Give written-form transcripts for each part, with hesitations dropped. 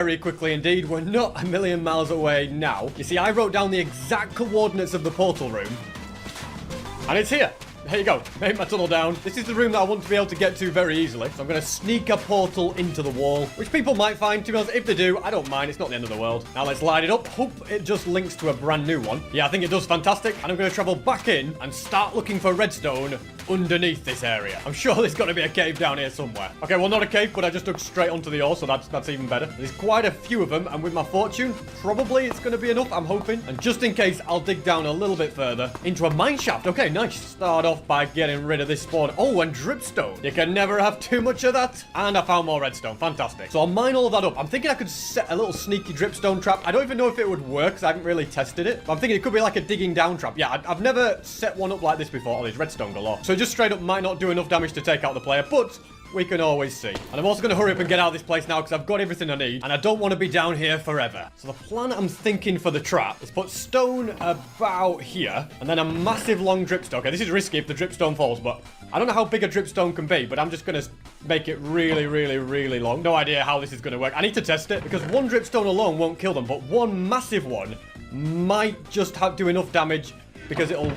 very quickly indeed. We're not a million miles away now. You see, I wrote down the exact coordinates of the portal room. And it's here. There you go. Made my tunnel down. This is the room that I want to be able to get to very easily. So I'm going to sneak a portal into the wall, which people might find, to be honest. If they do, I don't mind. It's not the end of the world. Now let's light it up. Hope it just links to a brand new one. Yeah, I think it does fantastic. And I'm going to travel back in and start looking for redstone underneath this area. I'm sure there's got to be a cave down here somewhere. Okay, well, not a cave, but I just dug straight onto the ore, so that's even better. There's quite a few of them, and with my fortune, probably it's going to be enough, I'm hoping. And just in case, I'll dig down a little bit further into a mine shaft. Okay, nice. Start off by getting rid of this spawn. Oh, and dripstone. You can never have too much of that. And I found more redstone. Fantastic. So I'll mine all of that up. I'm thinking I could set a little sneaky dripstone trap. I don't even know if it would work, because I haven't really tested it. But I'm thinking it could be like a digging down trap. Yeah, I've never set one up like this before. Oh, there's redstone galore. So just straight up might not do enough damage to take out the player, but we can always see. And I'm also going to hurry up and get out of this place now because I've got everything I need and I don't want to be down here forever. So the plan I'm thinking for the trap is put stone about here and then a massive long dripstone. Okay, this is risky if the dripstone falls, but I don't know how big a dripstone can be, but I'm just going to make it really, really, really long. No idea how this is going to work. I need to test it because one dripstone alone won't kill them, but one massive one might just do enough damage because it'll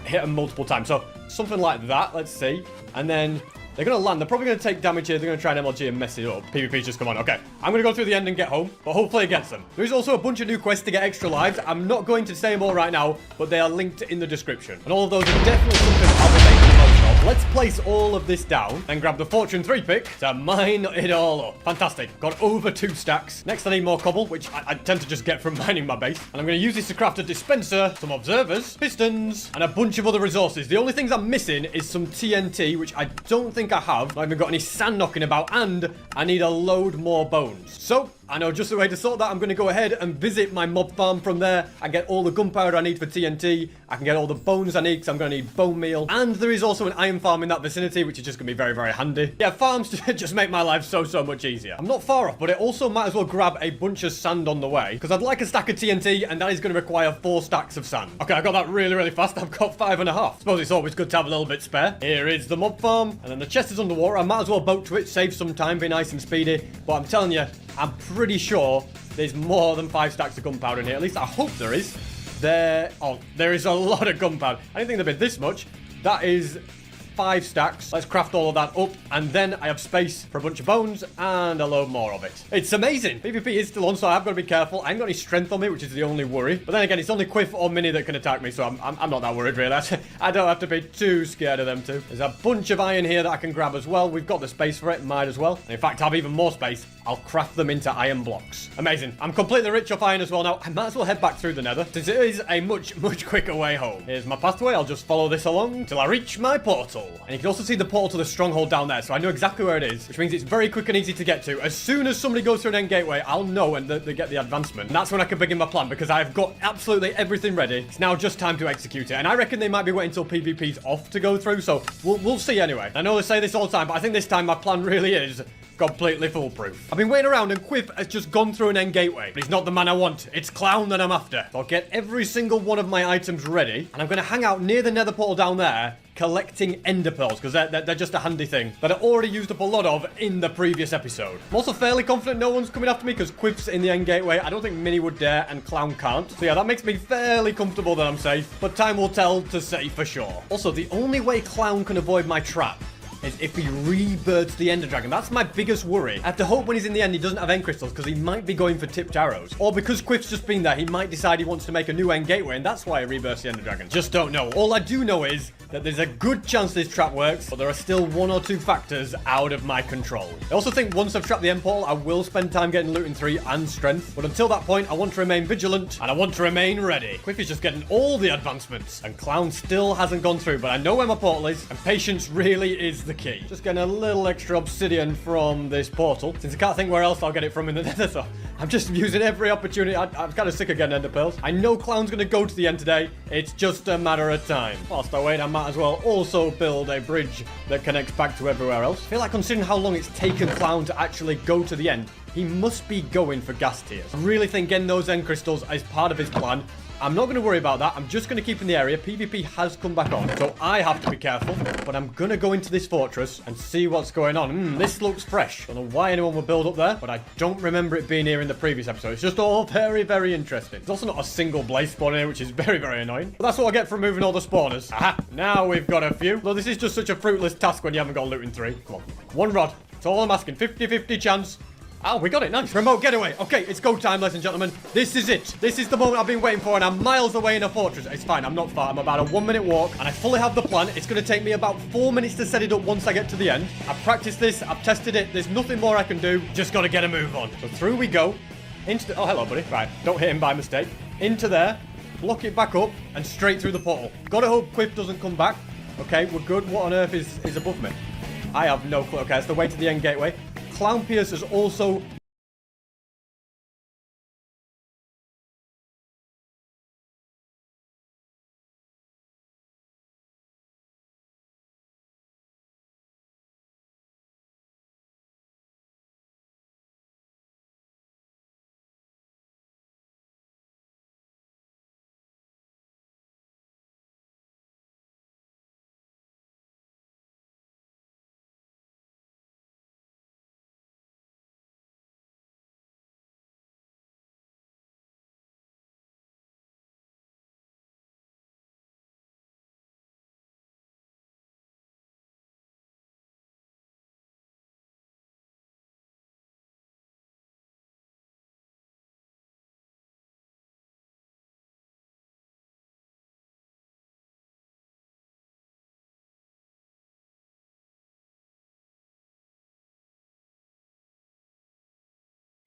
hit them multiple times. So something like that, let's see. And then they're going to land. They're probably going to take damage here. They're going to try an MLG and mess it up. PvP's just come on. Okay, I'm going to go through the end and get home, but hopefully it gets them. There's also a bunch of new quests to get extra lives. I'm not going to say them all right now, but they are linked in the description. And all of those are definitely something I'll be making the most of. Let's place all of this down and grab the Fortune 3 pick to mine it all up. Fantastic. Got over 2 stacks. Next, I need more cobble, which I tend to just get from mining my base. And I'm going to use this to craft a dispenser, some observers, pistons, and a bunch of other resources. The only things I'm missing is some TNT, which I don't think I have. Not even got any sand knocking about, and I need a load more bones. So I know just the way to sort that. I'm going to go ahead and visit my mob farm from there and get all the gunpowder I need for TNT. I can get all the bones I need because I'm going to need bone meal. And there is also an iron farm in that vicinity, which is just going to be very, very handy. Yeah, farms just make my life so much easier. I'm not far off, but it also might as well grab a bunch of sand on the way because I'd like a stack of TNT, and that is going to require 4 stacks of sand. Okay, I got that really, really fast. I've got 5.5. Suppose it's always good to have a little bit spare. Here is the mob farm, and then the chest is underwater. I might as well boat to it, save some time, be nice and speedy. But I'm telling you, I'm pretty sure there's more than 5 stacks of gunpowder in here. At least I hope there is. There is a lot of gunpowder. I didn't think there'd be this much. That is 5 stacks. Let's craft all of that up, and then I have space for a bunch of bones and a load more of it. It's amazing. PvP is still on, so I've got to be careful. I ain't got any strength on me, which is the only worry. But then again, it's only Quiff or Mini that can attack me, so I'm not that worried, really. I don't have to be too scared of them two. There's a bunch of iron here that I can grab as well. We've got the space for it, might as well. And in fact, I have even more space. I'll craft them into iron blocks. Amazing. I'm completely rich off iron as well now. I might as well head back through the nether, since it is a much quicker way home. Here's my pathway. I'll just follow this along till I reach my portal. And you can also see the portal to the stronghold down there, so I know exactly where it is, which means it's very quick and easy to get to. As soon as somebody goes through an end gateway, I'll know and they get the advancement. And that's when I can begin my plan, because I've got absolutely everything ready. It's now just time to execute it. And I reckon they might be waiting until PvP's off to go through, so we'll see anyway. I know they say this all the time, but I think this time my plan really is completely foolproof. I've been waiting around and Quiff has just gone through an end gateway, but he's not the man I want. It's Clown that I'm after. So I'll get every single one of my items ready, and I'm going to hang out near the nether portal down there, collecting ender pearls, because they're just a handy thing that I already used up a lot of in the previous episode. I'm also fairly confident no one's coming after me because Quiff's in the end gateway. I don't think Mini would dare and Clown can't. So yeah, that makes me fairly comfortable that I'm safe, but time will tell to say for sure. Also, the only way Clown can avoid my trap is if he rebirths the Ender Dragon. That's my biggest worry. I have to hope when he's in the end he doesn't have end crystals, because he might be going for tipped arrows. Or because Quiff's just been there, he might decide he wants to make a new end gateway, and that's why he rebirths the Ender Dragon. Just don't know. All I do know is that there's a good chance this trap works, but there are still 1 or 2 factors out of my control. I also think once I've trapped the end portal, I will spend time getting loot in 3 and strength. But until that point, I want to remain vigilant, and I want to remain ready. Quiff is just getting all the advancements, and Clown still hasn't gone through, but I know where my portal is, and patience really is the key. Just getting a little extra obsidian from this portal, since I can't think where else I'll get it from in the nether, so I'm just using every opportunity. I'm kind of sick of getting ender pearls. I know Clown's going to go to the end today. It's just a matter of time. Whilst I wait, I might as well also build a bridge that connects back to everywhere else. I feel like considering how long it's taken Clown to actually go to the end, he must be going for gas tiers. I really think getting those end crystals is part of his plan. I'm not going to worry about that. I'm just going to keep in the area. PvP has come back on, so I have to be careful. But I'm going to go into this fortress and see what's going on. This looks fresh. Don't know why anyone would build up there, but I don't remember it being here in the previous episode. It's just all very, very interesting. There's also not a single blaze spawn here, which is very, very annoying. But that's what I get for moving all the spawners. Aha, now we've got a few. Though this is just such a fruitless task when you haven't got loot in 3. Come on. 1 rod. That's all I'm asking. 50-50 chance. Oh, we got it. Nice. Remote getaway. Okay, it's go time, ladies and gentlemen. This is it. This is the moment I've been waiting for, and I'm miles away in a fortress. It's fine. I'm not far. I'm about a 1-minute walk, and I fully have the plan. It's going to take me about 4 minutes to set it up once I get to the end. I've practiced this. I've tested it. There's nothing more I can do. Just got to get a move on. So through we go. Into the... Oh, hello, buddy. Right. Don't hit him by mistake. Into there. Block it back up, and straight through the portal. Gotta hope Quiff doesn't come back. Okay, we're good. What on earth is above me? I have no clue. Okay, it's the way to the end gateway. Clown Pierce has also...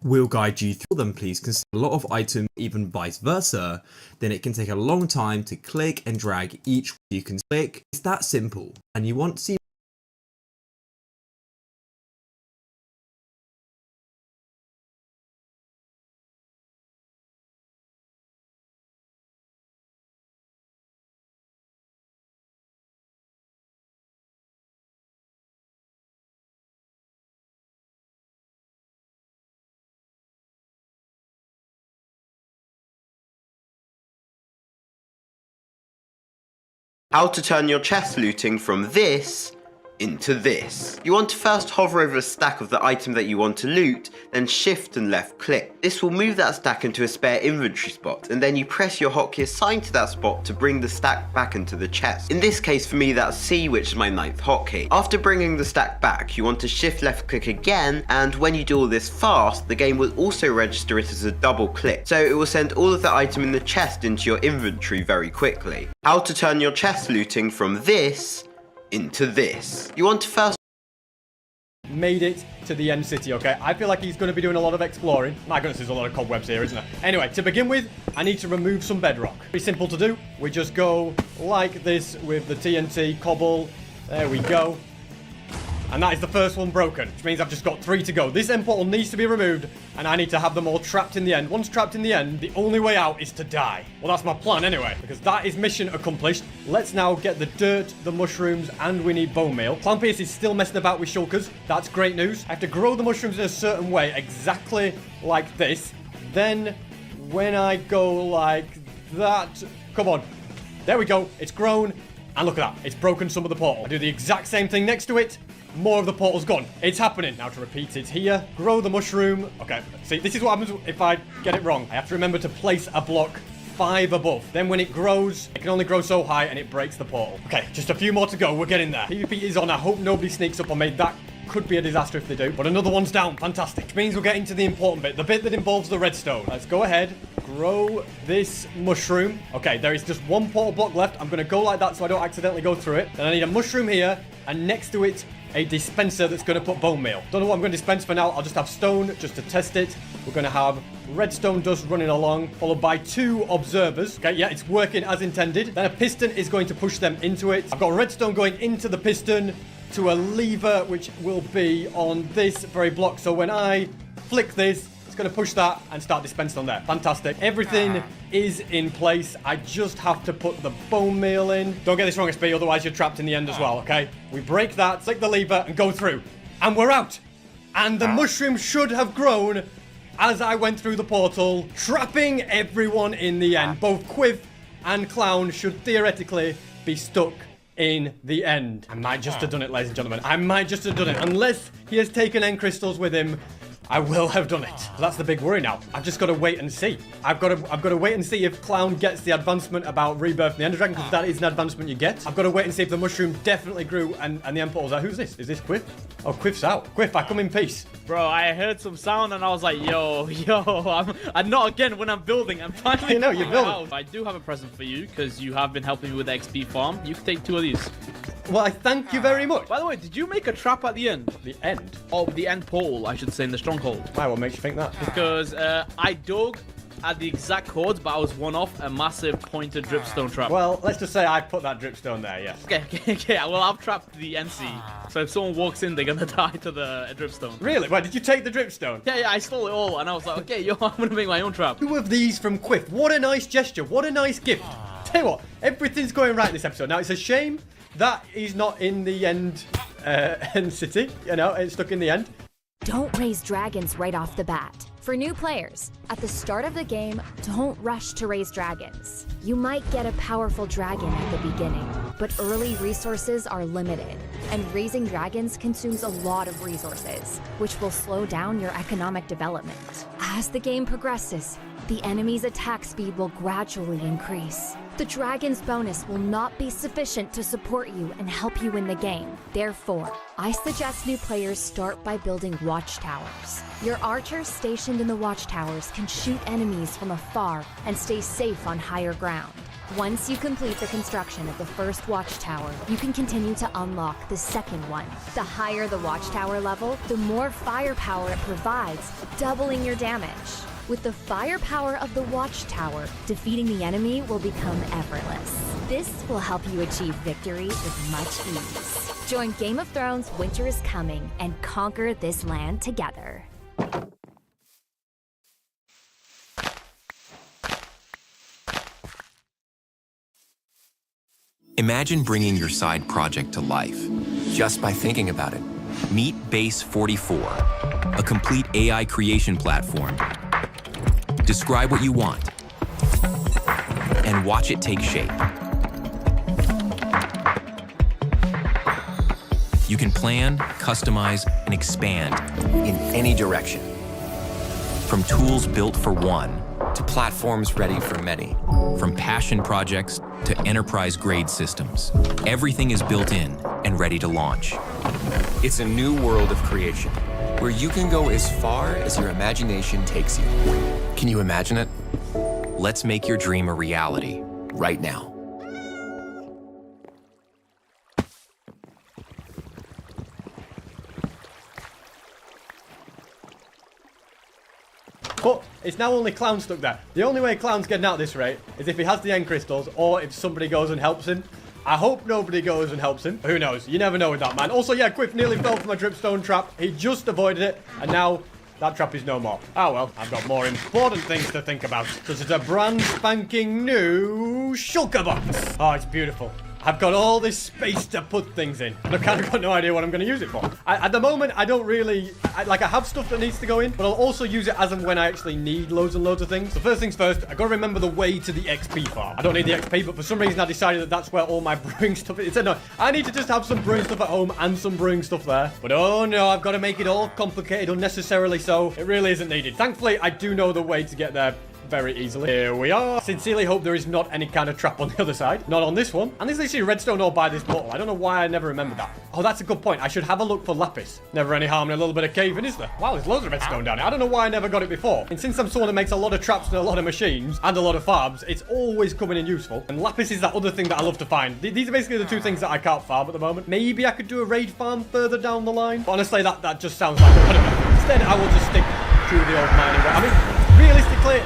We'll guide you through them. Please consider a lot of items, even vice versa, then it can take a long time to click and drag each you can click. It's that simple, and you want to see how to turn your chest looting from this into this. You want to first hover over a stack of the item that you want to loot, then shift and left click. This will move that stack into a spare inventory spot, and then you press your hotkey assigned to that spot to bring the stack back into the chest. In this case for me that's C, which is my 9th hotkey. After bringing the stack back, you want to shift left click again, and when you do all this fast, the game will also register it as a double click. So it will send all of the item in the chest into your inventory very quickly. How to turn your chest looting from this into this. You want to first made it to the end city, okay? I feel like he's going to be doing a lot of exploring. My goodness, there's a lot of cobwebs here, isn't there? Anyway, to begin with, I need to remove some bedrock. Pretty simple to do. We just go like this with the TNT cobble. There we go. And that is the first one broken, which means I've just got 3 to go. This end portal needs to be removed, and I need to have them all trapped in the end. Once trapped in the end, the only way out is to die. Well, that's my plan anyway, because that is mission accomplished. Let's now get the dirt, the mushrooms, and we need bone meal. Clown Pierce is still messing about with shulkers. That's great news. I have to grow the mushrooms in a certain way, exactly like this. Then, when I go like that... Come on. There we go. It's grown. And look at that. It's broken some of the portal. I do the exact same thing next to it. More of the portal's gone. It's happening. Now to repeat it here. Grow the mushroom. Okay, see, this is what happens if I get it wrong. I have to remember to place a block 5 above. Then when it grows, it can only grow so high and it breaks the portal. Okay, just a few more to go. We're getting there. PvP is on. I hope nobody sneaks up on me. That could be a disaster if they do. But another one's down. Fantastic. Which means we're getting to the important bit. The bit that involves the redstone. Let's go ahead. Grow this mushroom. Okay, there is just 1 portal block left. I'm going to go like that so I don't accidentally go through it. Then I need a mushroom here. And next to it, a dispenser that's going to put bone meal. Don't know what I'm going to dispense for now. I'll just have stone just to test it. We're going to have redstone dust running along, followed by 2 observers. Okay, yeah, it's working as intended. Then a piston is going to push them into it. I've got redstone going into the piston to a lever, which will be on this very block. So when I flick this, it's going to push that and start dispensing on there. Fantastic. Everything is in place. I just have to put the bone meal in. Don't get this wrong, SP, otherwise you're trapped in the end as well, okay? We break that, click the lever, and go through. And we're out. And the mushroom should have grown as I went through the portal, trapping everyone in the end. Both Quiff and Clown should theoretically be stuck in the end. I might just have done it, ladies and gentlemen. I might just have done it. Unless he has taken end crystals with him, I will have done it. So that's the big worry now. I've just got to wait and see. I've got to wait and see if Clown gets the advancement about rebirth in the Ender Dragon, because that is an advancement you get. I've got to wait and see if the mushroom definitely grew and the end portal's out. Who's this? Is this Quiff? Oh, Quiff's out. Quiff, I come in peace. Bro, I heard some sound and I was like, yo, I'm not again when I'm building. I'm finally. You know, you're building. Out. I do have a present for you because you have been helping me with the XP farm. You can take 2 of these. Well, I thank you very much. By the way, did you make a trap at the end? The end? Oh, the end portal, I should say, in the stronghold. Why? What makes you think that? Because I dug at the exact chords, but I was one off a massive pointed dripstone trap. Well, let's just say I put that dripstone there, yes. Okay. Well, I've trapped the NC. So if someone walks in, they're gonna die to the dripstone. Really? Why, did you take the dripstone? Yeah, I stole it all, and I was like, okay, yo, I'm gonna make my own trap. 2 of these from Quiff. What a nice gesture. What a nice gift. Tell you what, everything's going right this episode. Now, it's a shame that he's not in the end city. You know, it's stuck in the end. Don't raise dragons right off the bat. For new players, at the start of the game, don't rush to raise dragons. You might get a powerful dragon at the beginning, but early resources are limited, and raising dragons consumes a lot of resources, which will slow down your economic development. As the game progresses, the enemy's attack speed will gradually increase. The dragon's bonus will not be sufficient to support you and help you win the game. Therefore, I suggest new players start by building watchtowers. Your archers stationed in the watchtowers can shoot enemies from afar and stay safe on higher ground. Once you complete the construction of the first watchtower, you can continue to unlock the second one. The higher the watchtower level, the more firepower it provides, doubling your damage. With the firepower of the watchtower, defeating the enemy will become effortless. This will help you achieve victory with much ease. Join Game of Thrones Winter is Coming and conquer this land together. Imagine bringing your side project to life just by thinking about it. Meet Base 44, a complete AI creation platform. Describe what you want and watch it take shape. You can plan, customize, and expand in any direction. From tools built for one to platforms ready for many. From passion projects to enterprise-grade systems. Everything is built in and ready to launch. It's a new world of creation, where you can go as far as your imagination takes you. Can you imagine it? Let's make your dream a reality right now. But it's now only Clown stuck there. The only way Clown's getting out this rate is if he has the end crystals or if somebody goes and helps him. I hope nobody goes and helps him. Who knows? You never know with that man. Also, yeah, Quiff nearly fell from a dripstone trap. He just avoided it, and now that trap is no more. Oh well, I've got more important things to think about, such as a brand spanking new shulker box. Oh, it's beautiful. I've got all this space to put things in, and I've kind of got no idea what I'm going to use it for. At the moment, I don't really... I have stuff that needs to go in, but I'll also use it as and when I actually need loads and loads of things. So first things first, I've got to remember the way to the XP farm. I don't need the XP, but for some reason I decided that that's where all my brewing stuff is. No, I need to just have some brewing stuff at home and some brewing stuff there. But oh no, I've got to make it all complicated unnecessarily so. It really isn't needed. Thankfully, I do know the way to get there very easily. Here we are. Sincerely hope there is not any kind of trap on the other side. Not on this one. And there's literally redstone all by this portal. I don't know why I never remembered that. Oh, that's a good point. I should have a look for lapis. Never any harm in a little bit of caving, is there? Wow, there's loads of redstone down here. I don't know why I never got it before. And since I'm someone that makes a lot of traps and a lot of machines and a lot of farms, it's always coming in useful. And lapis is that other thing that I love to find. These are basically the two things that I can't farm at the moment. Maybe I could do a raid farm further down the line. But honestly, that just sounds like a punishment. Instead, I will just stick to the old mining way. I mean, realistically,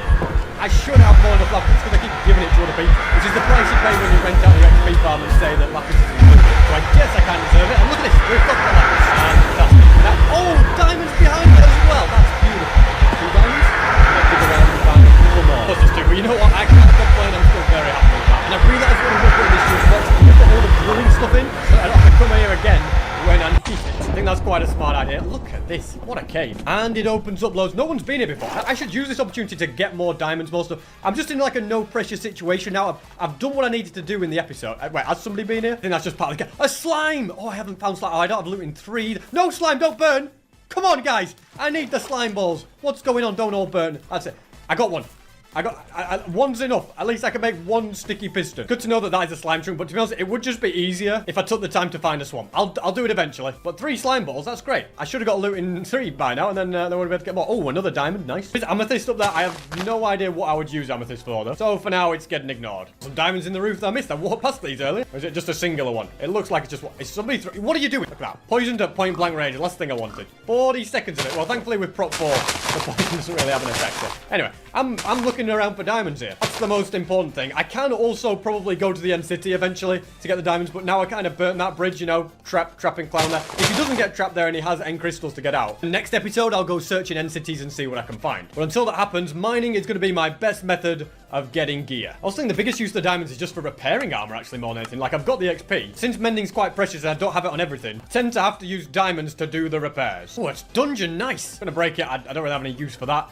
I should have more enough lapis because I keep giving it to other people, which is the price you pay when you rent out your XP farm and say that lapis is included. So I guess I can't deserve it. And look at this, we've got the lapis. Fantastic. Now, oh, diamonds behind it as well. That's beautiful. 2 diamonds. Let's dig around and find a couple more. Plus just 2. But you know what? I can't complain. I'm still very happy with that. And I've realised what I'm going to put in this juice box. I'm going to put all the brewing stuff in so I don't have to come here again when I need it. I think that's quite a smart idea. Look at this. What a cave. And it opens up loads. No one's been here before. I should use this opportunity to get more diamonds, more stuff. I'm just in like a no pressure situation now. I've done what I needed to do in the episode. Wait, has somebody been here? I think that's just part of the game. A slime! Oh, I haven't found slime. Oh, I don't have loot in 3. No, slime, don't burn! Come on, guys. I need the slime balls. What's going on? Don't all burn. That's it. I got one. One's enough. At least I can make one sticky piston. Good to know that that is a slime shroom, but to be honest, it would just be easier if I took the time to find a swamp. I'll do it eventually. But 3 slime balls, that's great. I should have got loot in 3 by now, and then I would have been able to get more. Oh, another diamond. Nice. There's amethyst up there. I have no idea what I would use amethyst for, though. So for now, it's getting ignored. Some diamonds in the roof that I missed. I walked past these earlier. Or is it just a singular one? It looks like it's just one. Is somebody what are you doing? Look at that. Poisoned at point blank range. Last thing I wanted. 40 seconds of it. Well, thankfully with prop 4, the poison doesn't really have an effect. So anyway, I'm looking around for diamonds here. That's the most important thing. I can also probably go to the end city eventually to get the diamonds, but now I kind of burnt that bridge, you know, trapping Clown there. If he doesn't get trapped there and he has end crystals to get out, the next episode I'll go searching end cities and see what I can find. But until that happens, mining is going to be my best method of getting gear. I was thinking the biggest use of the diamonds is just for repairing armor, actually, more than anything. Like, I've got the XP. Since mending's quite precious and I don't have it on everything, I tend to have to use diamonds to do the repairs. Oh, it's dungeon. Nice. I'm gonna break it. I don't really have any use for that.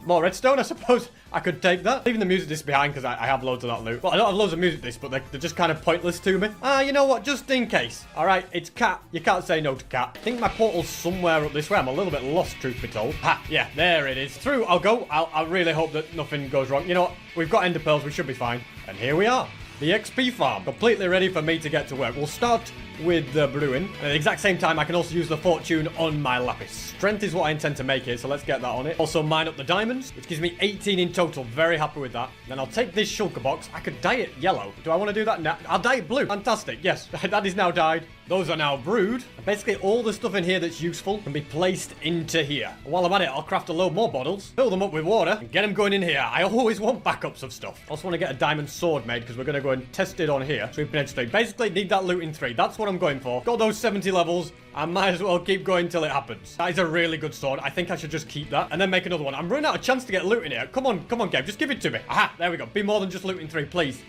More redstone, I suppose. I could take that. Leaving the music disc behind because I have loads of that loot. Well, I don't have loads of music discs, but they're just kind of pointless to me. You know what? Just in case. All right, it's Cat. You can't say no to Cat. I think my portal's somewhere up this way. I'm a little bit lost, truth be told. Ha, yeah, there it is. Through I'll go. I really hope that nothing goes wrong. You know what? We've got ender pearls. We should be fine. And here we are. The XP farm, completely ready for me to get to work. We'll start with the brewing. And at the exact same time, I can also use the fortune on my lapis. Strength is what I intend to make here, so let's get that on it. Also mine up the diamonds, which gives me 18 in total. Very happy with that. Then I'll take this shulker box. I could dye it yellow. Do I want to do that now? I'll dye it blue. Fantastic. Yes, that is now dyed. Those are now brewed. Basically, all the stuff in here that's useful can be placed into here. And while I'm at it, I'll craft a load more bottles, fill them up with water, and get them going in here. I always want backups of stuff. Also want to get a diamond sword made, because we're going to go and test it on here. So we can basically need that loot in 3. That's what I'm going for. Got those 70 levels. I might as well keep going till it happens. That is a really good sword. I think I should just keep that and then make another one. I'm running out of chance to get loot in here. Come on, game. Just give it to me. Aha, there we go. Be more than just loot in 3, please.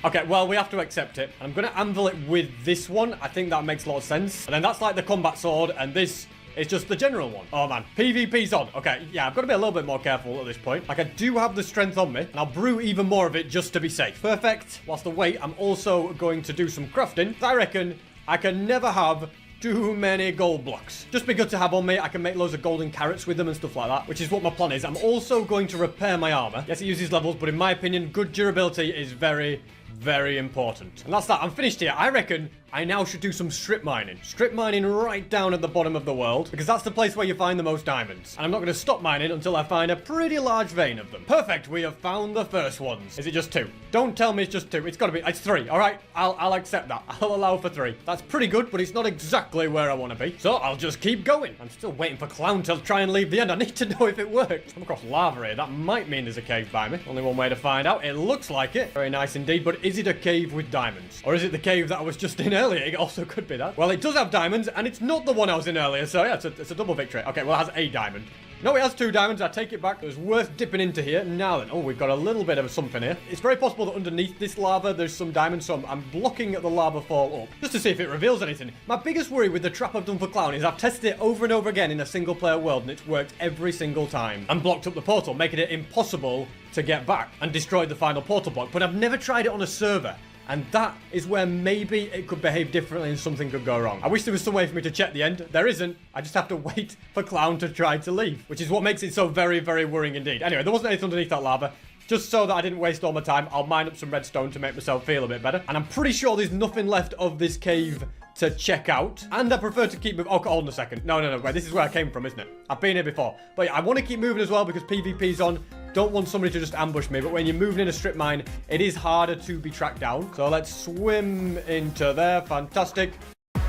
Okay, well, we have to accept it. I'm going to anvil it with this one. I think that makes a lot of sense. And then that's like the combat sword, and this is just the general one. Oh, man. PvP's on. Okay, yeah, I've got to be a little bit more careful at this point. Like, I do have the strength on me, and I'll brew even more of it just to be safe. Perfect. Whilst I wait, I'm also going to do some crafting. I reckon I can never have too many gold blocks. Just be good to have on me. I can make loads of golden carrots with them and stuff like that, which is what my plan is. I'm also going to repair my armor. Yes, it uses levels, but in my opinion, good durability is very, very important. And that's that. I'm finished here. I reckon I now should do some strip mining. Strip mining right down at the bottom of the world, because that's the place where you find the most diamonds. And I'm not going to stop mining until I find a pretty large vein of them. Perfect. We have found the first ones. Is it just 2? Don't tell me it's just 2. It's got to be. It's 3. All right. I'll accept that. I'll allow for 3. That's pretty good, but it's not exactly where I want to be. So I'll just keep going. I'm still waiting for Clown to try and leave the end. I need to know if it worked. Come across lava here. That might mean there's a cave by me. Only one way to find out. It looks like it. Very nice indeed. But is it a cave with diamonds? Or is it the cave that I was just in earlier? It also could be that. Well, it does have diamonds, and it's not the one I was in earlier, so yeah, it's a double victory. Okay, well, it has a diamond. No, it has 2 diamonds. I take it back. It was worth dipping into here. Now then, oh, we've got a little bit of something here. It's very possible that underneath this lava, there's some diamonds, so I'm blocking the lava fall up, just to see if it reveals anything. My biggest worry with the trap I've done for Clown is I've tested it over and over again in a single-player world, and it's worked every single time. And blocked up the portal, making it impossible to get back, and destroyed the final portal block. But I've never tried it on a server. And that is where maybe it could behave differently and something could go wrong. I wish there was some way for me to check the end. There isn't. I just have to wait for Clown to try to leave, which is what makes it so very, very worrying indeed. Anyway, there wasn't anything underneath that lava. Just so that I didn't waste all my time, I'll mine up some redstone to make myself feel a bit better. And I'm pretty sure there's nothing left of this cave to check out. And I prefer to keep moving. Oh, hold on a second. No. Wait, this is where I came from, isn't it? I've been here before. But yeah, I want to keep moving as well because PvP's on. Don't want somebody to just ambush me. But when you're moving in a strip mine, it is harder to be tracked down. So let's swim into there. Fantastic.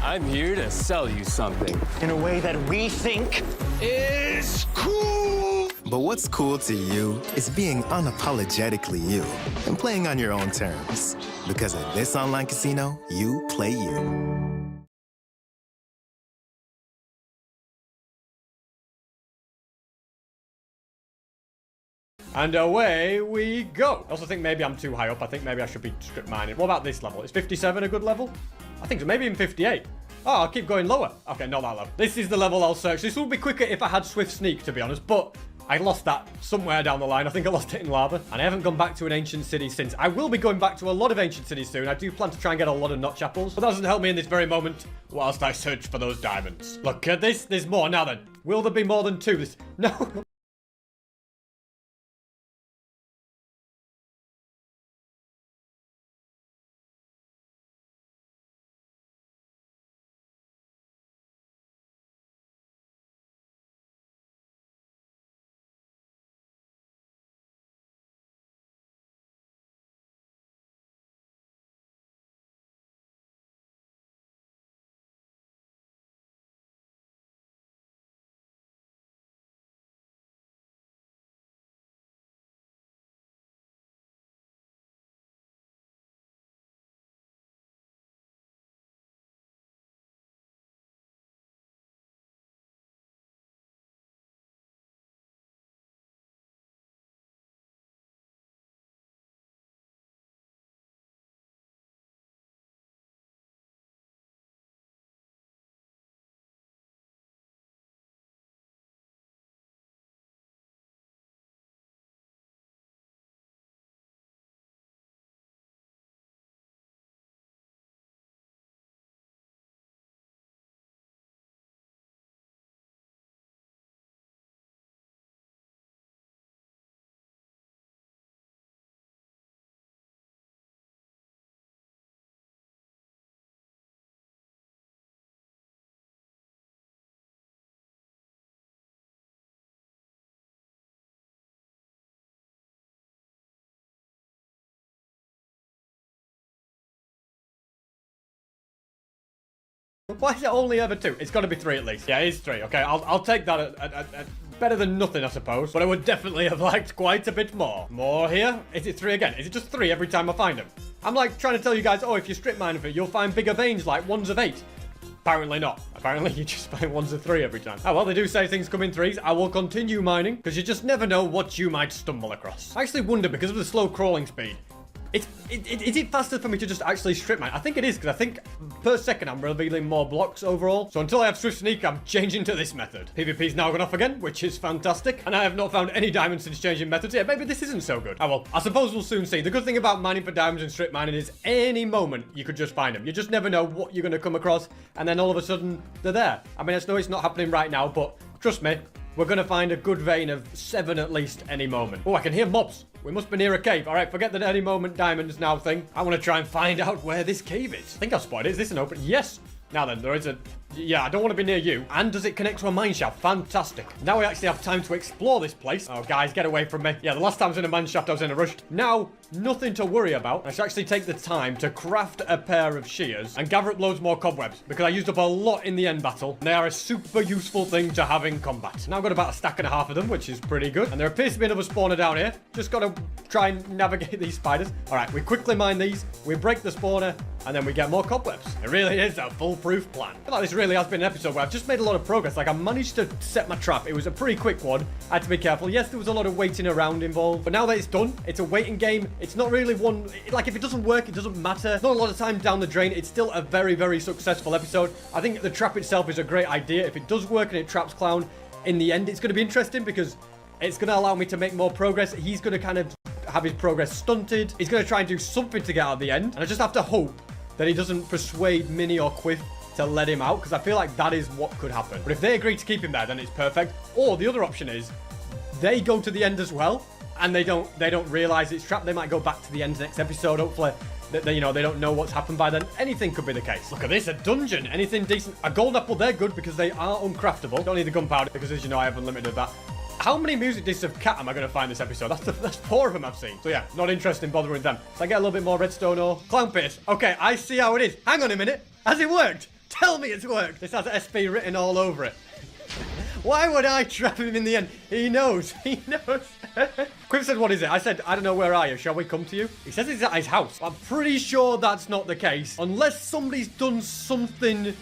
I'm here to sell you something. In a way that we think is cool. But what's cool to you is being unapologetically you and playing on your own terms. Because at this online casino, you play you. And away we go. I also think maybe I'm too high up. I think maybe I should be strip mining. What about this level? Is 57 a good level? I think so. Maybe even 58. Oh, I'll keep going lower. Okay, not that low. This is the level I'll search. This would be quicker if I had Swift Sneak, to be honest, but I lost that somewhere down the line. I think I lost it in lava. And I haven't gone back to an ancient city since. I will be going back to a lot of ancient cities soon. I do plan to try and get a lot of notch apples. But that doesn't help me in this very moment whilst I search for those diamonds. Look at this. There's more. Now then. Will there be more than 2? No. Why is it only ever 2? It's got to be 3 at least. Yeah, it is 3. Okay, I'll take that at better than nothing, I suppose. But I would definitely have liked quite a bit more. More here? Is it 3 again? Is it just 3 every time I find them? I'm like trying to tell you guys, oh, if you strip mine of it, you'll find bigger veins like 1s of 8. Apparently not. Apparently you just find 1s of 3 every time. Oh, well, they do say things come in 3s. I will continue mining because you just never know what you might stumble across. I actually wonder, because of the slow crawling speed, is it faster for me to just actually strip mine? I think it is, because I think per second I'm revealing more blocks overall. So until I have Swift Sneak, I'm changing to this method. PvP's now gone off again, which is fantastic. And I have not found any diamonds since changing methods. Yeah, maybe this isn't so good. Oh well, I suppose we'll soon see. The good thing about mining for diamonds and strip mining is any moment you could just find them. You just never know what you're going to come across, and then all of a sudden they're there. I mean, I know it's not happening right now, but trust me, we're going to find a good vein of 7 at least any moment. Oh, I can hear mobs. We must be near a cave. All right, forget the any moment diamonds now thing. I want to try and find out where this cave is. I think I've spotted it. Is this an open? Yes. Now then, there is a... Yeah, I don't want to be near you. And does it connect to a mine shaft? Fantastic. Now we actually have time to explore this place. Oh, guys, get away from me. Yeah, the last time I was in a mine shaft, I was in a rush. Now, nothing to worry about. I should actually take the time to craft a pair of shears and gather up loads more cobwebs, because I used up a lot in the end battle. They are a super useful thing to have in combat. Now I've got about a stack and a half of them, which is pretty good. And there appears to be another spawner down here. Just got to try and navigate these spiders. All right, we quickly mine these. We break the spawner, and then we get more cobwebs. It really is a foolproof plan. I feel like this really has been an episode where I've just made a lot of progress. Like, I managed to set my trap. It was a pretty quick one. I had to be careful. Yes, there was a lot of waiting around involved, but now that it's done, it's a waiting game. It's not really one... Like, if it doesn't work, it doesn't matter. Not a lot of time down the drain. It's still a very, very successful episode. I think the trap itself is a great idea. If it does work and it traps Clown, in the end, it's going to be interesting because it's going to allow me to make more progress. He's going to kind of have his progress stunted. He's going to try and do something to get out of the end. And I just have to hope that he doesn't persuade Minnie or Quiff to let him out, because I feel like that is what could happen. But if they agree to keep him there, then it's perfect. Or the other option is they go to the end as well, and they don't realize it's trapped. They might go back to the end next episode. Hopefully, they don't know what's happened by then. Anything could be the case. Look at this, a dungeon. Anything decent. A gold apple, they're good because they are uncraftable. Don't need the gunpowder because, as you know, I have unlimited that. How many music discs of Cat am I going to find this episode? That's 4 of them I've seen. So yeah, not interested in bothering them. So I get a little bit more redstone ore. Clown Pierce. Okay, I see how it is. Hang on a minute. Has it worked? Tell me it's worked. This has SP written all over it. Why would I trap him in the end? He knows. He knows. Quiff said, what is it? I said, I don't know, where are you? Shall we come to you? He says he's at his house. I'm pretty sure that's not the case. Unless somebody's done something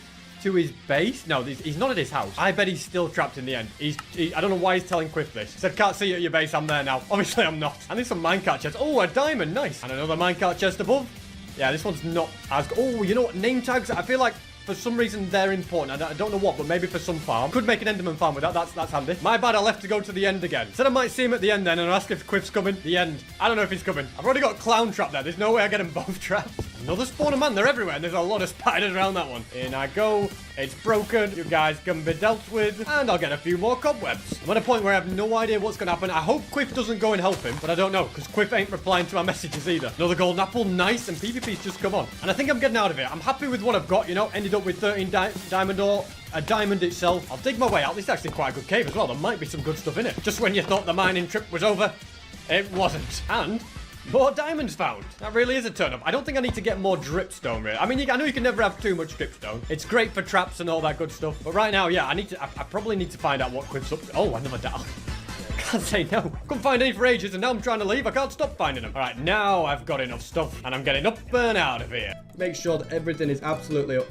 to his base. No, he's not at his house. I bet he's still trapped in the end. I don't know why he's telling Quiff this. He said, can't see you at your base. I'm there now. Obviously, I'm not. And there's some minecart chests. Oh, a diamond. Nice. And another minecart chest above. Yeah, this one's not as... Oh, you know what? Name tags. I feel like For some reason, they're important. I don't know what, but maybe for some farm. Could make an Enderman farm with that. That's handy. My bad, I left to go to the end again. Said I might see him at the end then and ask if Quiff's coming. The end. I don't know if he's coming. I've already got a clown trap there. There's no way I get them both trapped. Another spawner man. They're everywhere. And there's a lot of spiders around that one. In I go. It's broken. You guys can be dealt with. And I'll get a few more cobwebs. I'm at a point where I have no idea what's going to happen. I hope Quiff doesn't go and help him, but I don't know because Quiff ain't replying to my messages either. Another golden apple. Nice. And PvP's just come on. And I think I'm getting out of it. I'm happy with what I've got, you know. Ended up with 13 diamond ore. A diamond itself. I'll dig my way out. This is actually quite a good cave as well. There might be some good stuff in it. Just when you thought the mining trip was over, it wasn't. And more diamonds found. That really is a turn up. I don't think I need to get more dripstone, really. I mean, I know you can never have too much dripstone. It's great for traps and all that good stuff. But right now, yeah, I probably need to find out what Quiff's up to. Oh, another down. Can't say no. Couldn't find any for ages, and now I'm trying to leave. I can't stop finding them. All right, now I've got enough stuff, and I'm getting up and out of here. Make sure that everything is absolutely up.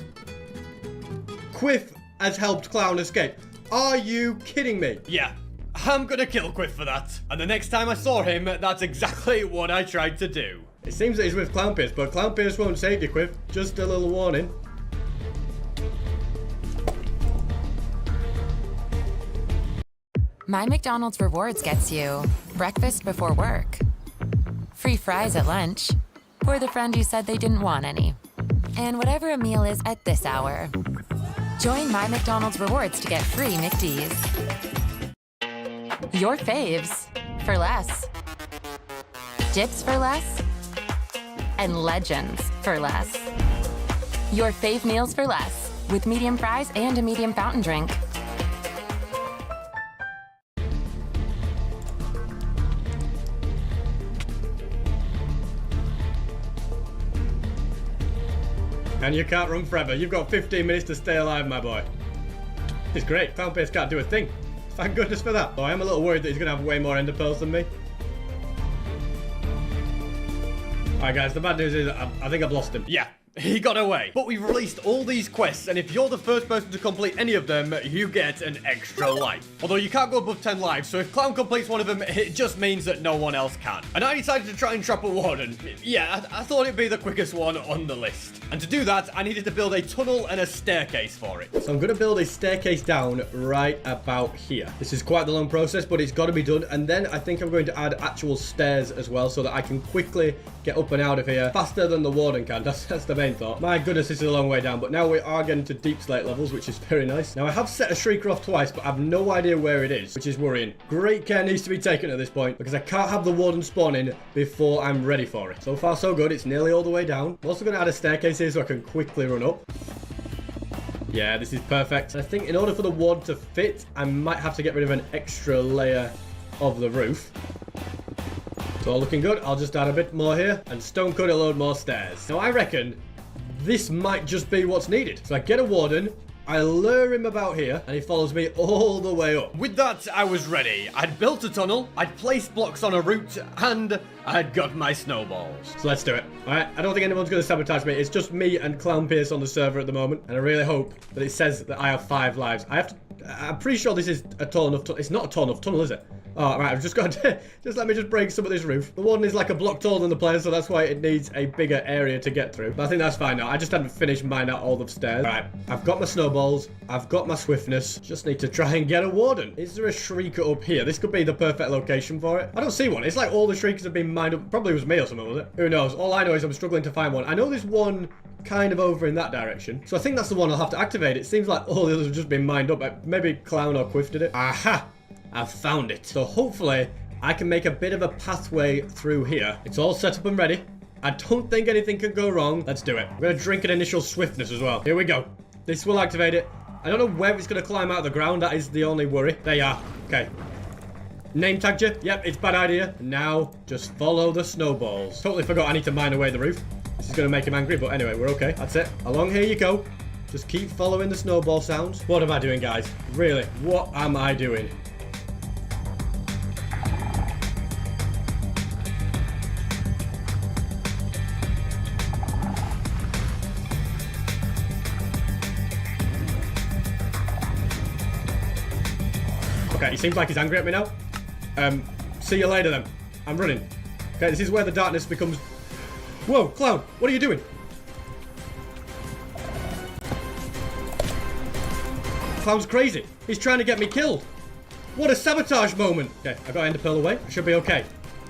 Quiff has helped Clown escape. Are you kidding me? Yeah. I'm gonna kill Quiff for that. And the next time I saw him, that's exactly what I tried to do. It seems that he's with Clown Pierce, but Clown Pierce won't save you, Quiff. Just a little warning. My McDonald's Rewards gets you breakfast before work, free fries at lunch, for the friend who said they didn't want any, and whatever a meal is at this hour. Join My McDonald's Rewards to get free McD's. Your faves for less. Dips for less. And legends for less. Your fave meals for less, with medium fries and a medium fountain drink. And you can't run forever. You've got 15 minutes to stay alive, my boy. It's great. Clown Pierce can't do a thing. Thank goodness for that. Oh, I am a little worried that he's going to have way more ender pearls than me. Alright guys, the bad news is I think I've lost him. Yeah. He got away. But we've released all these quests, and if you're the first person to complete any of them, you get an extra life. Although you can't go above 10 lives, so if Clown completes one of them, it just means that no one else can. And I decided to try and trap a warden. Yeah, I thought it'd be the quickest one on the list. And to do that, I needed to build a tunnel and a staircase for it. So I'm going to build a staircase down right about here. This is quite the long process, but it's got to be done. And then I think I'm going to add actual stairs as well, so that I can quickly get up and out of here faster than the warden can. That's the main thought. My goodness, this is a long way down, but now we are getting to deep slate levels, which is very nice. Now I have set a shrieker off twice, but I have no idea where it is, which is worrying. Great care needs to be taken at this point, because I can't have the warden spawning before I'm ready for it. So far so good. It's nearly all the way down. I'm also going to add a staircase here so I can quickly run up. Yeah, this is perfect. I think in order for the warden to fit, I might have to get rid of an extra layer of the roof. It's all looking good. I'll just add a bit more here and stone cut a load more stairs. Now I reckon this might just be what's needed. So I get a warden, I lure him about here, and he follows me all the way up. With that, I was ready. I'd built a tunnel, I'd placed blocks on a route, and I'd got my snowballs. So let's do it. All right, I don't think anyone's going to sabotage me. It's just me and Clown Pierce on the server at the moment, and I really hope that it says that I have 5 lives. I'm pretty sure this is a tall enough tunnel. It's not a tall enough tunnel, is it? Oh, right, I've just got to... just let me just break some of this roof. The warden is like a block taller than the player, so that's why it needs a bigger area to get through. But I think that's fine now. I just haven't finished mining out all the stairs. All right, I've got my snowballs. I've got my swiftness. Just need to try and get a warden. Is there a shrieker up here? This could be the perfect location for it. I don't see one. It's like all the shriekers have been mined up. Probably was me or something, was it? Who knows? All I know is I'm struggling to find one. I know there's one kind of over in that direction. So I think that's the one I'll have to activate. It seems like all the others have just been mined up. Maybe Clown or Quiff did it. Aha! I've found it. So hopefully I can make a bit of a pathway through here. It's all set up and ready. I don't think anything can go wrong. Let's do it. I'm going to drink an initial swiftness as well. Here we go. This will activate it. I don't know where it's going to climb out of the ground. That is the only worry. There you are. Okay. Name tagged you. Yep, it's a bad idea. Now, just follow the snowballs. Totally forgot I need to mine away the roof. This is going to make him angry, but anyway, we're okay. That's it. Along here you go. Just keep following the snowball sounds. What am I doing, guys? Really, what am I doing? Okay, he seems like he's angry at me now. See you later then. I'm running. Okay, this is where the darkness becomes... Whoa, Clown, what are you doing? Clown's crazy. He's trying to get me killed. What a sabotage moment. Okay, I got Ender Pearl away. I should be okay.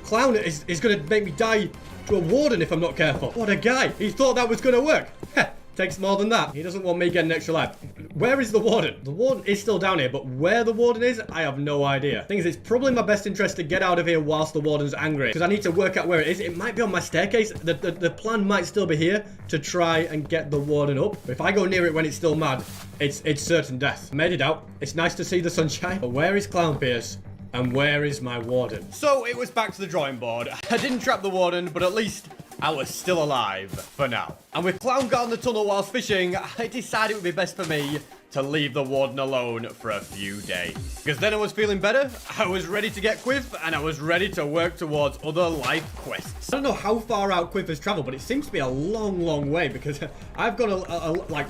Clown is going to make me die to a warden if I'm not careful. What a guy. He thought that was going to work. Heh, takes more than that. He doesn't want me getting extra life. Where is the warden? The warden is still down here, but where the warden is, I have no idea. Thing is, it's probably in my best interest to get out of here whilst the warden's angry, because I need to work out where it is. It might be on my staircase. The plan might still be here to try and get the warden up. But if I go near it when it's still mad, it's certain death. I made it out. It's nice to see the sunshine. But where is Clown Pierce? And where is my warden? So it was back to the drawing board. I didn't trap the warden, but at least I was still alive for now. And with Clown got in the tunnel whilst fishing, I decided it would be best for me to leave the warden alone for a few days. Because then I was feeling better, I was ready to get Quiff, and I was ready to work towards other life quests. I don't know how far out Quiff has traveled, but it seems to be a long, long way, because I've got like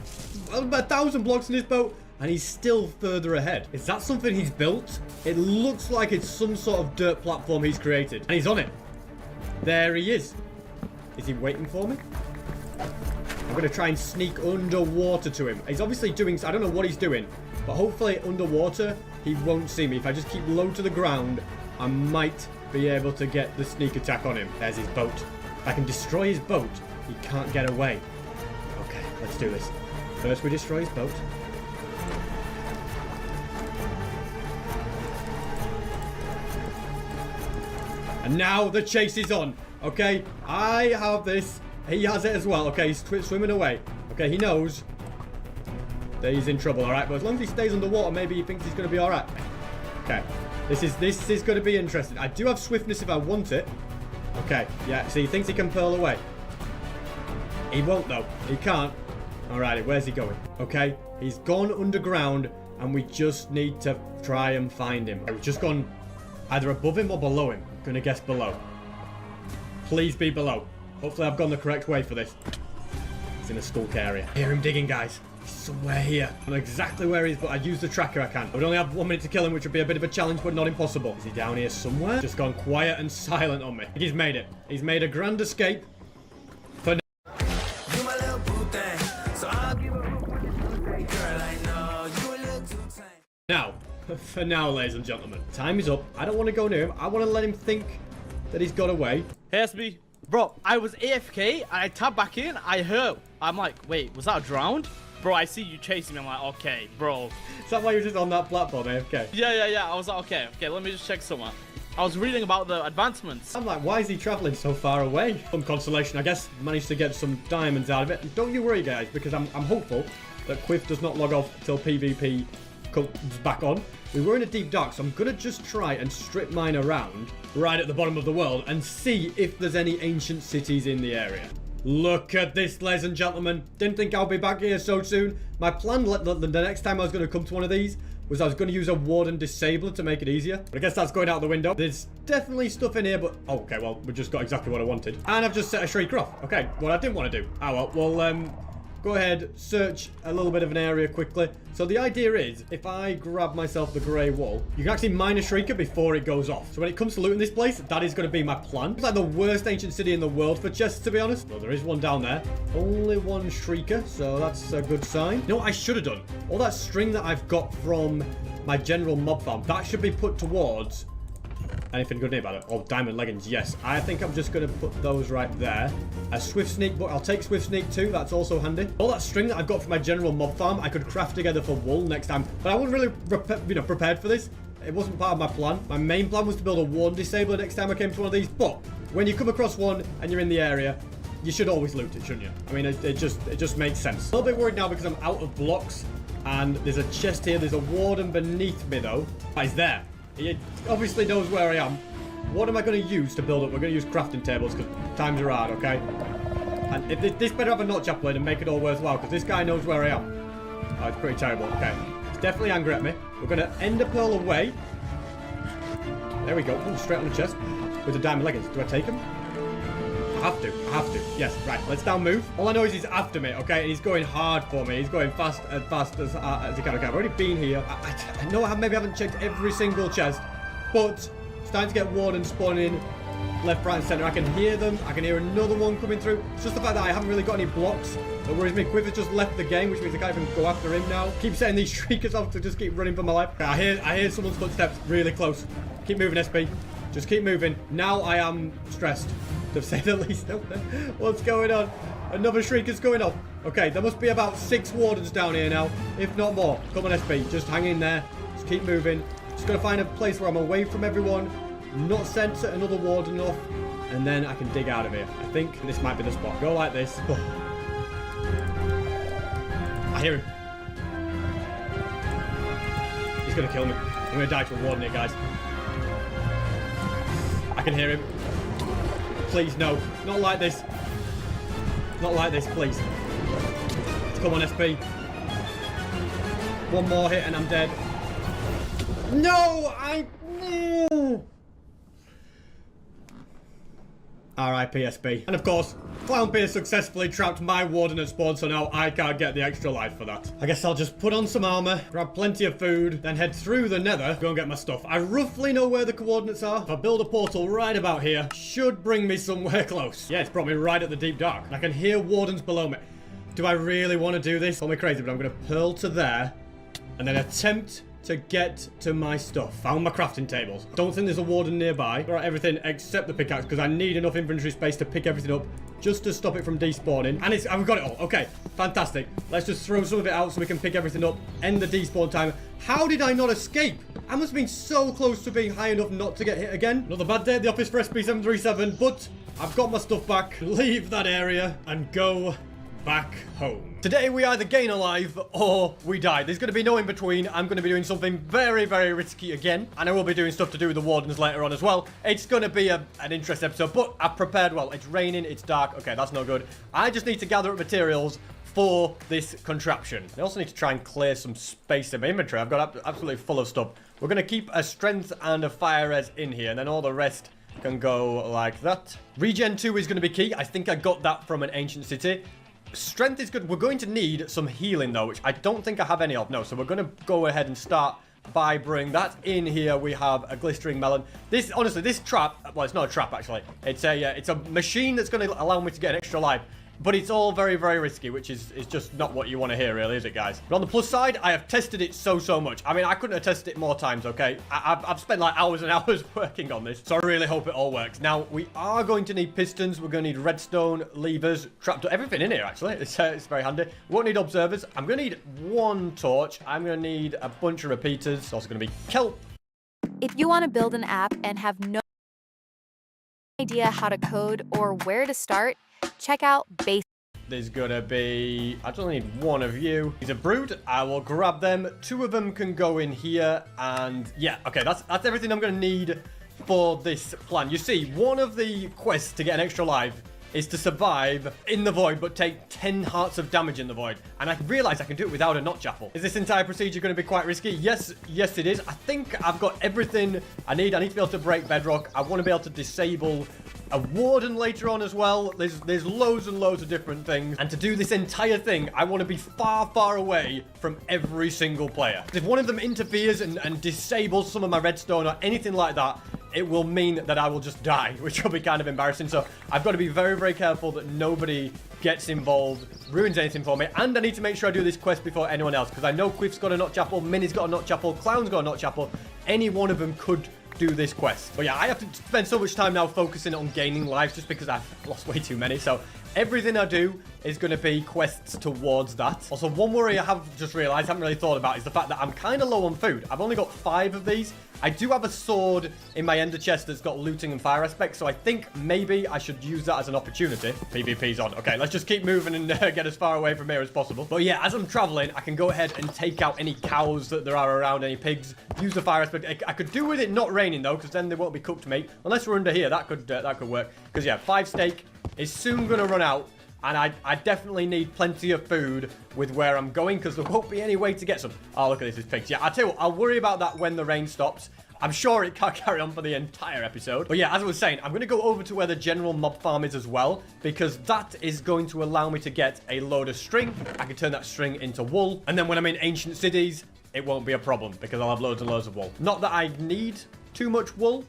1,000 blocks in his boat, and he's still further ahead. Is that something he's built? It looks like it's some sort of dirt platform he's created. And he's on it. There he is. Is he waiting for me? I'm going to try and sneak underwater to him. He's obviously doing... I don't know what he's doing. But hopefully underwater, he won't see me. If I just keep low to the ground, I might be able to get the sneak attack on him. There's his boat. If I can destroy his boat, he can't get away. Okay, let's do this. First we destroy his boat. And now the chase is on. Okay, I have this. He has it as well. Okay, he's swimming away. Okay, he knows that he's in trouble. All right, but as long as he stays underwater, maybe he thinks he's going to be all right. Okay, this is going to be interesting. I do have swiftness if I want it. Okay, yeah. So he thinks he can pearl away. He won't though. He can't. All right, where's he going? Okay, he's gone underground, and we just need to try and find him. We've just gone either above him or below him. I'm gonna guess below. Please be below. Hopefully I've gone the correct way for this. He's in a skulk area. I hear him digging, guys. He's somewhere here. I don't know exactly where he is, but I'd use the tracker I can. I would only have 1 minute to kill him, which would be a bit of a challenge, but not impossible. Is he down here somewhere? Just gone quiet and silent on me. I think he's made it. He's made a grand escape. For now. Now, for now, ladies and gentlemen, time is up. I don't want to go near him. I want to let him think that he's got away. Hey, SB. Bro, I was AFK, and I tapped back in, I heard. I'm like, wait, was that a drowned? Bro, I see you chasing me. I'm like, okay, bro. Is that why you're just on that platform, AFK? Yeah. I was like, okay, let me just check somewhere. I was reading about the advancements. I'm like, why is he traveling so far away? Some consolation, I guess. Managed to get some diamonds out of it. And don't you worry, guys, because I'm hopeful that Quiff does not log off till PvP comes back on. We were in a deep dark, so I'm gonna just try and strip mine around right at the bottom of the world and see if there's any ancient cities in the area. Look at this, ladies and gentlemen. Didn't think I'll be back here so soon. My plan the next time I was going to come to one of these was I was going to use a warden disabler to make it easier. But I guess that's going out the window. There's definitely stuff in here, but... okay, well, we just got exactly what I wanted. And I've just set a shrieker off. Okay, what I didn't want to do. Oh, well, go ahead, search a little bit of an area quickly. So the idea is, if I grab myself the grey wall, you can actually mine a shrieker before it goes off. So when it comes to looting this place, that is going to be my plan. It's like the worst ancient city in the world for chests, to be honest. Well, there is one down there. Only one shrieker, so that's a good sign. You know what I should have done? All that string that I've got from my general mob farm, that should be put towards... anything good about it? Oh, diamond leggings, yes. I think I'm just going to put those right there. A swift sneak, but I'll take swift sneak too. That's also handy. All that string that I've got from my general mob farm, I could craft together for wool next time. But I wasn't really prepared for this. It wasn't part of my plan. My main plan was to build a warden disabler next time I came to one of these. But when you come across one and you're in the area, you should always loot it, shouldn't you? I mean, it just makes sense. A little bit worried now because I'm out of blocks. And there's a chest here. There's a warden beneath me, though. But he's there. He obviously knows where I am. What am I going to use to build up? We're going to use crafting tables because times are hard, okay? And if this better have a notch upload and make it all worthwhile because this guy knows where I am. Oh, it's pretty terrible. Okay. He's definitely angry at me. We're going to end a pearl away. There we go. Ooh, straight on the chest with the diamond leggings. Do I take him? I have to. Yes, right. Let's down move. All I know is he's after me, okay? And he's going hard for me. He's going fast as he can. Okay, I've already been here. I know maybe I haven't checked every single chest, but it's starting to get warden spawning left, right, and center. I can hear them. I can hear another one coming through. It's just the fact that I haven't really got any blocks that worries me. Quiff has just left the game, which means I can't even go after him now. Keep setting these shriekers off to just keep running for my life. I hear someone's footsteps really close. Keep moving, SB. Just keep moving. Now I am stressed, to say the least. What's going on? Another shrieker's going off. Okay, there must be about 6 wardens down here now, if not more. Come on, SB. Just hang in there. Just keep moving. Just gotta find a place where I'm away from everyone, not sent another warden off, and then I can dig out of here. I think this might be the spot. Go like this. Oh. I hear him. He's gonna kill me. I'm gonna die to a warden here, guys. I can hear him. Please, no. Not like this. Not like this, please. Come on, SB. One more hit and I'm dead. No! R.I.P. SB. And of course, Clownpeer successfully trapped my warden at spawn, so now I can't get the extra life for that. I guess I'll just put on some armor, grab plenty of food, then head through the nether, go and get my stuff. I roughly know where the coordinates are. If I build a portal right about here, should bring me somewhere close. Yeah, it's brought me right at the deep dark. I can hear wardens below me. Do I really want to do this? Call me crazy, but I'm going to pearl to there, and then attempt to get to my stuff. Found my crafting tables. Don't think there's a warden nearby. Got everything except the pickaxe because I need enough inventory space to pick everything up just to stop it from despawning. And I've got it all. Okay, fantastic. Let's just throw some of it out so we can pick everything up. End the despawn timer. How did I not escape? I must have been so close to being high enough not to get hit again. Another bad day at the office for SB737, but I've got my stuff back. Leave that area and go back home. Today we either gain alive or we die. There's going to be no in between. I'm going to be doing something very, very risky again, and I will be doing stuff to do with the wardens later on as well. It's going to be an interesting episode, but I've prepared well. It's raining, it's dark. Okay, that's no good. I just need to gather up materials for this contraption. I also need to try and clear some space in my inventory. I've got absolutely full of stuff. We're going to keep a strength and a fire res in here, and then all the rest can go like that. Regen 2 is going to be key. I think I got that from an ancient city. Strength is good. We're going to need some healing though, which I don't think I have any of. No, so we're going to go ahead and start by bringing that in here. We have a glistering melon. This, honestly, this trap, well, it's not a trap actually. It's a machine that's going to allow me to get an extra life. But it's all very, very risky, which is just not what you want to hear, really, is it, guys? But on the plus side, I have tested it so much. I mean, I couldn't have tested it more times, okay? I've spent, like, hours and hours working on this, so I really hope it all works. Now, we are going to need pistons. We're going to need redstone, levers, trapdoor, everything in here, actually. It's very handy. We won't need observers. I'm going to need 1 torch. I'm going to need a bunch of repeaters. It's also going to be kelp. If you want to build an app and have no idea how to code or where to start, check out Base. There's gonna be, I just need 1 of you. These are brood. I will grab them. 2 of them can go in here, and yeah, okay, that's everything I'm gonna need for this plan. You see, one of the quests to get an extra life is to survive in the void, but take 10 hearts of damage in the void. And I realize I can do it without a notch apple. Is this entire procedure going to be quite risky? Yes, it is. I think I've got everything I need. I need to be able to break bedrock. I want to be able to disable a warden later on as well. There's loads and loads of different things. And to do this entire thing, I want to be far, far away from every single player. If one of them interferes and disables some of my redstone or anything like that, it will mean that I will just die, which will be kind of embarrassing. So I've got to be very, very careful that nobody gets involved, ruins anything for me. And I need to make sure I do this quest before anyone else, because I know Quiff's got a notch apple, Minnie's got a notch apple, Clown's got a notch apple. Any one of them could do this quest. But yeah, I have to spend so much time now focusing on gaining lives just because I've lost way too many. So everything I do is going to be quests towards that. Also, one worry I have just realized, I haven't really thought about, is the fact that I'm kind of low on food. I've only got 5 of these. I do have a sword in my ender chest that's got looting and fire aspects, so I think maybe I should use that as an opportunity. PvP's on. Okay, let's just keep moving and get as far away from here as possible. But yeah, as I'm traveling, I can go ahead and take out any cows that there are around, any pigs, use the fire aspect. I could do with it not raining though, because then they won't be cooked meat. Unless we're under here, that could work. Because yeah, 5 steak is soon going to run out. And I definitely need plenty of food with where I'm going, because there won't be any way to get some. Oh, look at this, it's pigs. Yeah, I'll tell you what, I'll worry about that when the rain stops. I'm sure it can't carry on for the entire episode. But yeah, as I was saying, I'm going to go over to where the general mob farm is as well, because that is going to allow me to get a load of string. I can turn that string into wool. And then when I'm in ancient cities, it won't be a problem, because I'll have loads and loads of wool. Not that I need too much wool,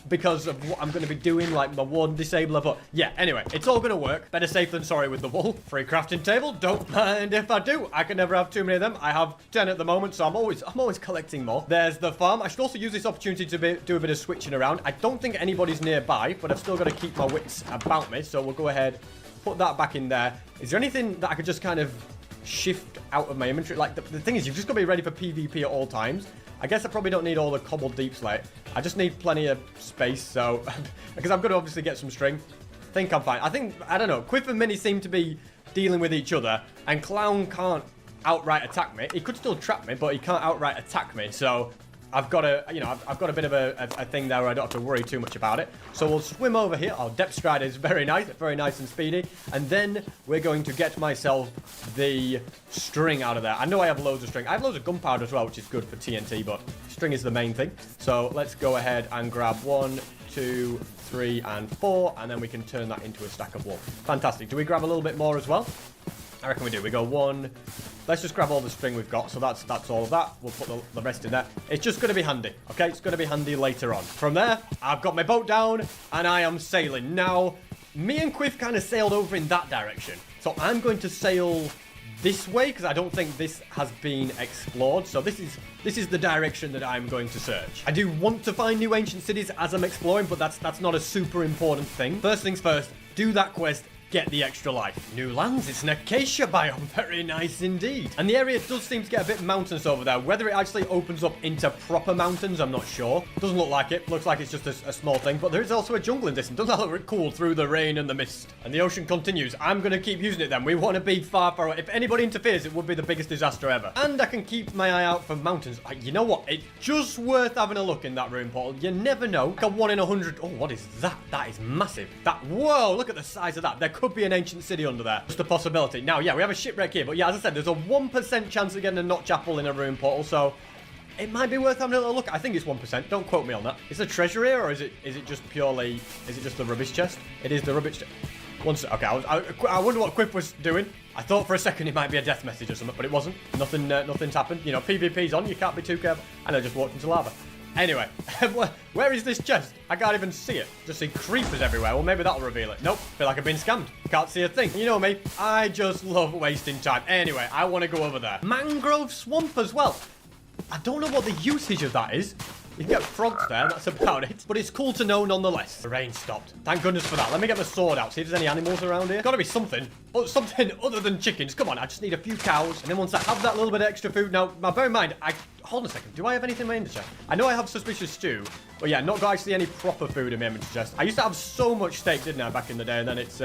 because of what I'm going to be doing, like my warden disabler. But yeah, anyway, it's all going to work. Better safe than sorry with the wool. Free crafting table. Don't mind if I do. I can never have too many of them. I have 10 at the moment, so I'm always collecting more. There's the farm. I should also use this opportunity to do a bit of switching around. I don't think anybody's nearby, but I've still got to keep my wits about me. So we'll go ahead, put that back in there. Is there anything that I could just kind of shift out of my inventory? Like, the thing is, you've just got to be ready for PvP at all times. I guess I probably don't need all the cobbled deep slate. I just need plenty of space, so... because I'm going to obviously get some string. I think I'm fine. I don't know. Quiff and Minnie seem to be dealing with each other, and Clown can't outright attack me. He could still trap me, but he can't outright attack me, so... I've got a, I've got a bit of a thing there where I don't have to worry too much about it. So we'll swim over here. Our depth stride is very nice and speedy. And then we're going to get myself the string out of there. I know I have loads of string. I have loads of gunpowder as well, which is good for TNT, but string is the main thing. So let's go ahead and grab 1, 2, 3, and 4, and then we can turn that into a stack of wool. Fantastic. Do we grab a little bit more as well? I reckon we do. We go 1... Let's just grab all the string we've got. So that's all of that. We'll put the rest in there. It's just going to be handy, okay? It's going to be handy later on. From there, I've got my boat down, and I am sailing. Now, me and Quiff kind of sailed over in that direction. So I'm going to sail this way, because I don't think this has been explored. So this is the direction that I'm going to search. I do want to find new ancient cities as I'm exploring, but that's not a super important thing. First things first, do that quest. Get the extra life. New lands, it's an acacia biome. Very nice indeed. And the area does seem to get a bit mountainous over there. Whether it actually opens up into proper mountains, I'm not sure. Doesn't look like it. Looks like it's just a small thing. But there is also a jungle in this. Doesn't that look cool through the rain and the mist? And the ocean continues. I'm going to keep using it then. We want to be far, far away. If anybody interferes, it would be the biggest disaster ever. And I can keep my eye out for mountains. You know what? It's just worth having a look in that room portal. You never know. Like a 1 in 100. Oh, what is that? That is massive. Whoa, look at the size of that. There could be an ancient city under there. Just a possibility. Now, yeah, we have a shipwreck here, but yeah, as I said, there's a 1% chance of getting a notch apple in a ruin portal, so it might be worth having a little look. I think it's 1%. Don't quote me on that. Is there treasure here, or is it just purely, is it just the rubbish chest? It is the rubbish chest. Okay, I wonder what Quiff was doing. I thought for a second it might be a death message or something, but it wasn't. Nothing's happened. You know, PvP's on. You can't be too careful. And I just walked into lava. Anyway, where is this chest? I can't even see it. Just see creepers everywhere. Well, maybe that'll reveal it. Nope. Feel like I've been scammed. Can't see a thing. You know me. I just love wasting time. Anyway, I want to go over there. Mangrove swamp as well. I don't know what the usage of that is. You can get frogs there, that's about it. But it's cool to know nonetheless. The rain stopped. Thank goodness for that. Let me get my sword out, see if there's any animals around here. Gotta be something. But something other than chickens. Come on, I just need a few cows. And then once I have that little bit of extra food... Now bear in mind, hold on a second. Do I have anything in my inventory chest? I know I have suspicious stew. But yeah, not got actually any proper food in my inventory chest. I used to have so much steak, didn't I, back in the day? And then it's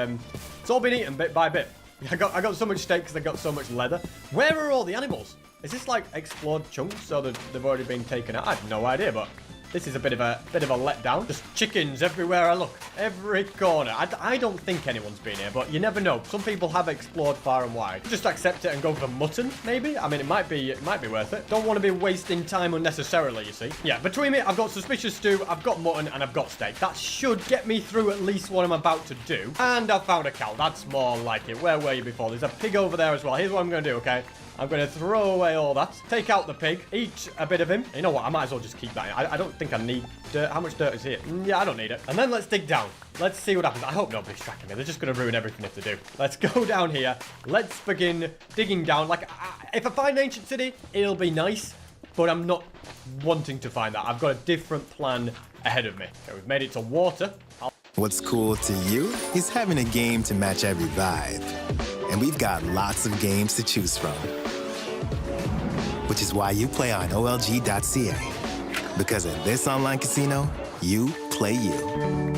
all been eaten bit by bit. I got so much steak because I got so much leather. Where are all the animals? Is this like explored chunks so that they've already been taken out? I have no idea, but this is a bit of a letdown. Just chickens everywhere I look, every corner. I don't think anyone's been here, but you never know. Some people have explored far and wide. Just accept it and go for mutton, maybe. I mean, it might be worth it. Don't want to be wasting time unnecessarily, you see. Yeah, between me, I've got suspicious stew, I've got mutton, and I've got steak. That should get me through at least what I'm about to do. And I've found a cow. That's more like it. Where were you before? There's a pig over there as well. Here's what I'm going to do, okay? I'm going to throw away all that. Take out the pig. Eat a bit of him. You know what? I might as well just keep that in. I don't think I need dirt. How much dirt is here? Yeah, I don't need it. And then let's dig down. Let's see what happens. I hope nobody's tracking me. They're just going to ruin everything if they do. Let's go down here. Let's begin digging down. Like, if I find an ancient city, it'll be nice. But I'm not wanting to find that. I've got a different plan ahead of me. Okay, we've made it to water. What's cool to you is having a game to match every vibe. And we've got lots of games to choose from. Which is why you play on OLG.ca. Because in this online casino, you play you.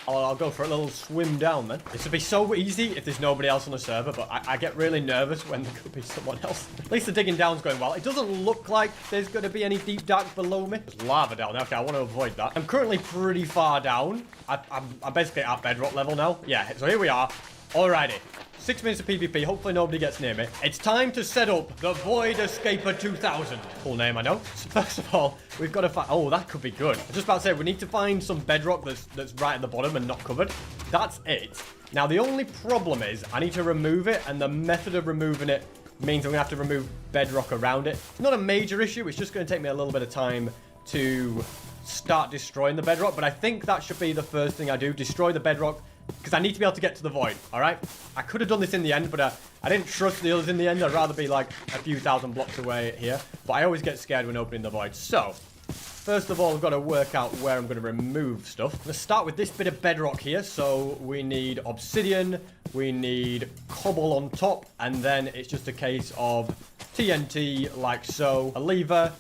I'll go for a little swim down then. This would be so easy if there's nobody else on the server, but I get really nervous when there could be someone else. At least the digging down's going well. It doesn't look like there's going to be any deep dark below me. There's lava down there. Okay, I want to avoid that. I'm currently pretty far down. I'm basically at bedrock level now. Yeah, so here we are. Alrighty. 6 minutes of PvP. Hopefully nobody gets near me. It's time to set up the Void Escaper 2000. Cool name, I know. So first of all, we've got to find... Oh, that could be good. I was just about to say, we need to find some bedrock that's right at the bottom and not covered. That's it. Now, the only problem is I need to remove it, and the method of removing it means I'm going to have to remove bedrock around it. It's not a major issue. It's just going to take me a little bit of time to start destroying the bedrock. But I think that should be the first thing I do. Destroy the bedrock. Because I need to be able to get to the void, alright? I could have done this in the end, but I didn't trust the others in the end. I'd rather be like a few thousand blocks away here. But I always get scared when opening the void. So, first of all, I've got to work out where I'm going to remove stuff. Let's start with this bit of bedrock here. So, we need obsidian, we need cobble on top, and then it's just a case of TNT like so. A lever.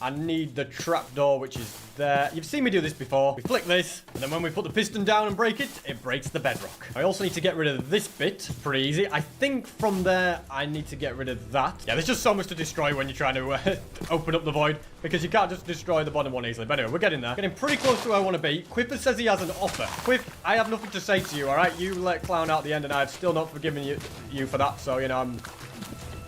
I need the trapdoor, which is there. You've seen me do this before. We flick this, and then when we put the piston down and break it, it breaks the bedrock. I also need to get rid of this bit. Pretty easy. I think from there, I need to get rid of that. Yeah, there's just so much to destroy when you're trying to open up the void, because you can't just destroy the bottom one easily. But anyway, we're getting there. Getting pretty close to where I want to be. Quiffer says he has an offer. Quiff, I have nothing to say to you, all right? You let Clown out the end, and I've still not forgiven you for that. So, you know, I'm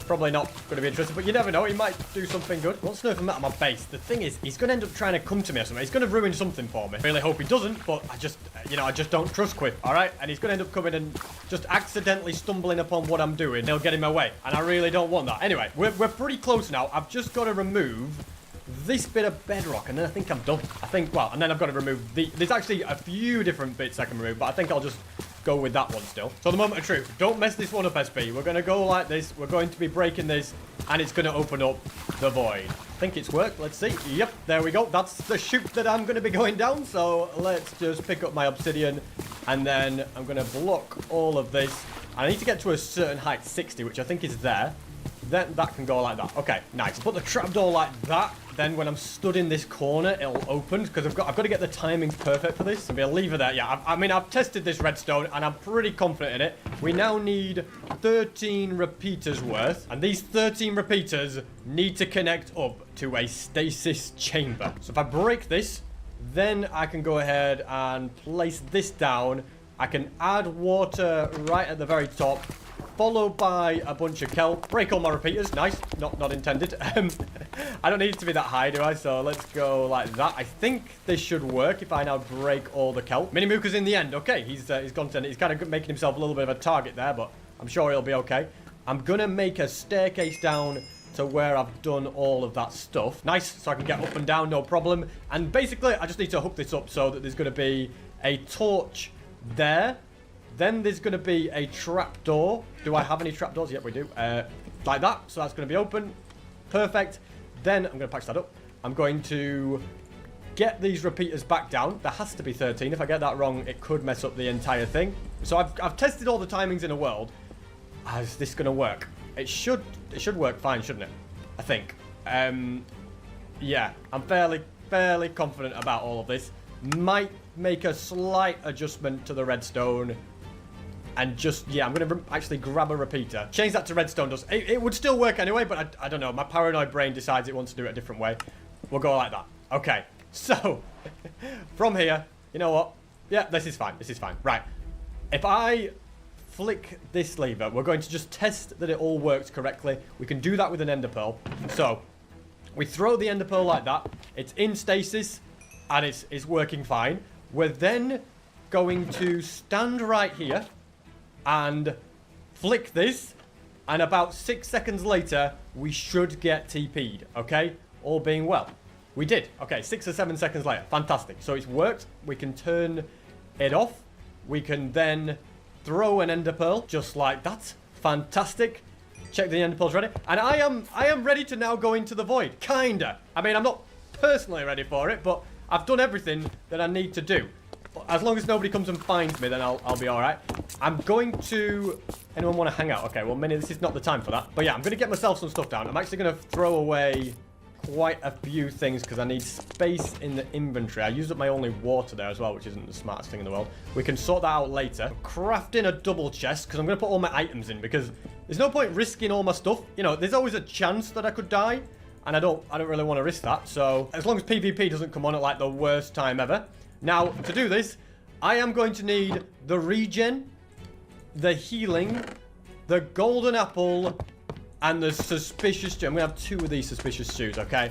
probably not going to be interested, but you never know. He might do something good. What's nerfing him out of my base? The thing is, he's going to end up trying to come to me or something. He's going to ruin something for me. Really hope he doesn't, but I just, you know, I just don't trust Quiff, all right? And he's going to end up coming and just accidentally stumbling upon what I'm doing. He'll get in my way, and I really don't want that. Anyway, we're pretty close now. I've just got to remove this bit of bedrock, and then I think I'm done. I think, well, and then I've got to remove there's actually a few different bits I can remove, but I think I'll just go with that one still. So the moment of truth, don't mess this one up, SP. We're going to go like this. We're going to be breaking this, and it's going to open up the void. I think it's worked. Let's see. Yep, there we go. That's the chute that I'm going to be going down. So let's just pick up my obsidian, and then I'm going to block all of this. I need to get to a certain height, 60, which I think is there. Then that can go like that. Okay, nice. Put the trapdoor like that. Then when I'm stood in this corner, it'll open, because I've got to get the timings perfect for this. There'll be a lever there. Yeah, I mean, I've tested this redstone, and I'm pretty confident in it. We now need 13 repeaters worth, and these 13 repeaters need to connect up to a stasis chamber. So if I break this, then I can go ahead and place this down. I can add water right at the very top, followed by a bunch of kelp. Break all my repeaters. Nice. Not intended. I don't need it to be that high, do I? So let's go like that. I think this should work if I now break all the kelp. Minimooka's in the end. Okay, he's gone to... He's kind of making himself a little bit of a target there, but I'm sure he'll be okay. I'm going to make a staircase down to where I've done all of that stuff. Nice, so I can get up and down, no problem. And basically, I just need to hook this up so that there's going to be a torch there. Then there's going to be a trapdoor. Do I have any trapdoors? Yep, we do. Like that. So that's going to be open. Perfect. Then I'm going to patch that up. I'm going to get these repeaters back down. There has to be 13. If I get that wrong, it could mess up the entire thing. So I've tested all the timings in the world. Is this going to work? It should work fine, shouldn't it? I think. Yeah, I'm fairly confident about all of this. Might make a slight adjustment to the redstone. And just, yeah, I'm going to actually grab a repeater. Change that to redstone dust. It would still work anyway, but I don't know. My paranoid brain decides it wants to do it a different way. We'll go like that. Okay. So, from here, you know what? Yeah, this is fine. This is fine. Right. If I flick this lever, we're going to just test that it all works correctly. We can do that with an ender pearl. So, we throw the ender pearl like that. It's in stasis, and it's working fine. We're then going to stand right here and flick this, and about 6 seconds later, we should get TP'd, okay? All being well. We did. Okay, 6 or 7 seconds later. Fantastic. So it's worked. We can turn it off. We can then throw an ender pearl, just like that. Fantastic. Check the ender pearl's ready. And I am ready to now go into the void. Kinda. I mean, I'm not personally ready for it, but I've done everything that I need to do. As long as nobody comes and finds me, then I'll be alright. I'm going to... Anyone want to hang out? Okay, well, this is not the time for that. But yeah, I'm going to get myself some stuff down. I'm actually going to throw away quite a few things because I need space in the inventory. I used up my only water there as well, which isn't the smartest thing in the world. We can sort that out later. Crafting a double chest because I'm going to put all my items in because there's no point risking all my stuff. You know, there's always a chance that I could die, and I don't really want to risk that. So as long as PvP doesn't come on at like the worst time ever. Now, to do this, I am going to need the regen, the healing, the golden apple, and the suspicious stew. I'm going to have 2 of these suspicious stews, okay?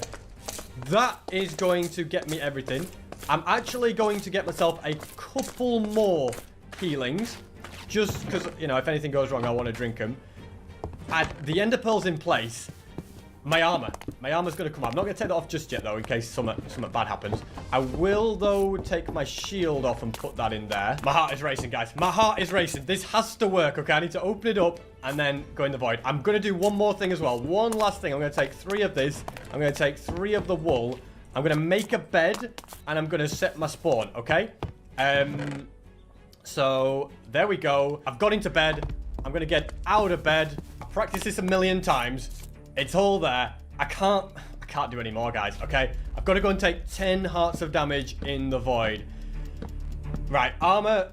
That is going to get me everything. I'm actually going to get myself a couple more healings, just because, you know, if anything goes wrong, I want to drink them. the ender pearl's in place. My armor's gonna come out. I'm not gonna take that off just yet though, in case something bad happens. I will though take my shield off and put that in there. My heart is racing, guys. My heart is racing. This has to work, okay? I need to open it up and then go in the void. I'm gonna do one more thing as well. One last thing. I'm gonna take 3 of this. I'm gonna take 3 of the wool. I'm gonna make a bed and I'm gonna set my spawn, okay? So there we go. I've got into bed. I'm gonna get out of bed. I practiced this a million times. It's all there. I can't do any more, guys, okay? I've got to go and take 10 hearts of damage in the void. Right, armor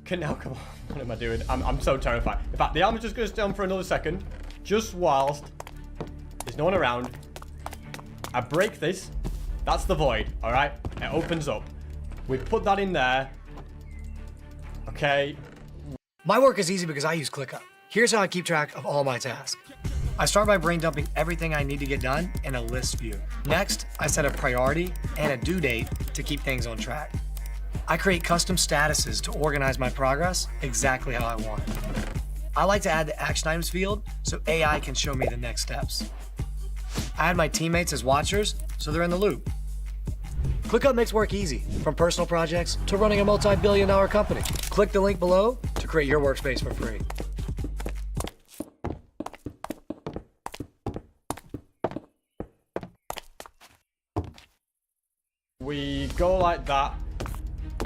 can now come on. What am I doing? I'm so terrified. In fact, the armor's just going to stay on for another second. Just whilst there's no one around. I break this. That's the void, all right? It opens up. We put that in there. Okay. My work is easy because I use ClickUp. Here's how I keep track of all my tasks. I start by brain dumping everything I need to get done in a list view. Next, I set a priority and a due date to keep things on track. I create custom statuses to organize my progress exactly how I want it. I like to add the action items field so AI can show me the next steps. I add my teammates as watchers so they're in the loop. ClickUp makes work easy, from personal projects to running a multi-billion-dollar company. Click the link below to create your workspace for free. We go like that.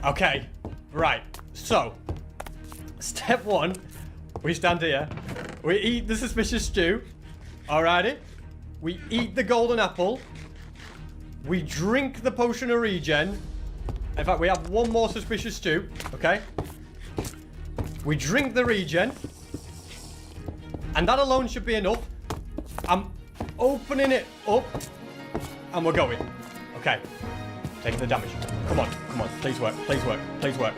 Okay, right. So, step 1, we stand here. We eat the suspicious stew. Alrighty. We eat the golden apple. We drink the potion of regen. In fact, we have one more suspicious stew. Okay. We drink the regen. And that alone should be enough. I'm opening it up. And we're going. Okay. Taking the damage. Come on, come on. Please work, please work, please work.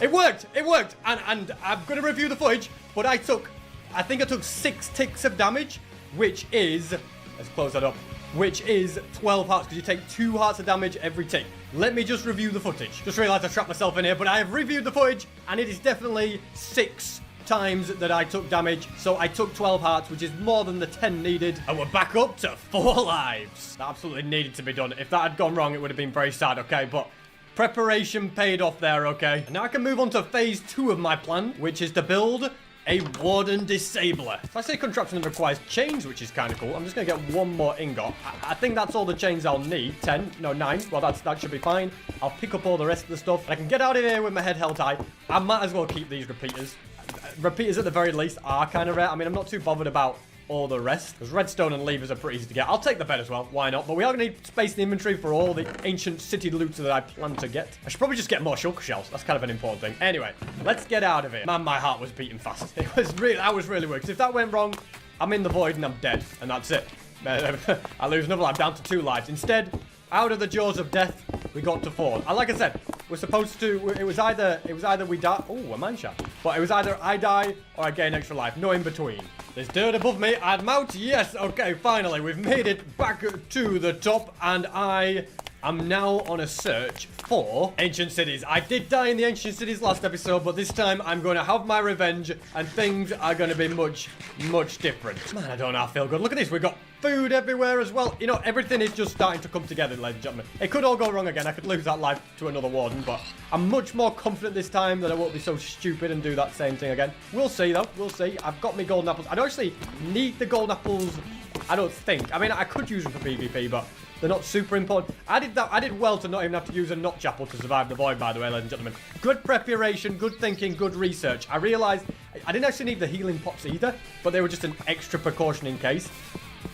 It worked! It worked! And I'm going to review the footage, but I think I took 6 ticks of damage, which is, let's close that up, which is 12 hearts, because you take 2 hearts of damage every tick. Let me just review the footage. Just realized I trapped myself in here, but I have reviewed the footage, and it is definitely 6 times that I took damage, so I took 12 hearts, which is more than the 10 needed, and we're back up to 4 lives. That absolutely needed to be done. If that had gone wrong, it would have been very sad, okay, but preparation paid off there, okay? And now I can move on to phase 2 of my plan, which is to build a Warden Disabler. So I say contraption that requires chains, which is kind of cool. I'm just going to get 1 more ingot. I think that's all the chains I'll need. 10, no, 9. Well, that should be fine. I'll pick up all the rest of the stuff. And I can get out of here with my head held high. I might as well keep these repeaters. Repeaters at the very least are kind of rare. I mean, I'm not too bothered about all the rest, because redstone and levers are pretty easy to get. I'll take the bed as well. Why not? But we are going to need space in the inventory for all the ancient city loot that I plan to get. I should probably just get more shulker shells. That's kind of an important thing. Anyway, let's get out of here. Man, my heart was beating fast. I was really worried, because if that went wrong, I'm in the void and I'm dead, and that's it. I lose another life, down to 2 lives. Instead, out of the jaws of death, we got to 4. And like I said, we're supposed to, it was either we die, oh, a mine shaft. But it was either I die or I gain extra life, no in between. There's dirt above me, I'm out, yes, okay, finally, we've made it back to the top, and I am now on a search for ancient cities. I did die in the ancient cities last episode, but this time I'm going to have my revenge, and things are going to be much, much different. Man, I don't know how I feel good. Look at this, we've got food everywhere as well. You know, everything is just starting to come together, ladies and gentlemen. It could all go wrong again. I could lose that life to another warden, but I'm much more confident this time that I won't be so stupid and do that same thing again. We'll see, though. We'll see. I've got my golden apples. I don't actually need the golden apples, I don't think. I mean, I could use them for PvP, but they're not super important. I did well to not even have to use a notch apple to survive the void, by the way, ladies and gentlemen. Good preparation, good thinking, good research. I realized I didn't actually need the healing pots either, but they were just an extra precaution in case.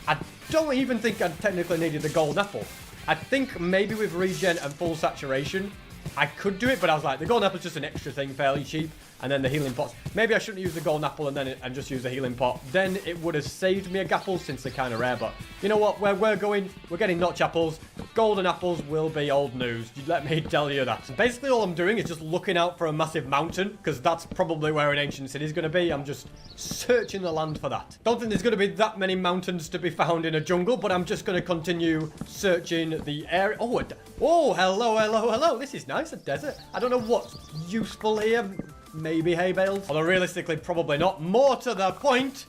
I don't even think I technically needed the golden apple. I think maybe with regen and full saturation, I could do it, but I was like, the golden apple's just an extra thing, fairly cheap. And then the healing pots. Maybe I shouldn't use the golden apple and just use the healing pot. Then it would have saved me a gapple since they're kind of rare. But you know what? Where we're going, we're getting notch apples. Golden apples will be old news. Let me tell you that. So basically all I'm doing is just looking out for a massive mountain, because that's probably where an ancient city is going to be. I'm just searching the land for that. Don't think there's going to be that many mountains to be found in a jungle, but I'm just going to continue searching the area. Oh, hello, hello, hello. This is nice, a desert. I don't know what's useful here. Maybe hay bales. Although realistically, probably not. More to the point,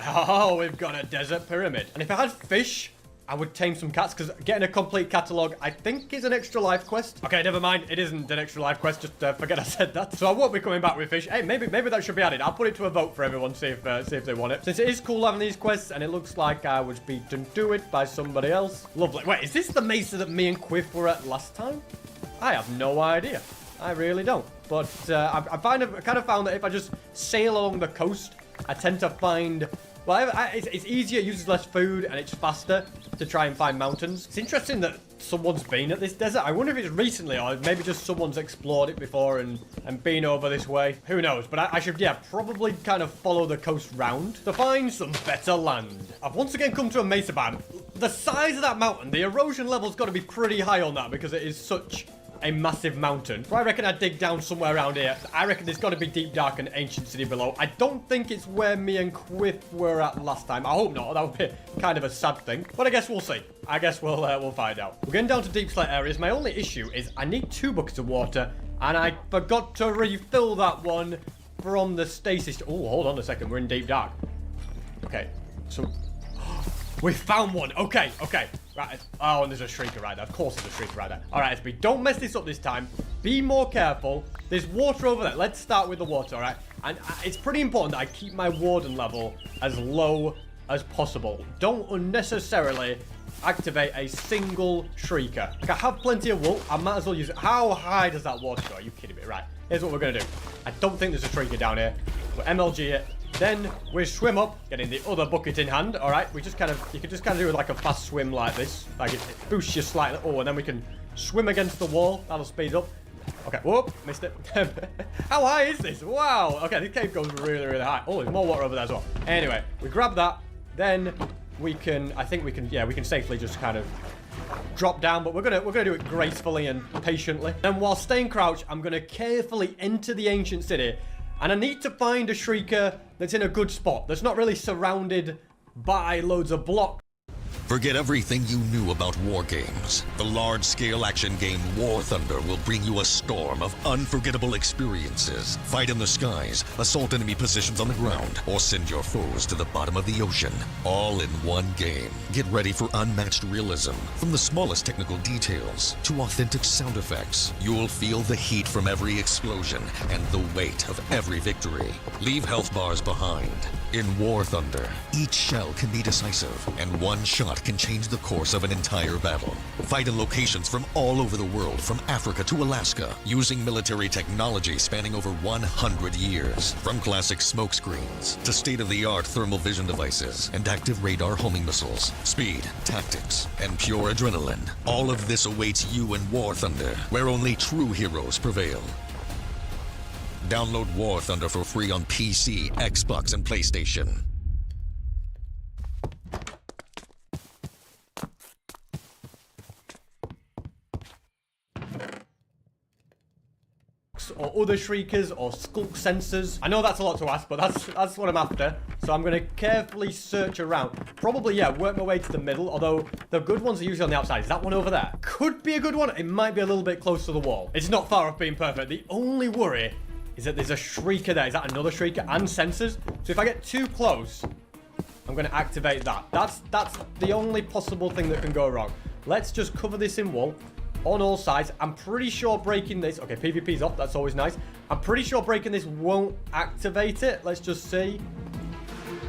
Oh, we've got a desert pyramid. And if I had fish, I would tame some cats, because getting a complete catalogue, I think, is an extra life quest. Okay, never mind. It isn't an extra life quest. Just forget I said that. So I won't be coming back with fish. Hey, maybe that should be added. I'll put it to a vote for everyone, see if they want it. Since it is cool having these quests, and it looks like I was beaten to it by somebody else. Lovely. Wait, is this the mesa that me and Quiff were at last time? I have no idea. I really don't. But I kind of found that if I just sail along the coast, I tend to find... Well, it's easier, it uses less food, and it's faster to try and find mountains. It's interesting that someone's been at this desert. I wonder if it's recently, or maybe just someone's explored it before and been over this way. Who knows? But I should, yeah, probably kind of follow the coast round to find some better land. I've once again come to a mesa biome. The size of that mountain, the erosion level's got to be pretty high on that because it is such a massive mountain. So I reckon I'd dig down somewhere around here. I reckon there's got to be Deep Dark and Ancient City below. I don't think it's where me and Quiff were at last time. I hope not. That would be kind of a sad thing. But I guess we'll see. I guess we'll find out. We're getting down to deep slate areas. My only issue is I need 2 buckets of water, and I forgot to refill that one from the stasis. Oh, hold on a second. We're in Deep Dark. Okay, so... We found one. Okay. Right. Oh, and there's a shrieker right there. Of course there's a shrieker right there. All right, SB, don't mess this up this time. Be more careful. There's water over there. Let's start with the water, all right? And it's pretty important that I keep my warden level as low as possible. Don't unnecessarily activate a single shrieker. Like, I have plenty of wool. I might as well use it. How high does that water go? Are you kidding me? Right. Here's what we're going to do. I don't think there's a shrieker down here. We'll MLG it. Then we swim up, getting the other bucket in hand. All right, you can just kind of do like a fast swim like this. Like it boosts you slightly. Oh, and then we can swim against the wall. That'll speed up. Okay, whoop, missed it. How high is this? Wow. Okay, this cave goes really, really high. Oh, there's more water over there as well. Anyway, we grab that. Then we can, yeah, we can safely just kind of drop down, but we're gonna do it gracefully and patiently. Then while staying crouched, I'm gonna carefully enter the ancient city. And I need to find a shrieker that's in a good spot, that's not really surrounded by loads of blocks. Forget everything you knew about war games. The large-scale action game War Thunder will bring you a storm of unforgettable experiences. Fight in the skies, assault enemy positions on the ground, or send your foes to the bottom of the ocean. All in one game. Get ready for unmatched realism. From the smallest technical details to authentic sound effects, you'll feel the heat from every explosion and the weight of every victory. Leave health bars behind. In War Thunder, each shell can be decisive, and one shot can change the course of an entire battle. Fight in locations from all over the world, from Africa to Alaska, using military technology spanning over 100 years. From classic smoke screens to state-of-the-art thermal vision devices and active radar homing missiles. Speed, tactics, and pure adrenaline. All of this awaits you in War Thunder, where only true heroes prevail. Download War Thunder for free on PC, Xbox, and PlayStation. Or other shriekers or skulk sensors. I know that's a lot to ask, but that's what I'm after. So I'm going to carefully search around. Probably, yeah, work my way to the middle, although the good ones are usually on the outside. Is that one over there? Could be a good one. It might be a little bit close to the wall. It's not far off being perfect. The only worry is that there's a shrieker there. Is that another shrieker and sensors? So if I get too close, I'm going to activate that. That's the only possible thing that can go wrong. Let's just cover this in wool on all sides. I'm pretty sure breaking this... Okay, PvP's off. That's always nice. I'm pretty sure breaking this won't activate it. Let's just see.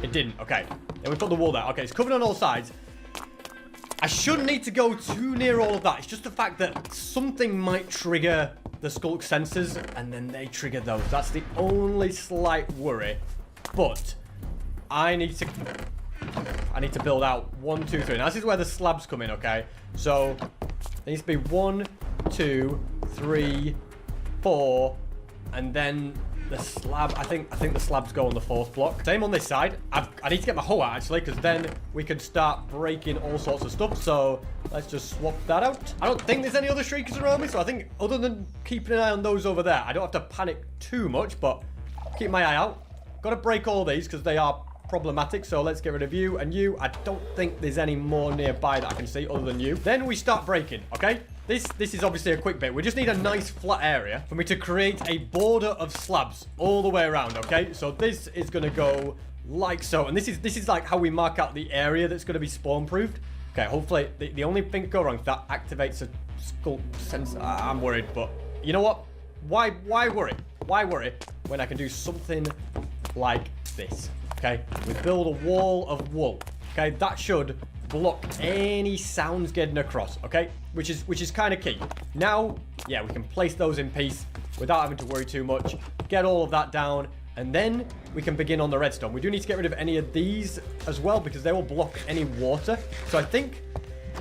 It didn't. Okay. Then we put the wool there. Okay, it's covered on all sides. I shouldn't need to go too near all of that. It's just the fact that something might trigger the skulk sensors, and then they trigger those. That's the only slight worry. But I need to build out 1, 2, 3. Now this is where the slabs come in, okay? So there needs to be 1, 2, 3, 4, and then the slab. I think the slabs go on the 4th block. Same on this side. I need to get my hoe out actually, because then we can start breaking all sorts of stuff. So let's just swap that out. I don't think there's any other shriekers around me, so I think other than keeping an eye on those over there, I don't have to panic too much, but keep my eye out. Got to break all these because they are problematic. So let's get rid of you and you. I don't think there's any more nearby that I can see other than you. Then we start breaking, okay? This is obviously a quick bit. We just need a nice flat area for me to create a border of slabs all the way around, okay? So this is going to go like so. And this is like how we mark out the area that's going to be spawn proofed. Okay, hopefully the only thing to go wrong is that activates a sculpt sensor. I'm worried, but you know what? Why worry? Why worry when I can do something like this? Okay, we build a wall of wool. Okay, that should block any sounds getting across. Okay, which is kind of key. Now, yeah, we can place those in peace without having to worry too much. Get all of that down, and then we can begin on the redstone. We do need to get rid of any of these as well because they will block any water. So I think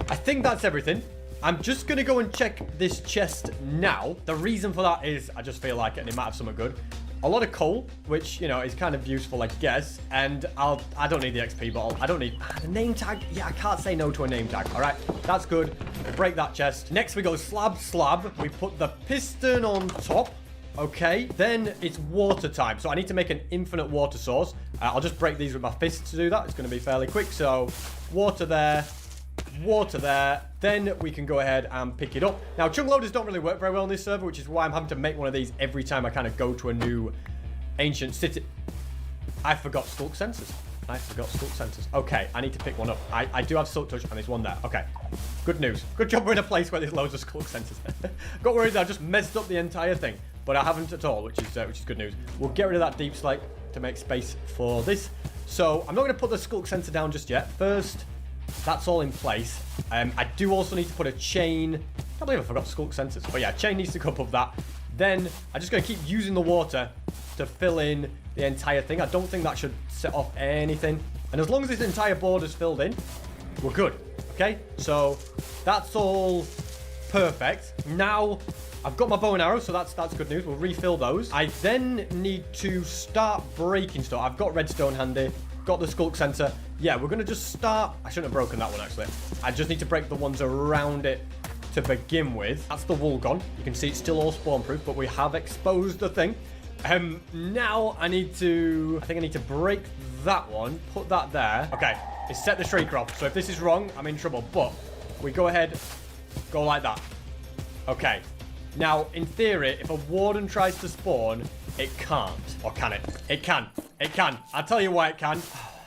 that's everything. I'm just going to go and check this chest now. The reason for that is I just feel like it and it might have something good. A lot of coal, which, you know, is kind of useful, I guess. And I don't need the XP bottle. I don't need the name tag. Yeah, I can't say no to a name tag. All right, that's good. We'll break that chest. Next, we go slab. We put the piston on top. Okay, then it's water time. So I need to make an infinite water source. I'll just break these with my fists to do that. It's going to be fairly quick. So water there. Water there, then we can go ahead and pick it up. Now, chunk loaders don't really work very well on this server, which is why I'm having to make one of these every time I kind of go to a new ancient city. I forgot sculk sensors. Okay, I need to pick one up. I do have silk touch, and there's one there. Okay, good news. Good job we're in a place where there's loads of sculk sensors. Got worried that I just messed up the entire thing, but I haven't at all, which is good news. We'll get rid of that deep slate to make space for this. So I'm not going to put the sculk sensor down just yet. First, that's all in place. I do also need to put a chain. I can't believe I forgot sculk sensors. But yeah, chain needs to go above that. Then I'm just going to keep using the water to fill in the entire thing. I don't think that should set off anything. And as long as this entire board is filled in, we're good. Okay, so that's all perfect. Now I've got my bow and arrow, so that's good news. We'll refill those. I then need to start breaking stuff. I've got redstone handy. Got the sculk sensor. Yeah, we're going to just start. I shouldn't have broken that one, actually. I just need to break the ones around it to begin with. That's the wool gone. You can see it's still all spawn proof, but we have exposed the thing. Now I think I need to break that one, put that there. Okay, it's set the shrieker off. So if this is wrong, I'm in trouble. But we go ahead, go like that. Okay. Now, in theory, if a warden tries to spawn, it can't. Or can it? It can. It can. I'll tell you why it can.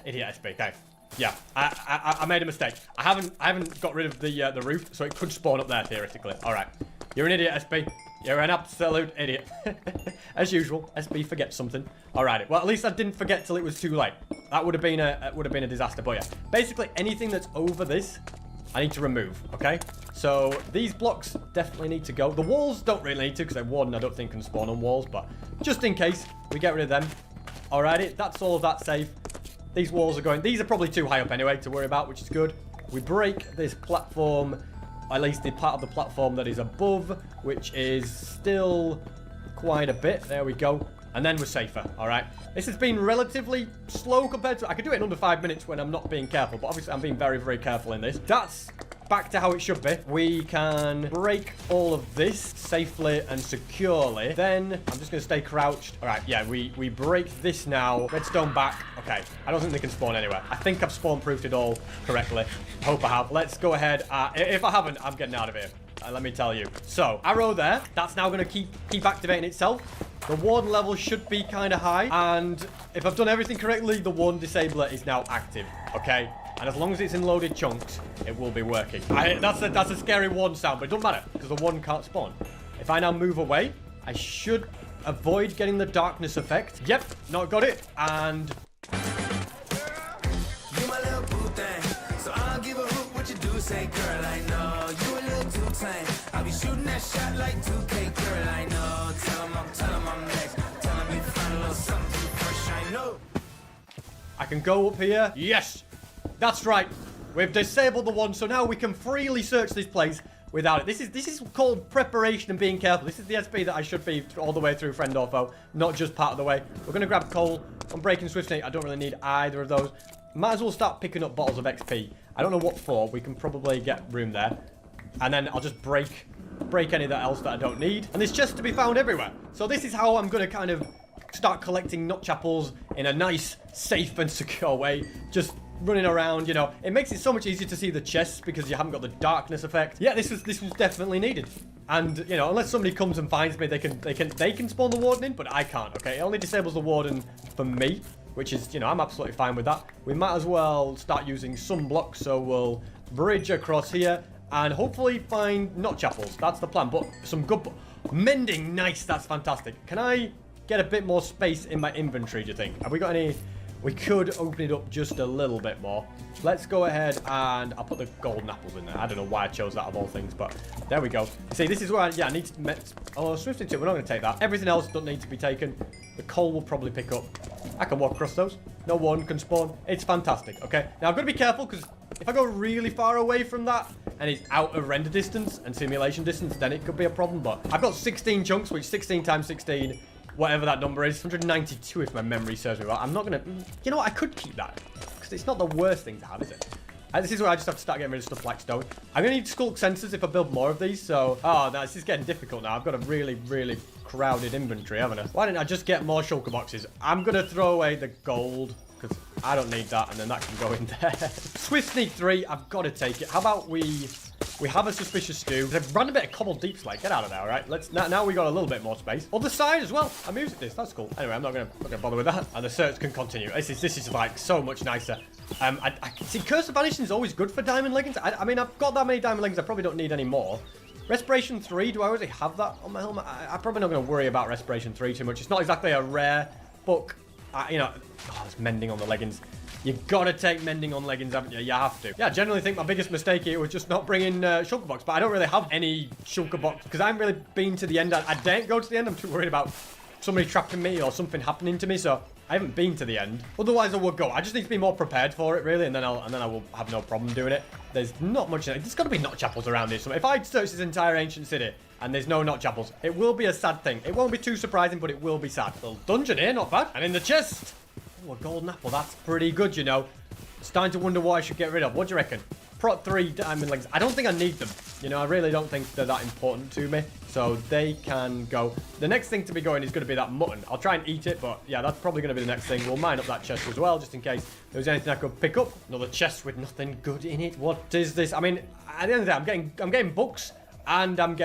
Idiot SB. Okay. Yeah, I made a mistake. I haven't got rid of the roof, so it could spawn up there theoretically. All right. You're an idiot, SB. You're an absolute idiot. As usual, SB forgets something. All right. Well, at least I didn't forget till it was too late. That would have been a disaster. But yeah, basically anything that's over this, I need to remove. Okay. So these blocks definitely need to go. The walls don't really need to because a warden I don't think can spawn on walls, but just in case we get rid of them. Alrighty, that's all of that safe. These walls are going. These are probably too high up anyway to worry about, which is good. We break this platform, at least the part of the platform that is above, which is still quite a bit. There we go. And then we're safer. All right. This has been relatively slow compared to... I could do it in under 5 minutes when I'm not being careful, but obviously I'm being very, very careful in this. That's back to how it should be. We can break all of this safely and securely. Then I'm just going to stay crouched. All right. Yeah, we break this now. Redstone back. Okay. I don't think they can spawn anywhere. I think I've spawn-proofed it all correctly. Hope I have. Let's go ahead. If I haven't, I'm getting out of here. Let me tell you. So, arrow there. That's now going to keep activating itself. The warden level should be kind of high. And if I've done everything correctly, the warden disabler is now active. Okay? And as long as it's in loaded chunks, it will be working. That's a scary warden sound, but it doesn't matter because the warden can't spawn. If I now move away, I should avoid getting the darkness effect. Yep, not got it. And... Say, girl, I know you a little too tame. I'll be shooting that shot like 2K, girl, I know. Tell him I'm next. Tell him you find a little something too fresh, I know. I can go up here. Yes, that's right. We've disabled the one, so now we can freely search this place without it. This is called preparation and being careful. This is the SP that I should be all the way through, friend or foe, not just part of the way. We're going to grab coal. I'm breaking swift snake. I don't really need either of those. Might as well start picking up bottles of XP. I don't know what for. We can probably get room there. And then I'll just break any of that else that I don't need. And there's chests to be found everywhere. So this is how I'm going to kind of start collecting notch apples in a nice, safe and secure way. Just running around, you know. It makes it so much easier to see the chests because you haven't got the darkness effect. Yeah, this was definitely needed. And, you know, unless somebody comes and finds me, they can spawn the warden in, but I can't, okay? It only disables the warden for me. which is, you know, I'm absolutely fine with that. We might as well start using some blocks, so we'll bridge across here and hopefully find notch apples. That's the plan, but some good... Mending, nice, that's fantastic. Can I get a bit more space in my inventory, do you think? Have we got any... We could open it up just a little bit more. Let's go ahead and I'll put the golden apples in there. I don't know why I chose that of all things, but there we go. See, this is where I need to... Oh, Swift into it. We're not going to take that. Everything else doesn't need to be taken. The coal will probably pick up. I can walk across those. No one can spawn. It's fantastic, okay? Now, I've got to be careful because if I go really far away from that and it's out of render distance and simulation distance, then it could be a problem. But I've got 16 chunks, which 16 times 16... whatever that number is, 192 if my memory serves me well. I'm not going to... You know what? I could keep that. Because it's not the worst thing to have, is it? This is where I just have to start getting rid of stuff like stone. I'm going to need sculk sensors if I build more of these, so... Oh, no, this is getting difficult now. I've got a really, really crowded inventory, haven't I? Why didn't I just get more shulker boxes? I'm going to throw away the gold, because I don't need that, and then that can go in there. Swift Sneak 3, I've got to take it. How about we have a suspicious stew. I've run a bit of cobbled deep slate. Get out of there, all right? Let's now we got a little bit more space. Other side as well. I'm using this. That's cool. Anyway, I'm not gonna bother with that. And the search can continue. This is like so much nicer. I see. Curse of Vanishing is always good for diamond leggings. I mean, I've got that many diamond leggings. I probably don't need any more. Respiration 3. Do I already have that on my helmet? I'm probably not going to worry about Respiration 3 too much. It's not exactly a rare book. You know, oh, there's mending on the leggings. You gotta take mending on leggings, haven't you? You have to. Yeah, I generally think my biggest mistake here was just not bringing shulker box, but I don't really have any shulker box because I haven't really been to the end. I daren't go to the end. I'm too worried about somebody trapping me or something happening to me, so I haven't been to the end. Otherwise, I would go. I just need to be more prepared for it, really, and then I will have no problem doing it. There's not much in it. There's got to be notch apples around here. So if I search this entire ancient city and there's no notch apples, it will be a sad thing. It won't be too surprising, but it will be sad. Little dungeon here, not bad. And in the chest, oh, a golden apple. That's pretty good, you know. Starting to wonder what I should get rid of. What do you reckon? Prot 3 diamond legs. I don't think I need them. You know, I really don't think they're that important to me. So they can go. The next thing to be going is going to be that mutton. I'll try and eat it, but yeah, that's probably going to be the next thing. We'll mine up that chest as well, just in case there was anything I could pick up. Another chest with nothing good in it. What is this? I mean, at the end of the day, I'm getting books and I'm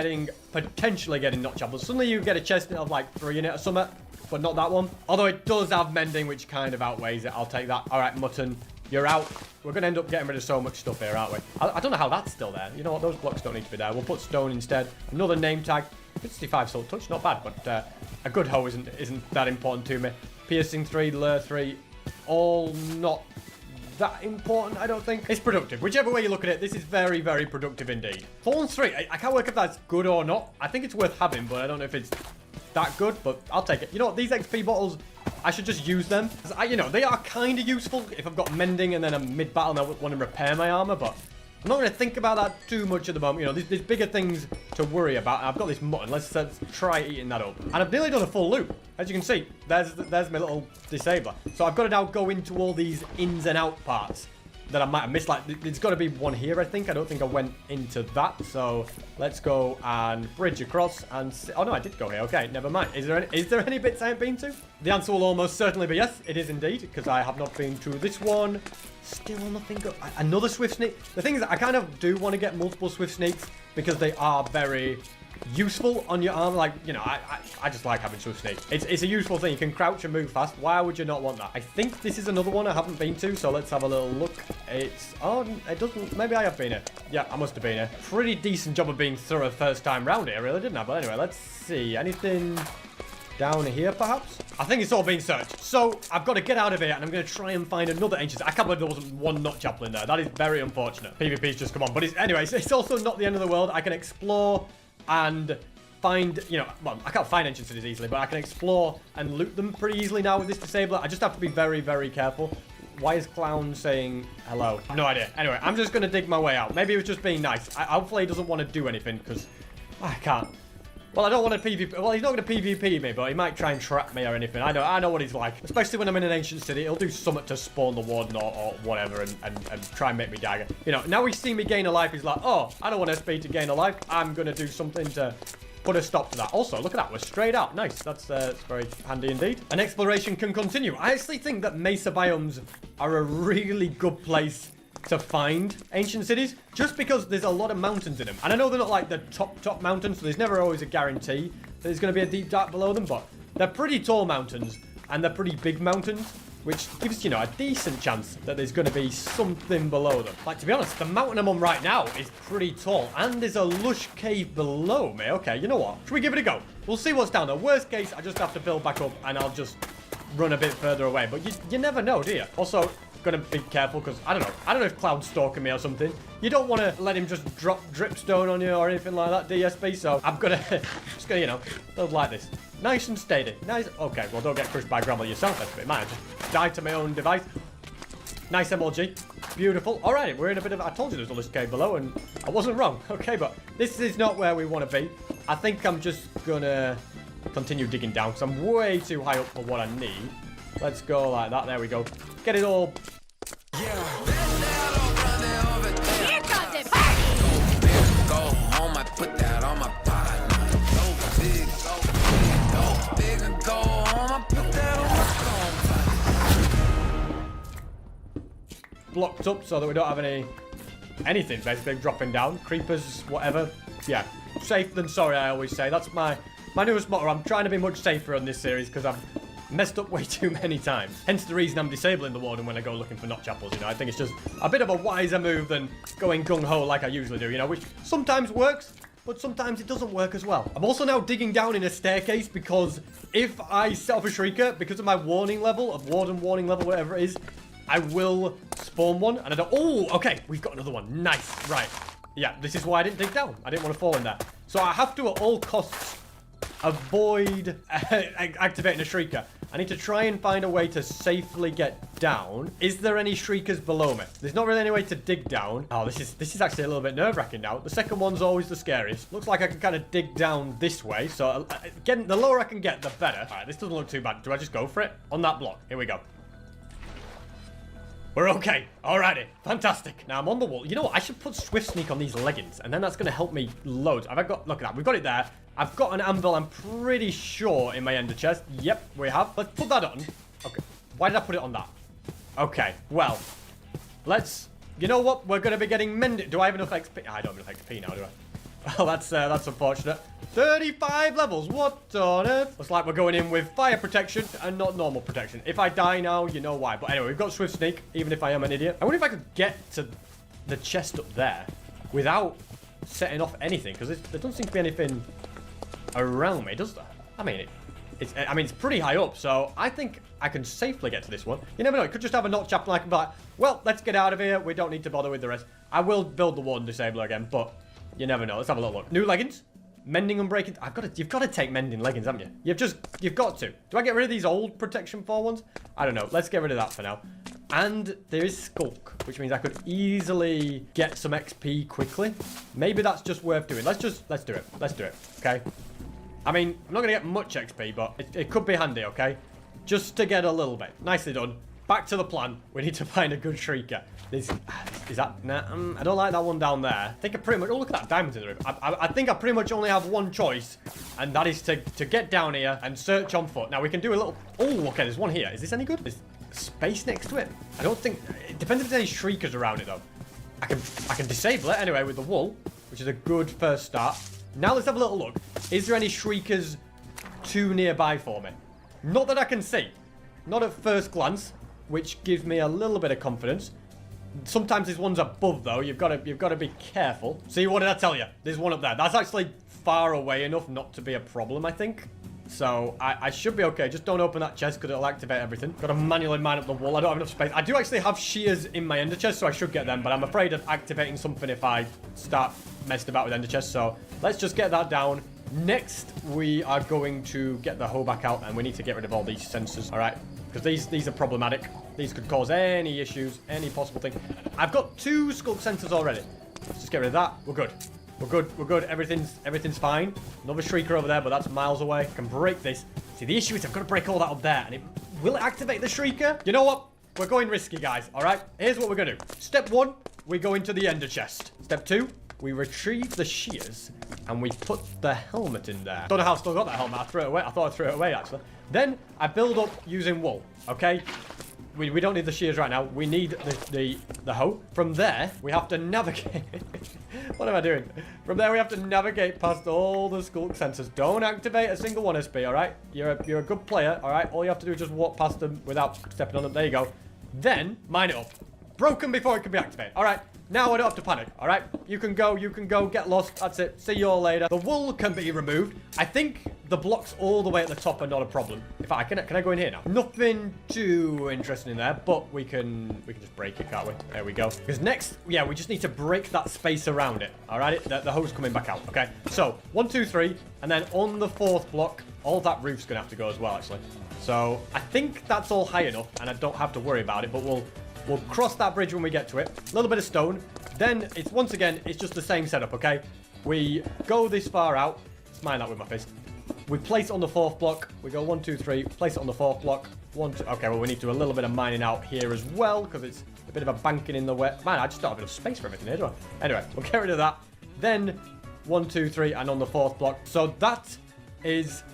potentially getting notch apples. Suddenly you get a chest that have like 3 in it or something, but not that one. Although it does have mending, which kind of outweighs it. I'll take that. All right, mutton. You're out. We're going to end up getting rid of so much stuff here, aren't we? I don't know how that's still there. You know what? Those blocks don't need to be there. We'll put stone instead. Another name tag. 65 soul touch. Not bad, but a good hoe isn't that important to me. Piercing 3, lure 3. All not that important, I don't think. It's productive. Whichever way you look at it, this is very, very productive indeed. Thorns 3. I can't work if that's good or not. I think it's worth having, but I don't know if it's that good, but I'll take it. You know what? These XP bottles, I should just use them. You know, they are kind of useful if I've got mending and then I'm mid-battle and I want to repair my armor, but I'm not going to think about that too much at the moment. You know, there's bigger things to worry about. I've got this mutton. Let's try eating that up. And I've nearly done a full loop. As you can see, there's my little disabler. So I've got to now go into all these ins and out parts that I might have missed. Like, there's got to be one here, I think. I don't think I went into that. So let's go and bridge across and see. Oh, no, I did go here. Okay, never mind. Is there any bits I haven't been to? The answer will almost certainly be yes. It is indeed, because I have not been to this one. Still nothing good. Another Swift Sneak. The thing is, I kind of do want to get multiple Swift Sneaks because they are very useful on your arm. Like, you know, I just like having Swift Sneak. It's a useful thing. You can crouch and move fast. Why would you not want that? I think this is another one I haven't been to, so let's have a little look. Oh, it doesn't. Maybe I have been here. Yeah, I must have been here. Pretty decent job of being thorough first time round here, really, didn't I? But anyway, let's see. Anything down here, perhaps? I think it's all being searched. So I've got to get out of here, and I'm going to try and find another ancient. I can't believe there wasn't one notch apple in there. That is very unfortunate. PvP's just come on. But anyways, it's also not the end of the world. I can explore and find, you know, well, I can't find ancient cities easily, but I can explore and loot them pretty easily now with this disabler. I just have to be very, very careful. Why is Clown saying hello? No idea. Anyway, I'm just going to dig my way out. Maybe it was just being nice. Hopefully he doesn't want to do anything, because I can't. Well, I don't want to PvP. Well, he's not going to PvP me, but he might try and trap me or anything. I know what he's like. Especially when I'm in an ancient city. He'll do something to spawn the warden or whatever and try and make me die. You know, now he's seen me gain a life. He's like, oh, I don't want SP to gain a life. I'm going to do something to put a stop to that. Also, look at that. We're straight out. Nice. That's very handy indeed. And exploration can continue. I actually think that mesa biomes are a really good place to find ancient cities, just because there's a lot of mountains in them. And I know they're not like the top mountains, so there's never always a guarantee that there's going to be a deep dark below them, but they're pretty tall mountains, and they're pretty big mountains. which gives, you know, a decent chance that there's going to be something below them. Like, to be honest, the mountain I'm on right now is pretty tall, and there's a lush cave below me. Okay, you know what? Should we give it a go? We'll see what's down there. Worst case, I just have to build back up, and I'll just run a bit further away. But you never know, do you? Also, gonna be careful, because I don't know if Cloud's stalking me or something. You don't want to let him just drop dripstone on you or anything like that, DSP. So I'm gonna just gonna, you know, build like this, nice and steady. Nice. Okay, well, don't get crushed by gravel yourself. That's a bit mad. Just die to my own device. Nice MLG. Beautiful. All right, we're in a bit of. I told you there's a list cave below, and I wasn't wrong. Okay, but this is not where we want to be. I think I'm just gonna continue digging down, because I'm way too high up for what I need. Let's go like that. There we go. Get it all. Blocked up so that we don't have anything basically dropping down. Creepers, whatever. Yeah, safe than sorry, I always say. That's my newest motto. I'm trying to be much safer on this series because I've messed up way too many times. Hence the reason I'm disabling the warden when I go looking for notch apples, you know. I think it's just a bit of a wiser move than going gung-ho like I usually do, you know, which sometimes works, but sometimes it doesn't work as well. I'm also now digging down in a staircase because if I set off a shrieker, because of my warning level, of warden warning level, whatever it is, I will spawn one, and I don't... Oh, okay, we've got another one. Nice, right. Yeah, this is why I didn't dig down. I didn't want to fall in there. So I have to, at all costs, avoid activating a shrieker. I need to try and find a way to safely get down. Is there any shriekers below me? There's not really any way to dig down. Oh, this is actually a little bit nerve-wracking now. The second one's always the scariest. Looks like I can kind of dig down this way. So again, the lower I can get, the better. All right, this doesn't look too bad. Do I just go for it? On that block. Here we go. We're okay. Alrighty. Fantastic. Now I'm on the wall. You know what? I should put Swift Sneak on these leggings, and then that's going to help me loads. Have I got... Look at that. We've got it there. I've got an anvil, I'm pretty sure, in my ender chest. Yep, we have. Let's put that on. Okay. Why did I put it on that? Okay. Well, let's... You know what? We're going to be getting mended. Do I have enough XP? I don't have enough XP now, do I? Well, that's unfortunate. 35 levels. What on earth? Looks like we're going in with fire protection and not normal protection. If I die now, you know why. But anyway, we've got Swift Sneak, even if I am an idiot. I wonder if I could get to the chest up there without setting off anything, because there doesn't seem to be anything around me, does there? I mean, it's pretty high up, so I think I can safely get to this one. You never know. It could just have a notch up, and I can be like, well, let's get out of here. We don't need to bother with the rest. I will build the Warden Disabler again, but you never know. Let's have a little look. New leggings. Mending and breaking. You've got to take mending leggings, haven't you? You've got to. Do I get rid of these old protection 4 ones? I don't know. Let's get rid of that for now. And there is Skulk, which means I could easily get some XP quickly. Maybe that's just worth doing. Let's do it. Let's do it. Okay. I mean, I'm not going to get much XP, but it could be handy, okay? Just to get a little bit. Nicely done. Back to the plan. We need to find a good shrieker. Is that... Nah, I don't like that one down there. I think I pretty much... Oh, look at that. Diamonds in the roof. I think I pretty much only have one choice, and that is to get down here and search on foot. Now, we can do a little... Oh, okay. There's one here. Is this any good? There's space next to it. I don't think... It depends if there's any shriekers around it, though. I can disable it anyway with the wool, which is a good first start. Now, let's have a little look. Is there any shriekers too nearby for me? Not that I can see. Not at first glance, which gives me a little bit of confidence. Sometimes there's ones above, though. You've got to be careful. See, what did I tell you? There's one up there. That's actually far away enough not to be a problem, I think. So I should be okay. Just don't open that chest because it'll activate everything. Got to manually mine up the wall. I don't have enough space. I do actually have shears in my ender chest, so I should get them. But I'm afraid of activating something if I start messing about with ender chest. So let's just get that down. Next, we are going to get the hoe back out, and we need to get rid of all these sensors. All right. Because these are problematic. These could cause any issues, any possible thing. I've got 2 Skulk sensors already. Let's just get rid of that. We're good. We're good. We're good. Everything's fine. Another shrieker over there, but that's miles away. I can break this. See, the issue is I've got to break all that up there. And will it activate the shrieker? You know what? We're going risky, guys. All right? Here's what we're going to do. Step 1, we go into the ender chest. Step 2, we retrieve the shears and we put the helmet in there. Don't know how I still got that helmet. I threw it away. I thought I threw it away, actually. Then I build up using wool, okay? We don't need the shears right now. We need the hoe. From there, we have to navigate. What am I doing? From there, we have to navigate past all the skulk sensors. Don't activate a single one, SP, all right? You're a good player, all right? All you have to do is just walk past them without stepping on them. There you go. Then, mine it up. Broken before it can be activated. All right. Now I don't have to panic, all right? You can go, get lost. That's it. See you all later. The wool can be removed. I think the blocks all the way at the top are not a problem. In fact, can I go in here now? Nothing too interesting in there, but we can just break it, can't we? There we go. Because next, yeah, we just need to break that space around it, all right? The hose coming back out, okay? So 1, 2, 3, and then on the 4th block, all that roof's gonna have to go as well, actually. So I think that's all high enough, and I don't have to worry about it, but we'll cross that bridge when we get to it. A little bit of stone. Then, once again, it's just the same setup, okay? We go this far out. Mine that with my fist. We place it on the 4th block. We go 1, 2, 3. Place it on the 4th block. 1, 2. Okay, well, we need to do a little bit of mining out here as well, because it's a bit of a banking in the way. Man, I just don't have enough space for everything here, do I? Anyway, we'll get rid of that. Then, 1, 2, 3, and on the 4th block. So that is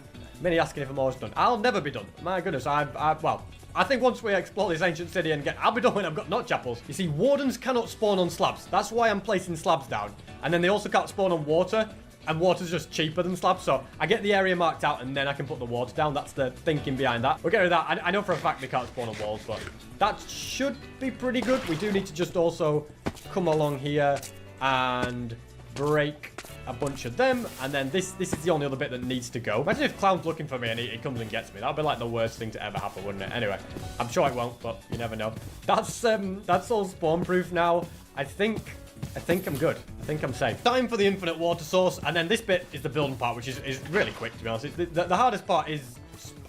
Mini asking if I'm always done. I'll never be done. My goodness, well, I think once we explore this ancient city and I'll be done when I've got nut chapels. You see, wardens cannot spawn on slabs. That's why I'm placing slabs down. And then they also can't spawn on water. And water's just cheaper than slabs. So I get the area marked out and then I can put the water down. That's the thinking behind that. We'll get rid of that. I know for a fact they can't spawn on walls, but that should be pretty good. We do need to just also come along here and break a bunch of them, and then this is the only other bit that needs to go. Imagine if Clown's looking for me and he comes and gets me. That'd be like the worst thing to ever happen, wouldn't it? Anyway, I'm sure it won't, but you never know. That's all spawn proof now. I think I'm good. I think I'm safe. Time for the infinite water source, and then this bit is the building part, which is really quick, to be honest. The hardest part is,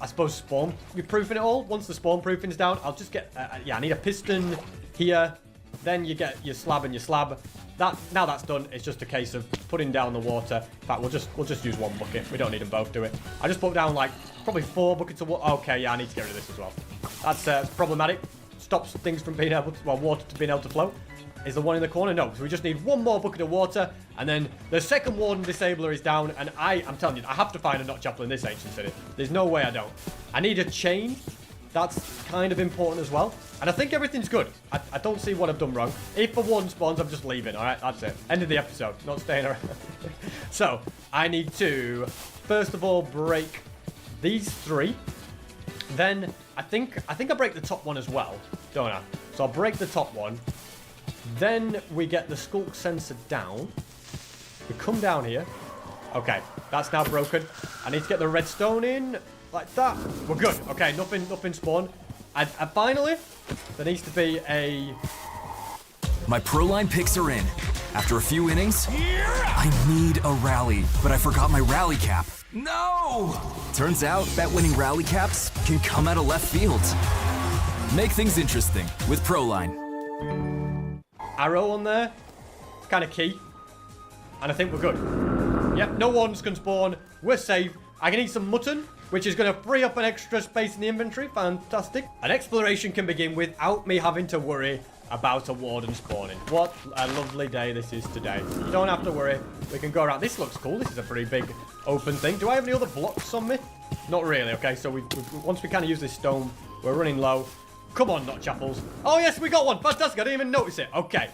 I suppose, spawn. You're proofing it all. Once the spawn proofing's down, I'll just get, yeah, I need a piston here. Then you get your slab and your slab. Now that's done, it's just a case of putting down the water. In fact, we'll just use one bucket. We don't need them both, do it. I just put down like probably 4 buckets of water. Okay, yeah, I need to get rid of this as well. That's problematic. Stops things from being able to, well, water to being able to flow. Is the one in the corner? No, so we just need 1 more bucket of water, and then the second warden disabler is down, and I'm telling you, I have to find a nut chapel in this ancient city. There's no way I don't. I need a chain. That's kind of important as well. And I think everything's good. I don't see what I've done wrong. If a warden spawns, I'm just leaving, all right? That's it. End of the episode. Not staying around. So, I need to, first of all, break these 3. Then, I think I break the top one as well, don't I? So, I'll break the top one. Then, we get the skulk sensor down. We come down here. Okay, that's now broken. I need to get the redstone in. Like that. We're good. Okay, nothing spawned. And finally, there needs to be a... My Proline picks are in. After a few innings, I need a rally, but I forgot my rally cap. No! Turns out, bet winning rally caps can come out of left field. Make things interesting with Proline. Arrow on there. It's kind of key. And I think we're good. Yep, no ones can spawn. We're safe. I can eat some mutton, which is going to free up an extra space in the inventory. Fantastic. An exploration can begin without me having to worry about a warden spawning. What a lovely day this is today. You don't have to worry. We can go around. This looks cool. This is a pretty big open thing. Do I have any other blocks on me? Not really. Okay, so once we kind of use this stone, we're running low. Come on, nut chapels. Oh, yes, we got one. Fantastic. I didn't even notice it. Okay.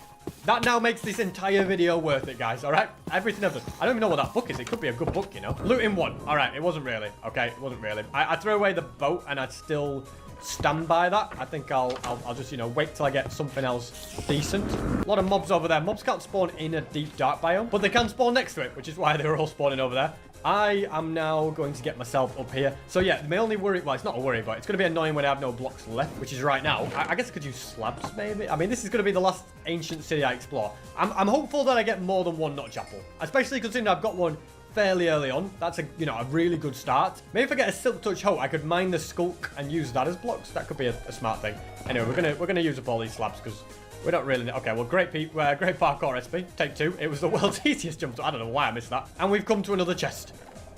That now makes this entire video worth it, guys, all right? Everything I've done. I don't even know what that book is. It could be a good book, you know? Looting 1. All right, it wasn't really. Okay, it wasn't really. I threw away the boat, and I'd still stand by that. I think I'll just, you know, wait till I get something else decent. A lot of mobs over there. Mobs can't spawn in a deep, dark biome, but they can spawn next to it, which is why they were all spawning over there. I am now going to get myself up here. So yeah, my only worry, well, it's not a worry, but it's going to be annoying when I have no blocks left, which is right now. I guess I could use slabs, maybe. I mean, this is going to be the last ancient city I explore. I'm hopeful that I get more than 1 nut chapel, especially considering I've got one fairly early on. That's a, you know, a really good start. Maybe if I get a silk touch hoe, I could mine the skulk and use that as blocks. That could be a smart thing. Anyway, we're gonna use up all these slabs because we don't really... Okay, well, great parkour recipe. Take 2. It was the world's easiest jump. I don't know why I missed that. And we've come to another chest.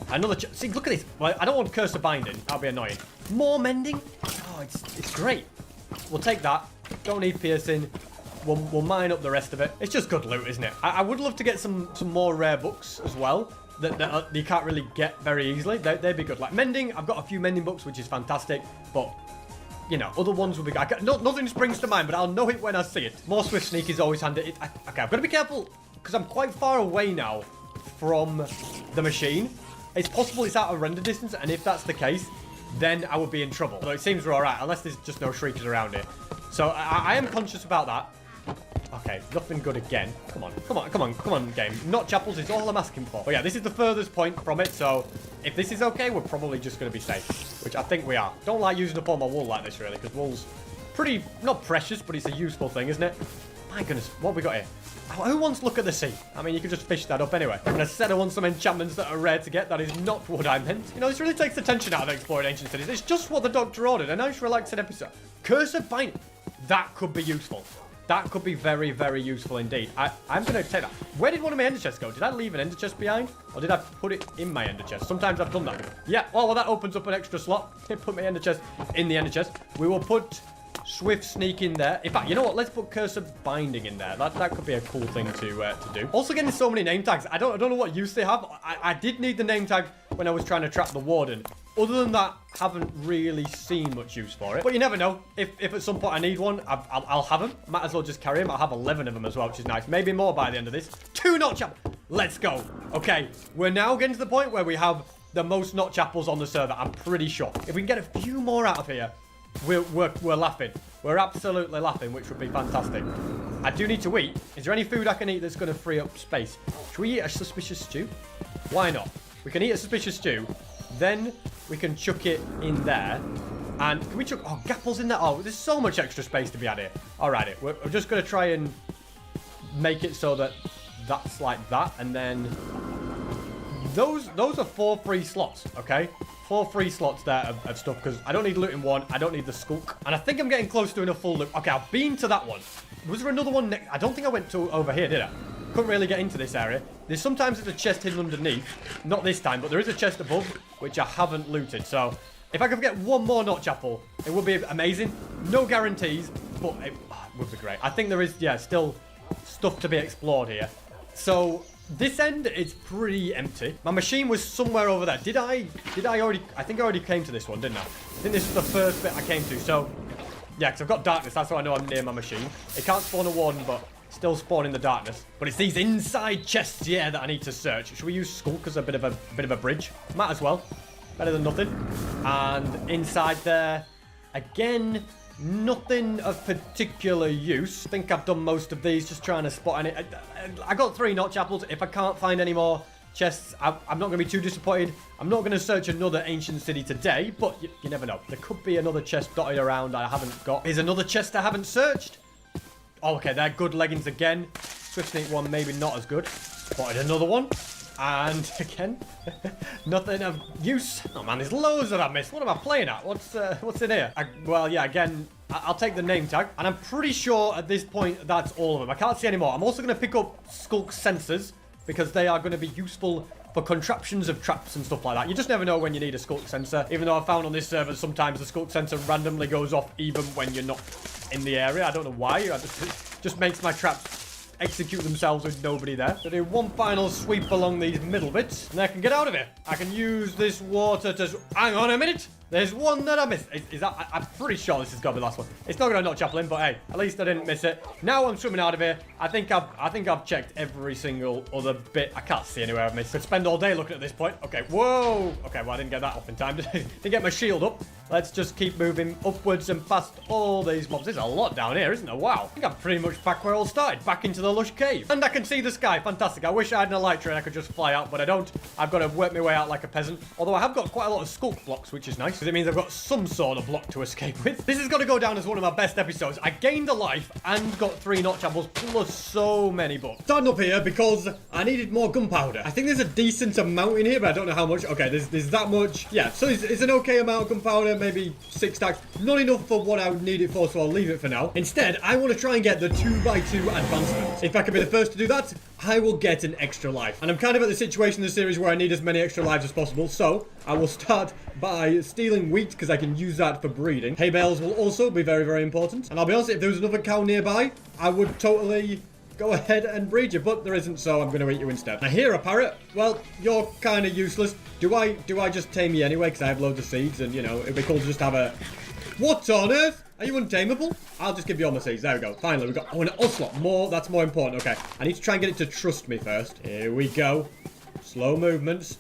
Another chest. See, look at this. Well, I don't want cursor binding. That'll be annoying. More mending. Oh, it's great. We'll take that. Don't need piercing. We'll mine up the rest of it. It's just good loot, isn't it? I would love to get some more rare books as well that you can't really get very easily. They'd be good. Like mending, I've got a few mending books, which is fantastic. But, you know, other ones would be good. Nothing springs to mind, but I'll know it when I see it. More swift sneak is always handy. Okay, I've got to be careful because I'm quite far away now from the machine. It's possible it's out of render distance, and if that's the case, then I would be in trouble. Although it seems we're alright, unless there's just no shriekers around here. So I am conscious about that. Okay, nothing good again. Come on, come on, come on, come on, game. Not chapels is all I'm asking for. But yeah, this is the furthest point from it, so if this is okay, we're probably just going to be safe. Which I think we are. Don't like using up all my wool like this, really, because wool's pretty, not precious, but it's a useful thing, isn't it? My goodness, what have we got here? Who wants to look at the sea? I mean, you could just fish that up anyway. I'm going to settle on some enchantments that are rare to get. That is not what I meant. You know, this really takes the tension out of exploring ancient cities. It's just what the doctor ordered. A nice, relaxing episode. Cursor binding. That could be useful. That could be very, very useful indeed. I'm going to take that. Where did one of my ender chests go? Did I leave an ender chest behind? Or did I put it in my ender chest? Sometimes I've done that. Yeah, well, that opens up an extra slot. Put my ender chest in the ender chest. We will put Swift Sneak in there. In fact, you know what? Let's put Cursor Binding in there. That could be a cool thing to do. Also getting so many name tags. I don't know what use they have. I did need the name tag when I was trying to trap the Warden. Other than that, haven't really seen much use for it. But you never know. If at some point I need one, I'll have them. Might as well just carry them. I'll have 11 of them as well, which is nice. Maybe more by the end of this. 2 Not Chapels. Let's go. Okay, we're now getting to the point where we have the most Not Chapels on the server. I'm pretty sure. If we can get a few more out of here, we're laughing. We're absolutely laughing, which would be fantastic. I do need to eat. Is there any food I can eat that's going to free up space? Should we eat a suspicious stew? Why not? We can eat a suspicious stew. Then we can chuck it in there. And can we chuck... Oh, gapples in there. Oh, there's so much extra space to be had here. All right, we're just going to try and make it so that that's like that. And then... Those are 4 free slots, okay? 4 free slots there of stuff, because I don't need loot in one. I don't need the skulk. And I think I'm getting close to enough full loot. Okay, I've been to that one. Was there another one next? I don't think I went to over here, did I? Couldn't really get into this area. There's sometimes a chest hidden underneath. Not this time, but there is a chest above, which I haven't looted. So, if I could get one more Not Chapel, it would be amazing. No guarantees, but it would be great. I think there is, yeah, still stuff to be explored here. So... This end is pretty empty. My machine was somewhere over there. Did I already... I think I already came to this one, didn't I? I think this is the first bit I came to. So, yeah, because I've got darkness. That's how I know I'm near my machine. It can't spawn a warden, but still spawn in the darkness. But it's these inside chests, yeah, that I need to search. Should we use Skulk as a bit of a bridge? Might as well. Better than nothing. And inside there, again... Nothing of particular use. I think I've done most of these, just trying to spot any. I got 3 Not Chapels. If I can't find any more chests, I'm not going to be too disappointed. I'm not going to search another ancient city today, but you never know. There could be another chest dotted around I haven't got. Is another chest I haven't searched? Oh, okay, they're good leggings again. Swift Sneak one, maybe not as good. Spotted another one. And again, nothing of use. Oh man, there's loads that I missed. What am I playing at? What's in here? Well, yeah, again, I'll take the name tag. And I'm pretty sure at this point that's all of them. I can't see any more. I'm also going to pick up Skulk sensors because they are going to be useful for contraptions of traps and stuff like that. You just never know when you need a Skulk sensor. Even though I found on this server sometimes the Skulk sensor randomly goes off even when you're not in the area. I don't know why. It just makes my traps execute themselves with nobody there. So do one final sweep along these middle bits, and I can get out of here. I can use this water to... Hang on a minute. There's one that I missed. Is that... I'm pretty sure this has got to be the last one. It's not going to Not Chapel in, but hey, at least I didn't miss it. Now I'm swimming out of here. I think I've checked every single other bit. I can't see anywhere I've missed. Could spend all day looking at this point. Okay, whoa. Okay, well, I didn't get that off in time. Didn't get my shield up. Let's just keep moving upwards and past all these mobs. There's a lot down here, isn't there? Wow. I think I'm pretty much back where I all started. Back into the lush cave. And I can see the sky. Fantastic. I wish I had an elytra and I could just fly out, but I don't. I've got to work my way out like a peasant. Although I have got quite a lot of Skulk blocks, which is nice, because it means I've got some sort of block to escape with. This has got to go down as one of my best episodes. I gained a life and got 3 Not Chapels plus so many books. Starting up here because I needed more gunpowder. I think there's a decent amount in here, but I don't know how much. Okay, there's that much. Yeah, so it's an okay amount of gunpowder, maybe 6 stacks. Not enough for what I would need it for, so I'll leave it for now. Instead, I want to try and get the 2x2 advancement. If I can be the first to do that, I will get an extra life. And I'm kind of at the situation in the series where I need as many extra lives as possible, so I will start by stealing wheat because I can use that for breeding. Hay bales will also be very, very important. And I'll be honest, if there was another cow nearby, I would totally go ahead and breed you, but there isn't, so I'm going to eat you instead. I hear a parrot. Well, you're kind of useless. Do I just tame you anyway? Because I have loads of seeds, and, you know, it'd be cool to just have a... What on earth? Are you untameable? I'll just give you all my seeds. There we go. Finally, we got... Oh, an ocelot. More. That's more important. Okay. I need to try and get it to trust me first. Here we go. Slow movements.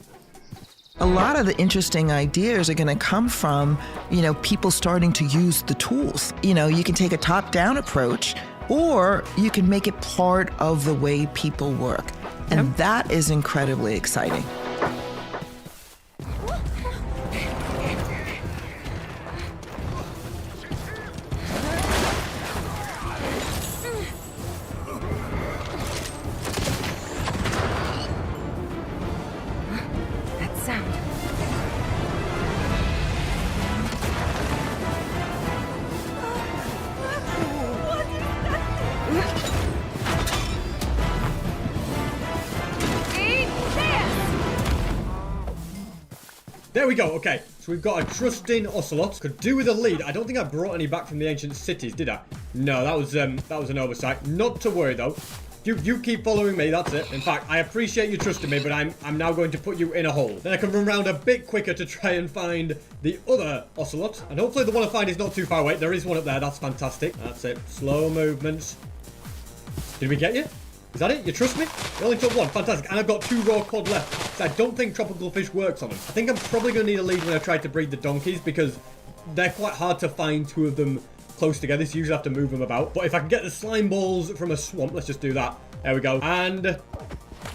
A lot of the interesting ideas are going to come from, you know, people starting to use the tools. You know, you can take a top-down approach, or you can make it part of the way people work. And that is incredibly exciting. There we go. Okay, so we've got a trusting ocelot. Could do with a lead. I don't think I brought any back from the ancient cities, did I? No, that was an oversight. Not to worry though. You keep following me. That's it. In fact, I appreciate you trusting me, but I'm now going to put you in a hole. Then I can run around a bit quicker to try and find the other ocelot, and hopefully the one I find is not too far away. There is one up there. That's fantastic. That's it. Slow movements. Did we get you? Is that it? You trust me? You only took one. Fantastic. And I've got 2 raw cod left. So I don't think tropical fish works on them. I think I'm probably going to need a lead when I try to breed the donkeys, because they're quite hard to find 2 of them close together. So you usually have to move them about. But if I can get the slime balls from a swamp, let's just do that. There we go. And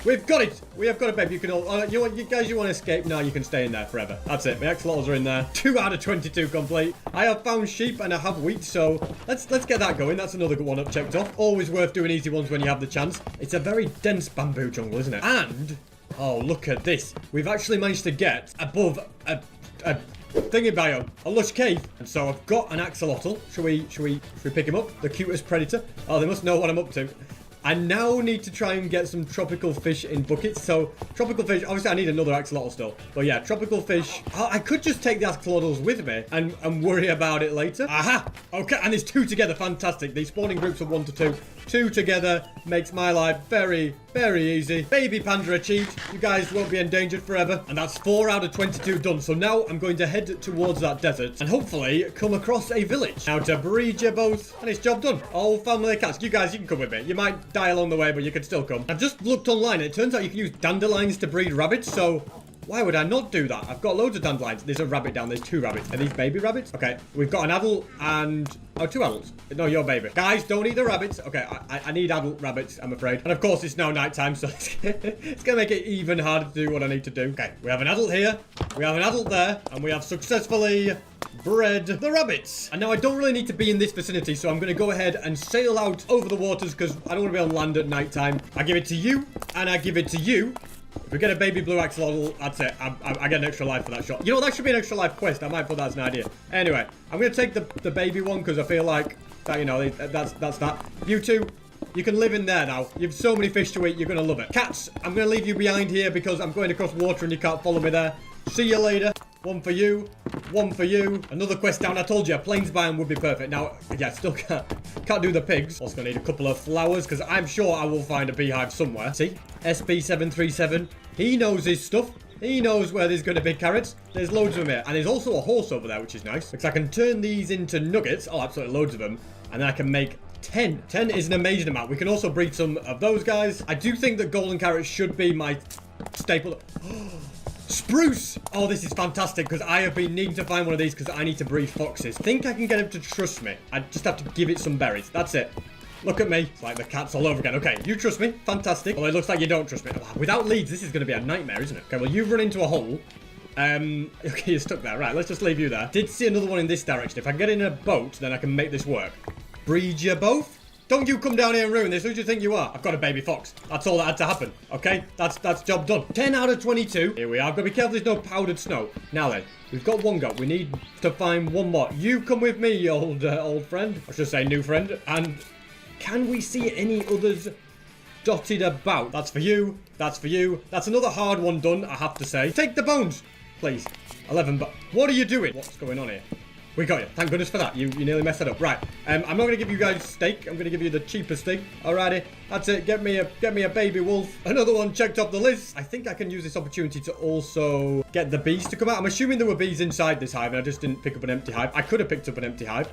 we've got it. We have got it, babe. You can all... you guys, you want to escape? No, you can stay in there forever. That's it. My axolotls are in there. 2 out of 22 complete. I have found sheep and I have wheat, so let's get that going. That's another good one up checked off. Always worth doing easy ones when you have the chance. It's a very dense bamboo jungle, isn't it? And... oh, look at this. We've actually managed to get above a thingy biome, a lush cave. And so I've got an axolotl. Should we pick him up? The cutest predator. Oh, they must know what I'm up to. I now need to try and get some tropical fish in buckets. So, tropical fish, obviously I need another axolotl still. But yeah, tropical fish. Oh, I could just take the axolotls with me and worry about it later. Aha! Okay, and there's 2 together. Fantastic. These spawning groups of 1 to 2. 2 together makes my life very, very easy. Baby panda achieved. You guys won't be endangered forever. And that's 4 out of 22 done. So now I'm going to head towards that desert and hopefully come across a village. Now to breed you both. And it's job done. All family cats. You guys, you can come with me. You might die along the way, but you can still come. I've just looked online. It turns out you can use dandelions to breed rabbits. So... why would I not do that? I've got loads of dandelions. There's a rabbit down. There's 2 rabbits. Are these baby rabbits? Okay. We've got an adult and... oh, 2 adults. No, you're baby. Guys, don't eat the rabbits. Okay, I need adult rabbits, I'm afraid. And of course, it's now nighttime, so it's going to make it even harder to do what I need to do. Okay, we have an adult here. We have an adult there. And we have successfully bred the rabbits. And now I don't really need to be in this vicinity, so I'm going to go ahead and sail out over the waters because I don't want to be on land at nighttime. I give it to you, and I give it to you. If we get a baby blue axolotl, that's it. I get an extra life for that shot. You know, that should be an extra life quest. I might put that as an idea. Anyway, I'm going to take the baby one because I feel like that, you know, that's that. You 2, you can live in there now. You have so many fish to eat, you're going to love it. Cats, I'm going to leave you behind here because I'm going across water and you can't follow me there. See you later. 1 for you. 1 for you. Another quest down. I told you, a plains biome would be perfect. Now, yeah, still can't do the pigs. Also gonna need a couple of flowers because I'm sure I will find a beehive somewhere. See? SP737. He knows his stuff. He knows where there's going to be carrots. There's loads of them here. And there's also a horse over there, which is nice. Because I can turn these into nuggets. Oh, absolutely loads of them. And then I can make 10. 10 is an amazing amount. We can also breed some of those guys. I do think that golden carrots should be my staple. Spruce! Oh, this is fantastic because I have been needing to find one of these because I need to breed foxes. I think I can get him to trust me. I just have to give it some berries. That's it. Look at me. It's like the cats all over again. Okay, you trust me. Fantastic. Well, it looks like you don't trust me. Without leads, this is going to be a nightmare, isn't it? Okay, well, you've run into a hole. Okay, you're stuck there. Right, let's just leave you there. Did see another one in this direction. If I can get in a boat, then I can make this work. Breed you both? Don't you come down here and ruin this. Who do you think you are? I've got a baby fox. That's all that had to happen. Okay? That's job done. 10 out of 22. Here we are. I've got to be careful there's no powdered snow. Now then, we've got 1 goat. We need to find 1 more. You come with me, old friend. I should say new friend. And can we see any others dotted about? That's for you. That's for you. That's another hard one done, I have to say. Take the bones, please. 11, but what are you doing? What's going on here? We got you. Thank goodness for that. You nearly messed it up. Right. I'm not going to give you guys steak. I'm going to give you the cheapest thing. Alrighty. That's it. Get me a baby wolf. Another one checked off the list. I think I can use this opportunity to also get the bees to come out. I'm assuming there were bees inside this hive and I just didn't pick up an empty hive. I could have picked up an empty hive.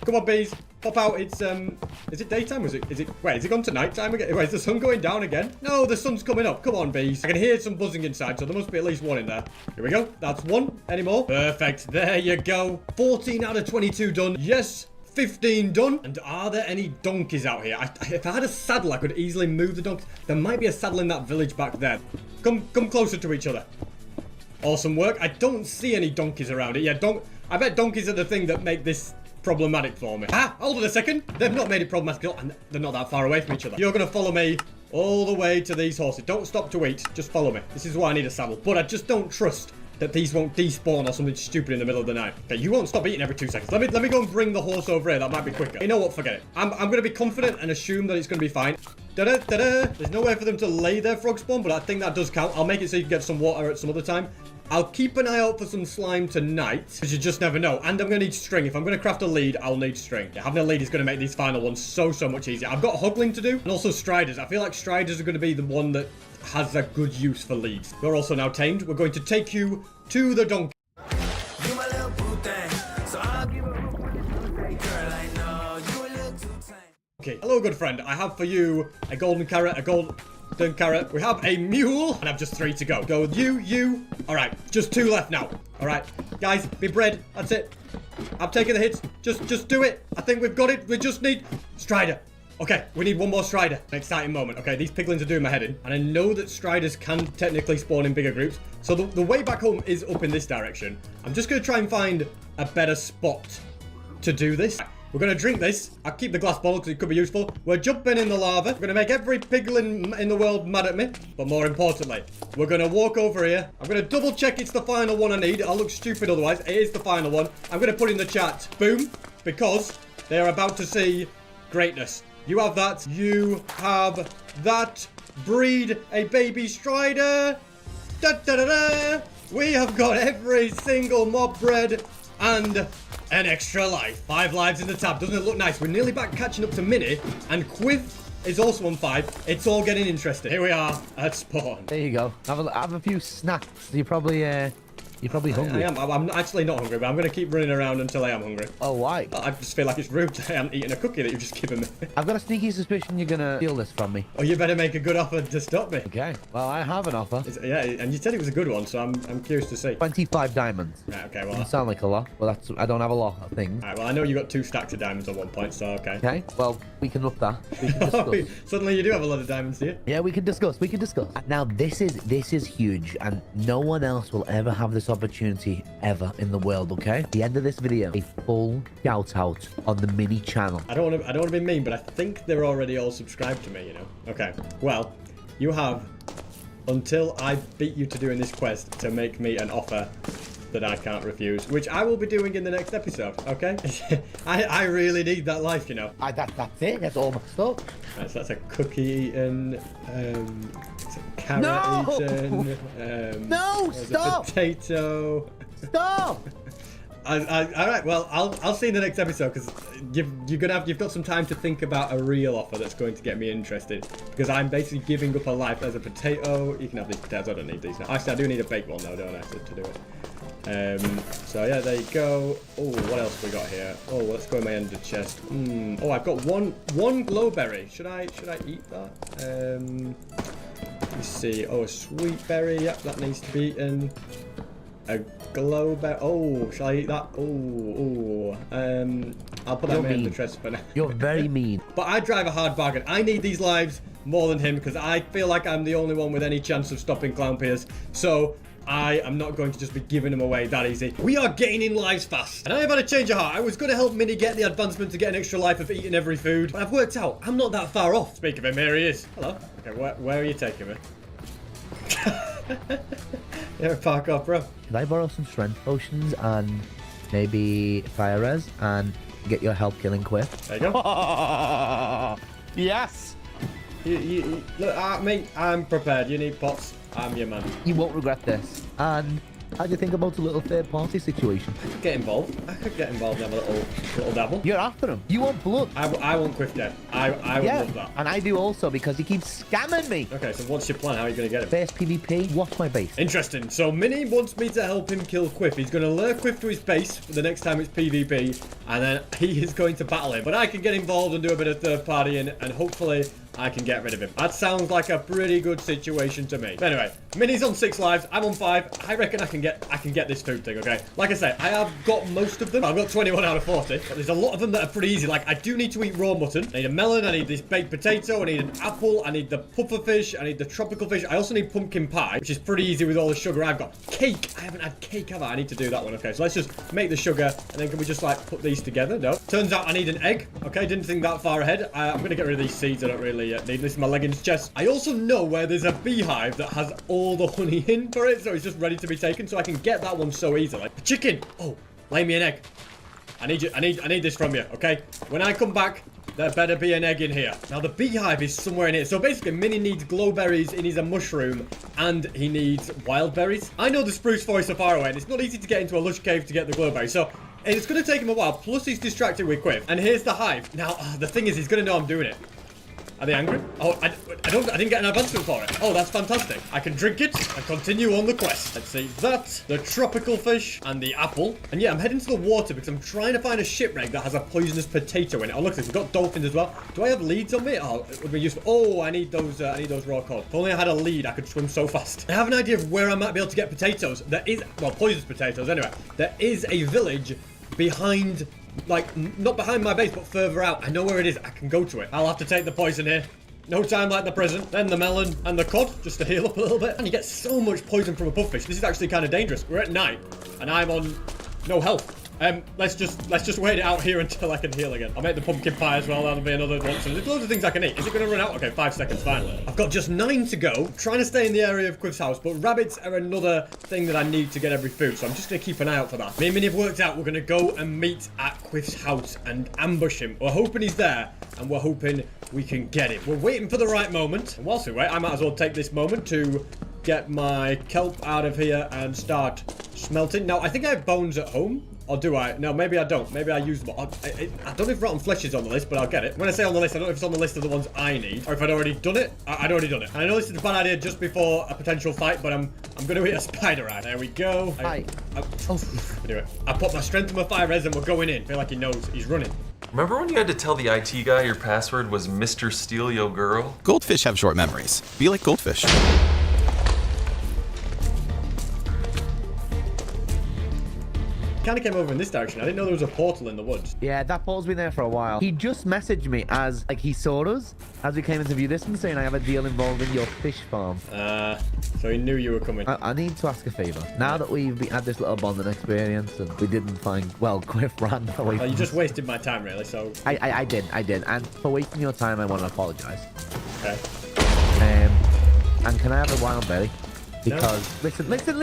Come on, bees. Pop out. It's, is it daytime? Wait, is it gone to nighttime again? Wait, is the sun going down again? No, the sun's coming up. Come on, bees. I can hear some buzzing inside, so there must be at least one in there. Here we go. That's one. Any more? Perfect. There you go. 14 out of 22 done. Yes. 15 done. And are there any donkeys out here? If I had a saddle, I could easily move the donkeys. There might be a saddle in that village back there. Come closer to each other. Awesome work. I don't see any donkeys around it. Yeah, I bet donkeys are the thing that make this problematic for me. Ah, hold on a second. They've not made it problematic, and they're not that far away from each other. You're going to follow me all the way to these horses. Don't stop to eat. Just follow me. This is why I need a saddle. But I just don't trust that these won't despawn or something stupid in the middle of the night. Okay, you won't stop eating every 2 seconds. Let me go and bring the horse over here. That might be quicker. You know what? Forget it. I'm going to be confident and assume that it's going to be fine. Da-da-da-da. There's no way for them to lay their frog spawn, but I think that does count. I'll make it so you can get some water at some other time. I'll keep an eye out for some slime tonight, because you just never know. And I'm going to need string. If I'm going to craft a lead, I'll need string. Yeah, having a lead is going to make these final ones so much easier. I've got hogling to do, and also striders. I feel like striders are going to be the one that has a good use for leads. You're also now tamed. We're going to take you to the donkey. Okay, hello, good friend. I have for you a golden carrot, a golden carrot. We have a mule, and I have just 3 to go. Go with you. All right, just 2 left now. All right, guys, be bred. That's it. I'm taking the hits. Just do it. I think we've got it. We just need Strider. Okay, we need one more Strider. An exciting moment. Okay, these piglins are doing my head in, and I know that Striders can technically spawn in bigger groups. So the way back home is up in this direction. I'm just going to try and find a better spot to do this. We're going to drink this. I'll keep the glass bottle because it could be useful. We're jumping in the lava. We're going to make every piglin in the world mad at me. But more importantly, we're going to walk over here. I'm going to double check it's the final one I need. I'll look stupid otherwise. It is the final one. I'm going to put in the chat, boom, because they are about to see greatness. You have that. You have that. Breed a baby Strider. Da-da-da-da. We have got every single mob bred and an extra life. 5 lives in the tab. Doesn't it look nice? We're nearly back catching up to Minnie, and Quiv is also on 5. It's all getting interesting. Here we are at spawn. There you go. Have a few snacks. You're probably hungry. I am. I'm actually not hungry, but I'm going to keep running around until I am hungry. Oh, why? I just feel like it's rude that I haven't eaten a cookie that you've just given me. I've got a sneaky suspicion you're going to steal this from me. Oh, you better make a good offer to stop me. Okay. Well, I have an offer. Yeah, and you said it was a good one, so I'm curious to see. 25 diamonds. Right, okay, well. Doesn't sound like a lot. Well, I don't have a lot of things. Alright, well, I know you got 2 stacks of diamonds at one point, so okay. Okay, well, we can up that. We can discuss. Suddenly you do have a lot of diamonds here. Yeah, we can discuss. Now, this is huge, and no one else will ever have this opportunity ever in the world, okay? At the end of this video, a full shout out on the mini channel. I don't want to be mean, but I think they're already all subscribed to me, you know. Okay. Well, you have until I beat you to doing this quest to make me an offer that I can't refuse, which I will be doing in the next episode, okay? I really need that life, you know. That's it. That's all my stuff. Right, so that's a cookie eaten, it's a carrot eaten, no, stop! A potato. Stop! All right, well, I'll see you in the next episode, because you've got some time to think about a real offer that's going to get me interested, because I'm basically giving up a life. There's a potato. You can have these potatoes. I don't need these now. Actually, I do need a baked one though, don't I, to do it. So yeah, there you go. Oh, what else we got here? Oh, let's go in my ender chest. Oh, I've got one glowberry. Should I eat that? Let me see. Oh, a sweet berry. Yep, that needs to be eaten. A glowberry. Oh, shall I eat that? Oh. I'll put that in my ender chest for now. You're very mean. But I drive a hard bargain. I need these lives more than him, because I feel like I'm the only one with any chance of stopping Clown Piers. So I am not going to just be giving them away that easy. We are gaining lives fast. And I have had a change of heart. I was going to help Minnie get the advancement to get an extra life of eating every food. But I've worked out I'm not that far off. Speak of him, here he is. Hello. Okay, where are you taking me? You're a parkour pro. Can I borrow some strength potions and maybe fire res and get your help killing Quiff? There you go. Yes. Look at me. I'm prepared. You need pots. I'm your man. You won't regret this. And How do you think about a little third-party situation? Get involved. I could get involved and have a little dabble. You're after him. You want blood. I want Quiff dead. I would love that. And I do also because he keeps scamming me. Okay, so what's your plan? How are you going to get him? First PvP, watch my base. Interesting. So Mini wants me to help him kill Quiff. He's going to lure Quiff to his base for the next time it's PvP, and then he is going to battle him. But I can get involved and do a bit of third partying, and hopefully I can get rid of him. That sounds like a pretty good situation to me. But anyway, Mini's on 6 lives. I'm on 5. I reckon I can get this food thing, okay? Like I said, I have got most of them. I've got 21 out of 40. But there's a lot of them that are pretty easy. Like, I do need to eat raw mutton. I need a melon. I need this baked potato. I need an apple. I need the puffer fish. I need the tropical fish. I also need pumpkin pie, which is pretty easy with all the sugar I've got. Cake. I haven't had cake, have I? I need to do that one. Okay, so let's just make the sugar, and then can we just, like, put these together? No. Turns out I need an egg. Okay, didn't think that far ahead. I'm going to get rid of these seeds I don't really need. This is my leggings chest. I also know where there's a beehive that has all the honey in for it, so it's just ready to be taken, so I can get that one so easily. The chicken. Oh, lay me an egg. I need this from you, okay? When I come back, there better be an egg in here. Now, the beehive is somewhere in here. So basically, Mini needs glowberries, he needs a mushroom, and he needs wild berries. I know the spruce forest are far away, and it's not easy to get into a lush cave to get the glowberries, so it's going to take him a while. Plus, he's distracted with Quiff. And here's the hive. Now, the thing is, he's going to know I'm doing it. Are they angry? Oh, I didn't get an advancement for it. Oh, that's fantastic. I can drink it and continue on the quest. Let's see that, the tropical fish, and the apple. And yeah, I'm heading to the water because I'm trying to find a shipwreck that has a poisonous potato in it. Oh, look, we've got dolphins as well. Do I have leads on me? Oh, it would be useful. Oh, I need those raw cod. If only I had a lead, I could swim so fast. I have an idea of where I might be able to get potatoes. There is, well, poisonous potatoes anyway. There is a village behind, like, not behind my base, but further out. I know where it is. I can go to it. I'll have to take the poison here. No time like the present. Then the melon and the cod, just to heal up a little bit. And you get so much poison from a pufferfish. This is actually kind of dangerous. We're at night, and I'm on no health. Let's just wait it out here until I can heal again. I'll make the pumpkin pie as well. That'll be another one. So there's loads of things I can eat. Is it going to run out? Okay, 5 seconds, finally. I've got just 9 to go. Trying to stay in the area of Quiff's house, but rabbits are another thing that I need to get every food. So I'm just going to keep an eye out for that. Me and Minnie have worked out we're going to go and meet at Quiff's house and ambush him. We're hoping he's there, and we're hoping we can get him. We're waiting for the right moment. And whilst we wait, I might as well take this moment to get my kelp out of here and start smelting. Now, I think I have bones at home. Or do I? No, maybe I don't. Maybe I use them. I don't know if rotten flesh is on the list, but I'll get it. When I say on the list, I don't know if it's on the list of the ones I need, or if I'd already done it. I'd already done it. And I know this is a bad idea just before a potential fight, but I'm going to eat a spider eye. There we go. Hi. Do it. I put my strength and my fire res, and we're going in. I feel like he knows he's running. Remember when you had to tell the IT guy your password was Mr. Steal Yo Girl? Goldfish have short memories. Be like goldfish. Kind of came over in this direction. I didn't know there was a portal in the woods. Yeah, that portal's been there for a while. He just messaged me as, like, he saw us as we came into view distance, saying I have a deal involving your fish farm. So he knew you were coming. I need to ask a favor. Now that we've had this little bonding experience and we didn't find, well, Quiff ran away from you just wasted my time, really, so... I did. And for wasting your time, I want to apologize. Okay. And can I have a wild berry? Because, no.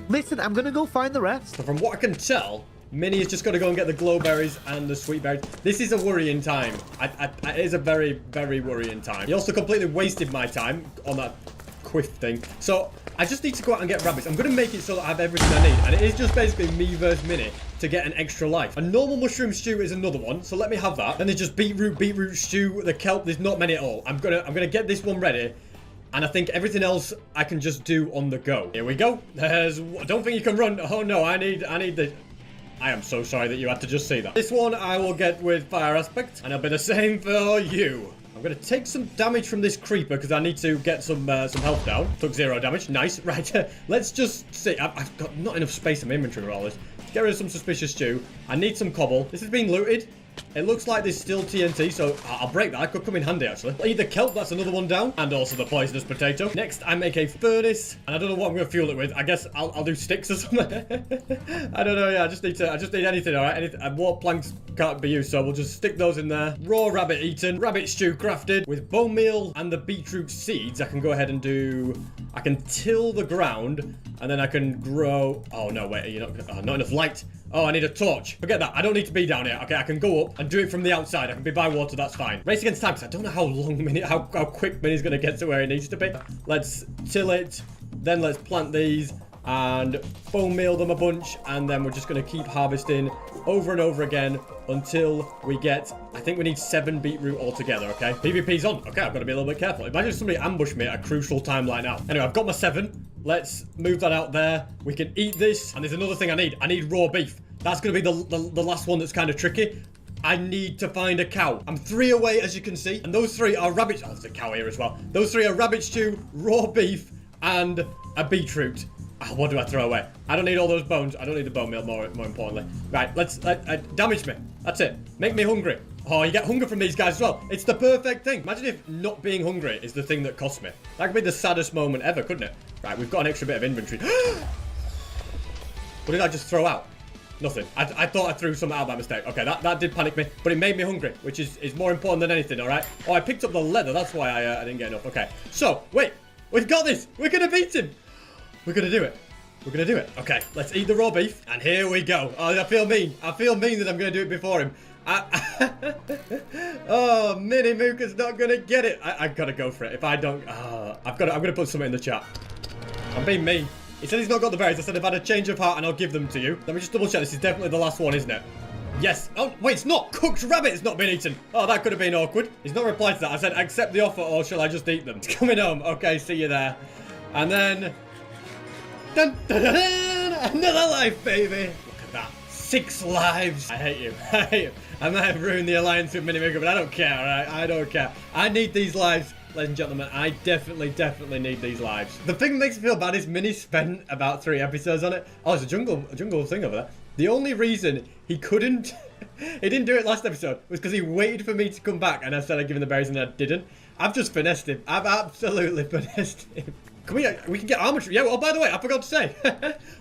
Listen, I'm gonna go find the rest. So from what I can tell, Minnie has just got to go and get the glowberries and the sweet berries. This is a worrying time. It is a very, very worrying time. He also completely wasted my time on that Quiff thing. So I just need to go out and get rabbits. I'm going to make it so that I have everything I need. And it is just basically me versus Minnie to get an extra life. A normal mushroom stew is another one, so let me have that. Then there's just beetroot stew, the kelp. There's not many at all. I'm gonna get this one ready. And I think everything else I can just do on the go. Here we go. I don't think you can run. Oh no, I need this. I am so sorry that you had to just see that. This one I will get with fire aspect, and it'll be the same for you. I'm going to take some damage from this creeper because I need to get some health down. Took 0 damage. Nice. Right. Let's just see. I've got not enough space in my inventory for all this. Let's get rid of some suspicious stew. I need some cobble. This has been looted. It looks like there's still TNT, so I'll break that. It could come in handy, actually. I'll eat the kelp, that's another one down. And also the poisonous potato. Next, I make a furnace. And I don't know what I'm going to fuel it with. I guess I'll do sticks or something. I don't know, yeah. I just need anything, all right? And more planks can't be used, so we'll just stick those in there. Raw rabbit eaten. Rabbit stew crafted. With bone meal and the beetroot seeds, I can go ahead and do... I can till the ground. And then I can grow... Oh, no, wait. You're not enough light. Oh, I need a torch. Forget that. I don't need to be down here. Okay, I can go up and do it from the outside. I can be by water. That's fine. Race against time, because I don't know how long how quick Minnie's going to get to where he needs to be. Let's till it. Then let's plant these. and bone meal them a bunch, and then we're just going to keep harvesting over and over again until we get, I think we need 7 beetroot altogether, okay? PvP's on. Okay, I've got to be a little bit careful. Imagine if somebody ambushed me at a crucial time like now. Anyway, I've got my 7. Let's move that out there. We can eat this, and there's another thing I need. I need raw beef. That's going to be the last one that's kind of tricky. I need to find a cow. I'm 3 away, as you can see, and those 3 are rabbit... Oh, there's a cow here as well. Those 3 are rabbit stew, raw beef, and a beetroot. Oh, what do I throw away? I don't need all those bones. I don't need the bone meal, more importantly. Right, let's... damage me. That's it. Make me hungry. Oh, you get hunger from these guys as well. It's the perfect thing. Imagine if not being hungry is the thing that costs me. That could be the saddest moment ever, couldn't it? Right, we've got an extra bit of inventory. What did I just throw out? Nothing. I thought I threw something out by mistake. Okay, that did panic me, but it made me hungry, which is more important than anything, all right? Oh, I picked up the leather. That's why I didn't get enough. Okay, so, wait. We've got this. We're going to beat him. We're going to do it. We're going to do it. Okay, let's eat the raw beef, and here we go. Oh, I feel mean. I feel mean that I'm going to do it before him. Oh, Mini Mooka's not going to get it. I've got to go for it. If I don't... I'm going to put something in the chat. I'm being mean. He said he's not got the berries. I said I've had a change of heart and I'll give them to you. Let me just double check. This is definitely the last one, isn't it? Yes. Oh, wait, it's not. Cooked rabbit has not been eaten. Oh, that could have been awkward. He's not replied to that. I said, accept the offer or shall I just eat them? It's coming home. Okay, see you there. And then... Dun, dun, dun, dun, another life, baby. Look at that. 6 lives. I hate you. I hate you. I might have ruined the alliance with Mini Mooka, but I don't care, alright? I don't care. I need these lives. Ladies and gentlemen, I definitely need these lives. The thing that makes me feel bad is Mini spent about 3 episodes on it. Oh, there's a jungle thing over there. The only reason he couldn't, he didn't do it last episode was because he waited for me to come back and I said I'd give him the berries and I didn't. I've just finessed him. I've absolutely finessed him. We can get armor trims. Yeah, well, by the way, I forgot to say,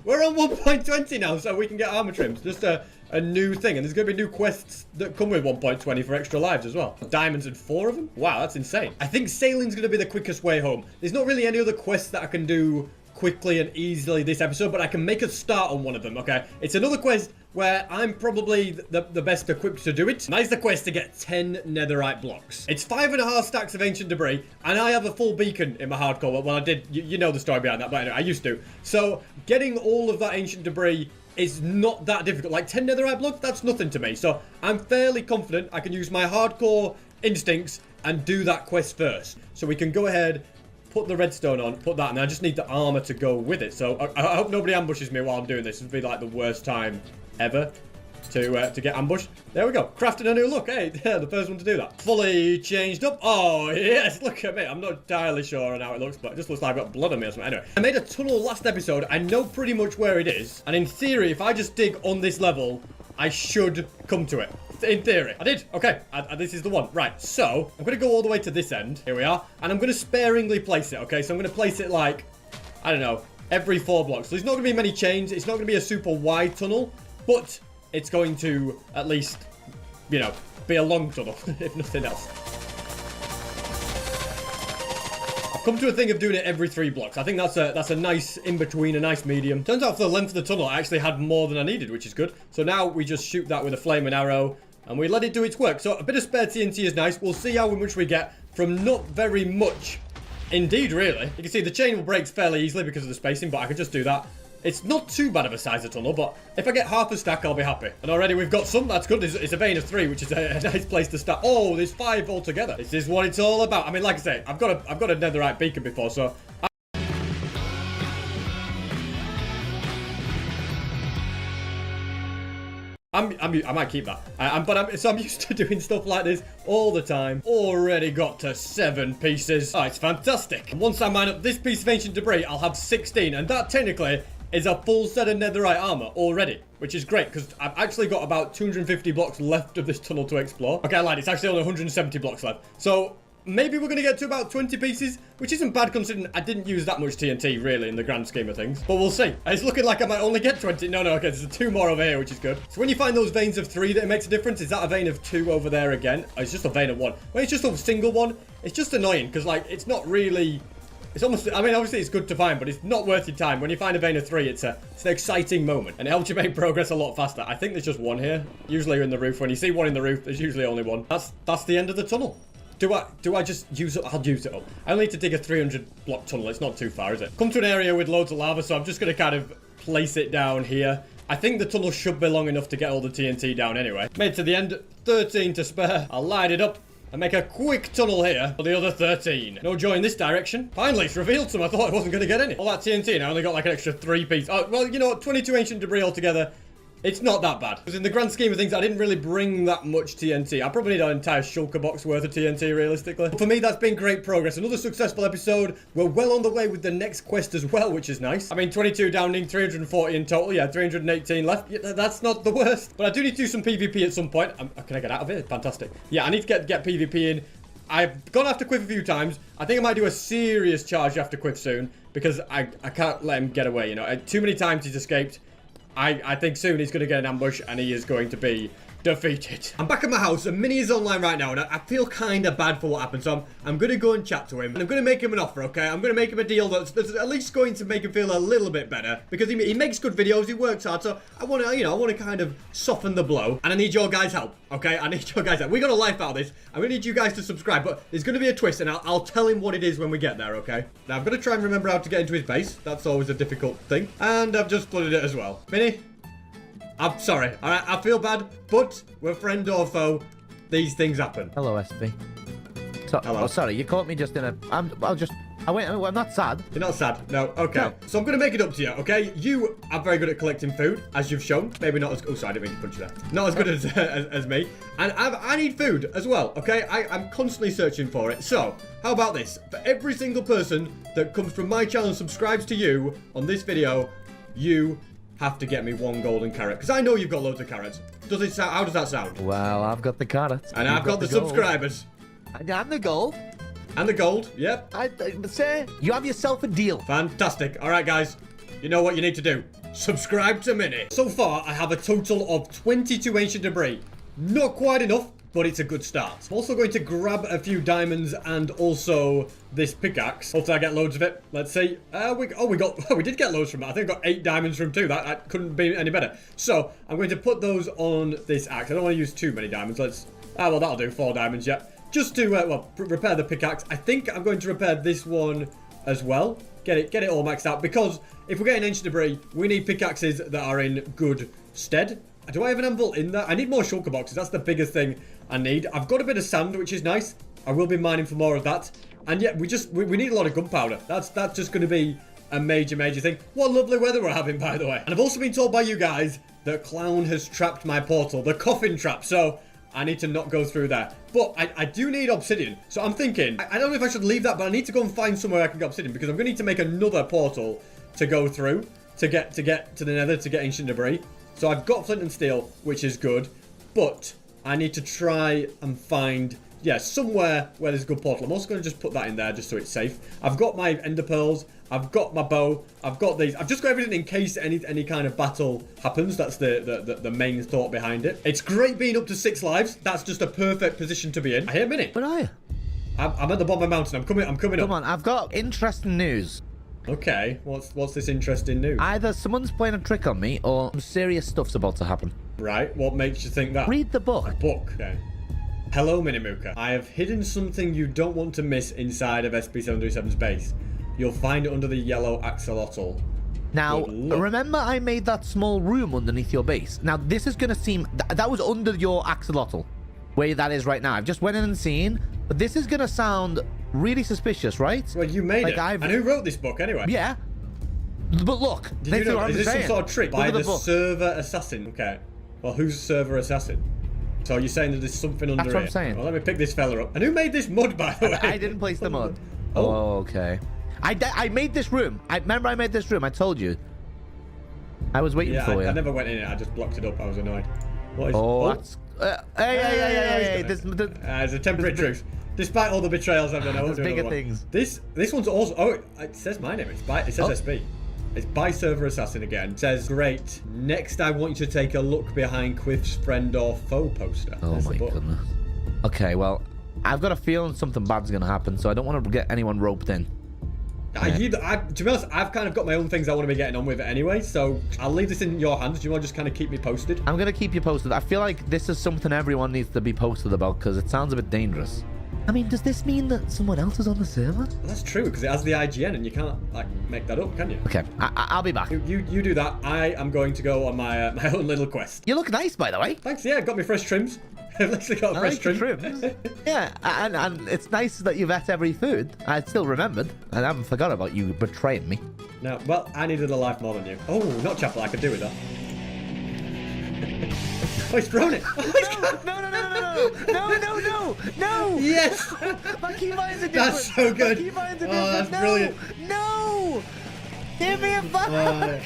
we're on 1.20 now, so we can get armor trims. Just a new thing, and there's going to be new quests that come with 1.20 for extra lives as well. Diamonds and 4 of them? Wow, that's insane. I think sailing's going to be the quickest way home. There's not really any other quests that I can do quickly and easily this episode, but I can make a start on one of them, okay? It's another quest where I'm probably the best equipped to do it. And that is the quest to get 10 netherite blocks. It's 5.5 stacks of ancient debris, and I have a full beacon in my hardcore. Well, I did, you know the story behind that, but anyway, I used to. So, getting all of that ancient debris is not that difficult. Like 10 netherite blocks, that's nothing to me. So, I'm fairly confident I can use my hardcore instincts and do that quest first. So, we can go ahead, put the redstone on, put that, and I just need the armor to go with it. So, I hope nobody ambushes me while I'm doing this. This would be like the worst time ever to get ambushed. There we go. Crafting a new look. Hey, the first one to do that. Fully changed up. Oh, yes. Look at me. I'm not entirely sure on how it looks, but it just looks like I've got blood on me or something. Anyway, I made a tunnel last episode. I know pretty much where it is. And in theory, if I just dig on this level, I should come to it. In theory. I did. Okay. This is the one. Right. So, I'm going to go all the way to this end. Here we are. And I'm going to sparingly place it. Okay. So, I'm going to place it like, I don't know, every 4 blocks. So, there's not going to be many chains. It's not going to be a super wide tunnel. But it's going to, at least, you know, be a long tunnel, if nothing else. I've come to a thing of doing it every 3 blocks. I think that's a nice in-between, a nice medium. Turns out for the length of the tunnel, I actually had more than I needed, which is good. So now we just shoot that with a flaming arrow, and we let it do its work. So a bit of spare TNT is nice. We'll see how much we get from not very much. Indeed, really. You can see the chain will break fairly easily because of the spacing, but I could just do that. It's not too bad of a size of tunnel, but if I get half a stack, I'll be happy. And already we've got some. That's good. It's a vein of 3, which is a nice place to start. Oh, there's 5 altogether. This is what it's all about. I mean, like I say, I've got a netherite beacon before, so... I might keep that. So I'm used to doing stuff like this all the time. Already got to 7 pieces. Oh, it's fantastic. And once I mine up this piece of ancient debris, I'll have 16. And that technically is a full set of netherite armor already, which is great because I've actually got about 250 blocks left of this tunnel to explore. Okay, I lied. It's actually only 170 blocks left. So maybe we're going to get to about 20 pieces, which isn't bad considering I didn't use that much TNT, really, in the grand scheme of things. But we'll see. It's looking like I might only get 20. No, okay, there's 2 more over here, which is good. So when you find those veins of 3 that it makes a difference, is that a vein of 2 over there again? Oh, it's just a vein of 1. When it's just a single one, it's just annoying, because, like, it's not really... It's almost... I mean, obviously, it's good to find, but it's not worth your time. When you find a vein of 3, it's an exciting moment, and it helps you make progress a lot faster. I think there's just 1 here. Usually in the roof. When you see 1 in the roof, there's usually only 1. That's the end of the tunnel. Do I just use it? I'll use it up. I only need to dig a 300 block tunnel. It's not too far, is it? Come to an area with loads of lava, so I'm just going to kind of place it down here. I think the tunnel should be long enough to get all the TNT down anyway. Made it to the end, 13 to spare. I'll light it up and make a quick tunnel here for the other 13. No joy in this direction. Finally, it's revealed some. I thought I wasn't going to get any. All that TNT, and I only got like an extra 3 pieces. Oh, well, you know what? 22 ancient debris altogether. It's not that bad. Because in the grand scheme of things, I didn't really bring that much TNT. I probably need an entire shulker box worth of TNT, realistically. But for me, that's been great progress. Another successful episode. We're well on the way with the next quest as well, which is nice. I mean, 22 downing, 340 in total. Yeah, 318 left. Yeah, that's not the worst. But I do need to do some PvP at some point. Can I get out of it? Fantastic. Yeah, I need to get PvP in. I've gone after Quiff a few times. I think I might do a serious charge after Quiff soon. Because I can't let him get away, you know. Too many times he's escaped. I think soon he's going to get an ambush and he is going to be defeated. I'm back at my house and Minnie is online right now and I feel kind of bad for what happened. So I'm going to go and chat to him and I'm going to make him an offer, okay? I'm going to make him a deal that's at least going to make him feel a little bit better because he makes good videos, he works hard. So I want to, you know, I want to kind of soften the blow and I need your guys' help, okay? I need your guys' help. We got a life out of this. I'm going to need you guys to subscribe, but there's going to be a twist and I'll tell him what it is when we get there, okay? Now I'm going to try and remember how to get into his base. That's always a difficult thing. And I've just flooded it as well. Minnie? I'm sorry, alright, I feel bad, but we're friend or foe. These things happen. Hello, SB. Hello. Oh, sorry, you caught me just in a... I'm not sad. You're not sad? No, okay. No. So I'm going to make it up to you, okay? You are very good at collecting food, as you've shown. Maybe not as... Oh, sorry, I didn't mean to punch you there. Not as good as me. And I need food as well, okay? I'm constantly searching for it. So, how about this? For every single person that comes from my channel and subscribes to you on this video, you have to get me 1 golden carrot because I know you've got loads of carrots. Does it sound? How does that sound? Well, I've got the carrots. And I've got the subscribers. And the gold. And the gold, yep. Say, you have yourself a deal. Fantastic. All right, guys. You know what you need to do. Subscribe to Minnie. So far, I have a total of 22 ancient debris. Not quite enough, but it's a good start. I'm also going to grab a few diamonds and also this pickaxe. Hopefully I get loads of it. Let's see. We did get loads from it. I think I got 8 diamonds from 2. That couldn't be any better. So I'm going to put those on this axe. I don't want to use too many diamonds. Well, that'll do. 4 diamonds, yeah. Just to, repair the pickaxe. I think I'm going to repair this one as well. Get it all maxed out. Because if we're getting ancient debris, we need pickaxes that are in good stead. Do I have an anvil in there? I need more shulker boxes. That's the biggest thing I need. I've got a bit of sand, which is nice. I will be mining for more of that. And yet, we need a lot of gunpowder. That's just going to be a major thing. What lovely weather we're having, by the way. And I've also been told by you guys that Clown has trapped my portal, the coffin trap. So I need to not go through there. But I do need obsidian. So I'm thinking, I don't know if I should leave that, but I need to go and find somewhere I can get obsidian because I'm going to need to make another portal to go through to get to the nether to get ancient debris. So I've got flint and steel, which is good, but I need to try and find, somewhere where there's a good portal. I'm also going to just put that in there just so it's safe. I've got my ender pearls, I've got my bow, I've got these. I've just got everything in case any kind of battle happens. That's the main thought behind it. It's great being up to 6 lives. That's just a perfect position to be in. I hear Minnie. Where are you? I'm at the bottom of the mountain. I'm coming up. Come on, I've got interesting news. Okay, what's this interesting news? Either someone's playing a trick on me or some serious stuff's about to happen. Right, what makes you think that? Read the book. A book, okay. Hello, Minimuka. I have hidden something you don't want to miss inside of SB737's base. You'll find it under the yellow axolotl. Now, remember I made that small room underneath your base? Now, this is going to seem... That was under your axolotl, where that is right now. I've just went in and seen, but this is going to sound really suspicious, right? Well, you made it. And who wrote this book, anyway? Yeah. But look, did you know, is this some sort of trick by the server assassin? Okay. Well, who's server assassin? So you're saying that there's something under it? That's what I'm saying. Well, let me pick this fella up. And who made this mud, by the way? I didn't place the mud. Oh, okay. I made this room. Remember I made this room. I told you. I was waiting for you. I never went in it. I just blocked it up. I was annoyed. What is that's... Hey. It's a temporary truce. Despite all the betrayals I've done, I won't do bigger things. This one's also... Oh, it says my name. It says SB. It's by server assassin again. It says, great. Next, I want you to take a look behind Quiff's friend or foe poster. Oh my goodness. Okay, well, I've got a feeling something bad's going to happen, so I don't want to get anyone roped in. To be honest, I've kind of got my own things I want to be getting on with anyway, so I'll leave this in your hands. Do you want to just kind of keep me posted? I'm going to keep you posted. I feel like this is something everyone needs to be posted about because it sounds a bit dangerous. I mean, does this mean that someone else is on the server? Well, that's true, because it has the IGN, and you can't, like, make that up, can you? Okay, I'll be back. You do that. I am going to go on my my own little quest. You look nice, by the way. Thanks, yeah, got me fresh trims. I've literally got fresh trims. Yeah, and it's nice that you've ate every food. I still remembered, and I haven't forgot about you betraying me. No, well, I needed a life more than you. Oh, not chapel, I could do with that. Oh, he's thrown it. No! Yes! My keybinds are different. That's so good. My keybinds are different. That's brilliant. No! Give me it back!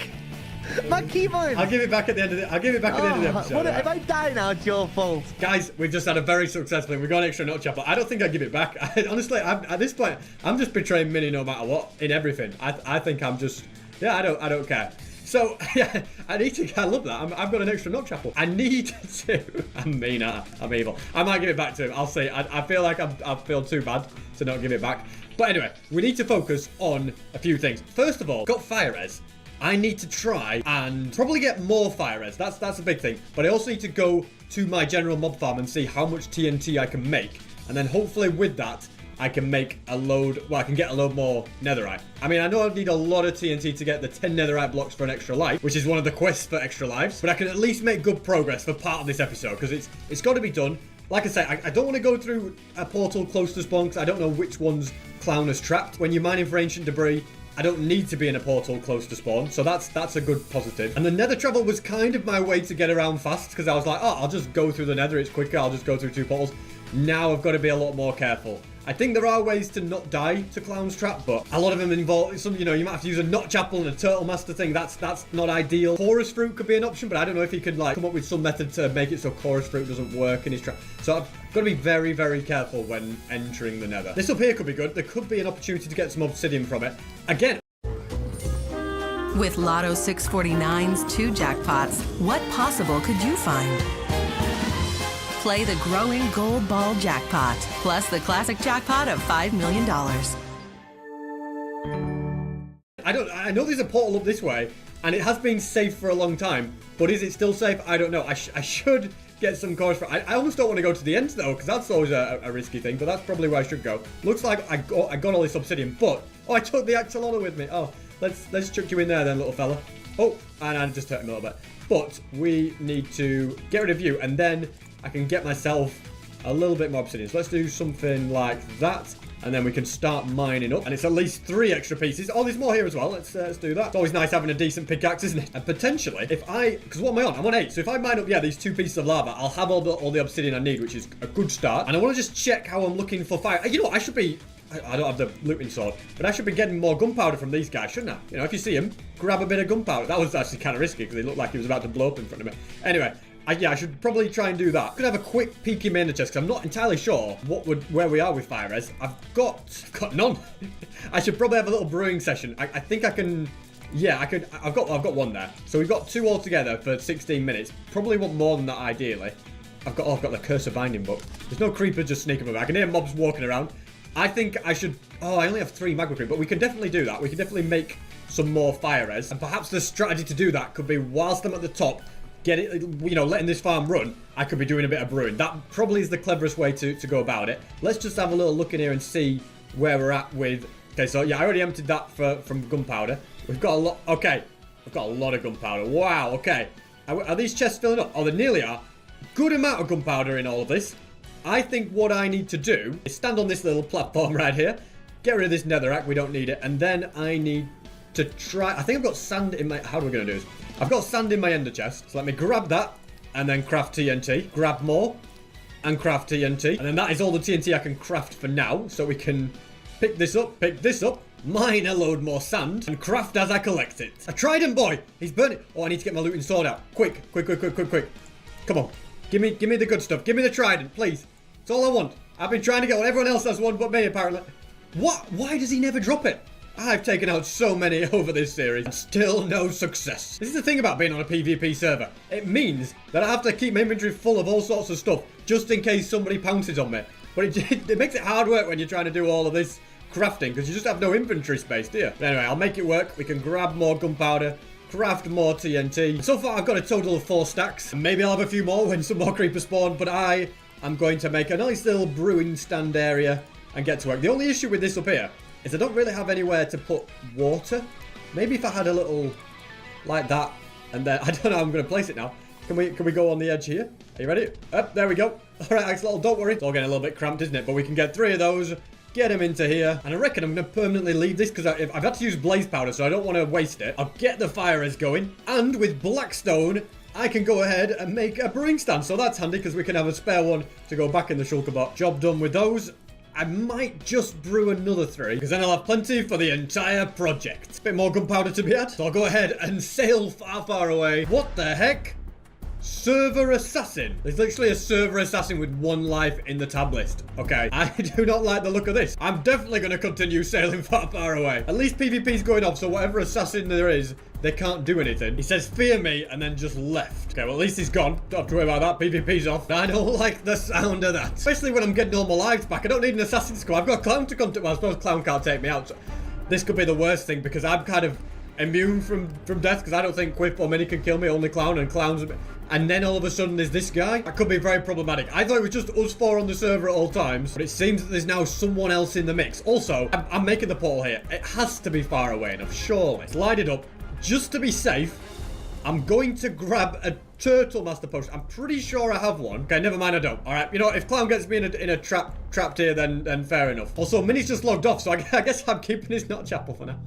My keybinds! I'll give it back at the end of the episode. If I die now, it's your fault. Guys, we've just had a very successful. We got an extra nut chapel. I don't think I'd give it back. Honestly, at this point, I'm just betraying Minnie no matter what in everything. I think I'm just, yeah, I don't care. So, yeah, I love that. I've got an extra nut chapel. I need to, I'm mean, I'm evil. I might give it back to him. I'll see. I feel like I feel too bad to not give it back. But anyway, we need to focus on a few things. First of all, got fire res. I need to try and probably get more fire res. That's a big thing. But I also need to go to my general mob farm and see how much TNT I can make. And then hopefully with that, I can make a load, well, I can get a load more netherite. I mean, I know I need a lot of TNT to get the 10 netherite blocks for an extra life, which is one of the quests for extra lives, but I can at least make good progress for part of this episode, because it's got to be done. Like I say, I don't want to go through a portal close to spawn, because I don't know which one's Clown has trapped. When you're mining for ancient debris, I don't need to be in a portal close to spawn, so that's a good positive. And the nether travel was kind of my way to get around fast, because I was like, oh, I'll just go through the nether, it's quicker, I'll just go through 2 portals. Now I've got to be a lot more careful. I think there are ways to not die to Clown's Trap, but a lot of them involve some, you know, you might have to use a Knot Chapel and a Turtle Master thing. That's not ideal. Chorus Fruit could be an option, but I don't know if he could, like, come up with some method to make it so Chorus Fruit doesn't work in his trap. So I've got to be very, very careful when entering the nether. This up here could be good. There could be an opportunity to get some obsidian from it. Again, with Lotto 649's 2 jackpots, what possible could you find? Play the growing Gold Ball jackpot, plus the classic jackpot of $5 million. I know there's a portal up this way, and it has been safe for a long time, but is it still safe? I don't know. I should get some chorus for I almost don't want to go to the end, though, because that's always a risky thing, but that's probably where I should go. Looks like I got all this obsidian, but, oh, I took the axolotl with me. Oh, let's chuck you in there then, little fella. Oh, and I just hurt him a little bit. But we need to get rid of you, and then I can get myself a little bit more obsidian. So let's do something like that, and then we can start mining up. And it's at least 3 extra pieces. Oh, there's more here as well. Let's do that. It's always nice having a decent pickaxe, isn't it? And potentially, if because what am I on? I'm on 8. So if I mine up, yeah, these 2 pieces of lava, I'll have all the obsidian I need, which is a good start. And I want to just check how I'm looking for fire. You know what? I should be... I don't have the looting sword, but I should be getting more gunpowder from these guys, shouldn't I? You know, if you see him, grab a bit of gunpowder. That was actually kind of risky because he looked like he was about to blow up in front of me. Anyway, I should probably try and do that. Could have a quick peek in my ender chest because I'm not entirely sure where we are with fire res. I've got none. I should probably have a little brewing session. I think I can. Yeah, I could. I've got 1 there. So we've got 2 altogether for 16 minutes. Probably want more than that ideally. I've got the Curse of Binding book. There's no creeper just sneaking around. I can hear mobs walking around. I think I should... Oh, I only have 3 magma creep, but we can definitely do that. We can definitely make some more fire res. And perhaps the strategy to do that could be whilst I'm at the top, get it, you know, letting this farm run, I could be doing a bit of brewing. That probably is the cleverest way to go about it. Let's just have a little look in here and see where we're at with... Okay, so yeah, I already emptied that from gunpowder. We've got a lot... Okay, we've got a lot of gunpowder. Wow, okay. Are these chests filling up? Oh, they nearly are. Good amount of gunpowder in all of this. I think what I need to do is stand on this little platform right here, get rid of this netherrack, we don't need it, and then I need to try... I think I've got sand in my... How are we going to do this? I've got sand in my ender chest, so let me grab that, and then craft TNT. Grab more, and craft TNT. And then that is all the TNT I can craft for now, so we can pick this up, mine a load more sand, and craft as I collect it. A trident, boy! He's burning... Oh, I need to get my looting sword out. Quick. Come on. Give me the good stuff. Give me the trident, please. That's all I want. I've been trying to get one. Everyone else has one but me, apparently. What? Why does he never drop it? I've taken out so many over this series and still no success. This is the thing about being on a PvP server. It means that I have to keep my inventory full of all sorts of stuff just in case somebody pounces on me. But it makes it hard work when you're trying to do all of this crafting because you just have no inventory space, do you? But anyway, I'll make it work. We can grab more gunpowder, craft more TNT. So far, I've got a total of 4 stacks. Maybe I'll have a few more when some more creepers spawn, but I I'm going to make a nice little brewing stand area and get to work. The only issue with this up here is I don't really have anywhere to put water. Maybe if I had a little like that, and then I don't know how I'm going to place it now. Can we go on the edge here? Are you ready? Up, there we go. All right, Axolotl, don't worry. It's all getting a little bit cramped, isn't it? But we can get 3 of those, get them into here, and I reckon I'm going to permanently leave this because I've had to use blaze powder, so I don't want to waste it. I'll get the fire res going, and with blackstone, I can go ahead and make a brewing stand. So that's handy because we can have a spare one to go back in the shulker box. Job done with those. I might just brew another 3 because then I'll have plenty for the entire project. A bit more gunpowder to be had, so I'll go ahead and sail far, far away. What the heck? Server assassin. There's literally a server assassin with 1 life in the tab list. Okay, I do not like the look of this. I'm definitely going to continue sailing far, far away. At least PvP's going off, so whatever assassin there is, they can't do anything. He says, fear me, and then just left. Okay, well, at least he's gone. Don't have to worry about that. PvP's off. I don't like the sound of that. Especially when I'm getting all my lives back. I don't need an assassin squad. I've got a clown to come to. Well, I suppose clown can't take me out. So this could be the worst thing because I'm kind of immune from death because I don't think Quiff or Mini can kill me. Only clown, and clowns. And then all of a sudden there's this guy. That could be very problematic. I thought it was just us 4 on the server at all times, but it seems that there's now someone else in the mix. Also, I'm making the portal here. It has to be far away enough, surely. Let's light it up. Just to be safe, I'm going to grab a turtle master potion. I'm pretty sure I have one. Okay, never mind, I don't. All right, you know what? If clown gets me in a trapped here, then fair enough. Also, Mini's just logged off, so I guess I'm keeping his nut chapel for now.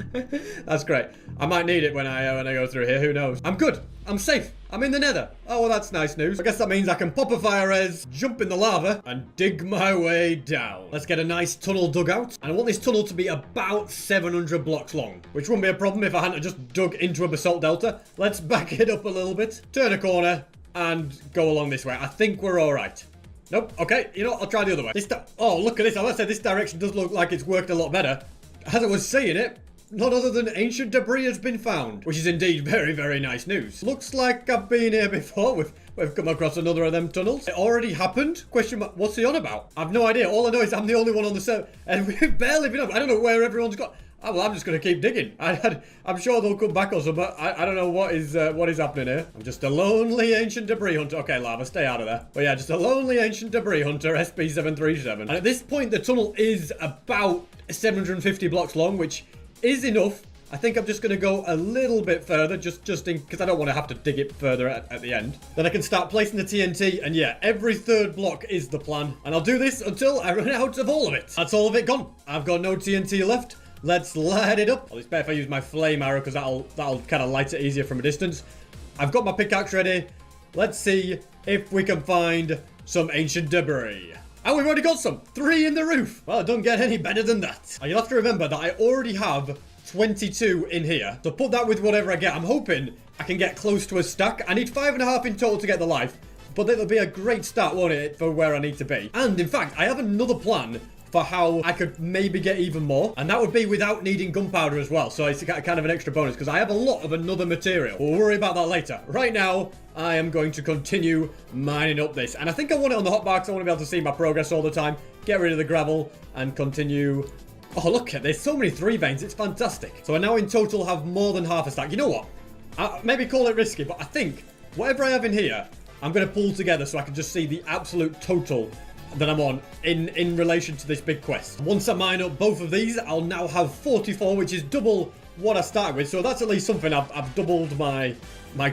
That's great. I might need it when I go through here. Who knows? I'm good. I'm safe. I'm in the nether. Oh, well, that's nice news. I guess that means I can pop a fire res, jump in the lava, and dig my way down. Let's get a nice tunnel dug out. And I want this tunnel to be about 700 blocks long, which wouldn't be a problem if I hadn't just dug into a basalt delta. Let's back it up a little bit, turn a corner, and go along this way. I think we're all right. Nope. Okay, you know what? I'll try the other way. Oh, look at this. I must say, this direction does look like it's worked a lot better. As I was saying it, none other than ancient debris has been found, which is indeed very, very nice news. Looks like I've been here before. We've come across another of them tunnels. It already happened? Question mark. What's he on about? I've no idea. All I know is I'm the only one on the server, and we've barely been up. I don't know where everyone's got. Oh, well, I'm just going to keep digging. I'm sure they'll come back or something, but I don't know what is happening here. I'm just a lonely ancient debris hunter. Okay, lava, stay out of there. But yeah, just a lonely ancient debris hunter, SP737. And at this point, the tunnel is about 750 blocks long, which is enough. I think I'm just going to go a little bit further, just in, because I don't want to have to dig it further at the end. Then I can start placing the TNT, and yeah, every 3rd block is the plan. And I'll do this until I run out of all of it. That's all of it gone. I've got no TNT left. Let's light it up. Well, it's better if I use my flame arrow because that'll kind of light it easier from a distance. I've got my pickaxe ready. Let's see if we can find some ancient debris. Oh, we've already got some. 3 in the roof. Well, it doesn't get any better than that. And you'll have to remember that I already have 22 in here. So put that with whatever I get. I'm hoping I can get close to a stack. I need 5.5 in total to get the life. But it'll be a great start, won't it, for where I need to be. And in fact, I have another plan for how I could maybe get even more, and that would be without needing gunpowder as well, so it's kind of an extra bonus because I have a lot of another material. We'll worry about that later. Right now, I am going to continue mining up this, and I think I want it on the hotbar because I want to be able to see my progress all the time, get rid of the gravel, and continue. Oh, look at this, so many 3 veins, it's fantastic. So I now in total have more than half a stack. You know what? Maybe call it risky, but I think whatever I have in here, I'm going to pull together so I can just see the absolute total that I'm on in relation to this big quest. Once I mine up both of these, I'll now have 44, which is double what I started with. So that's at least something. I've doubled my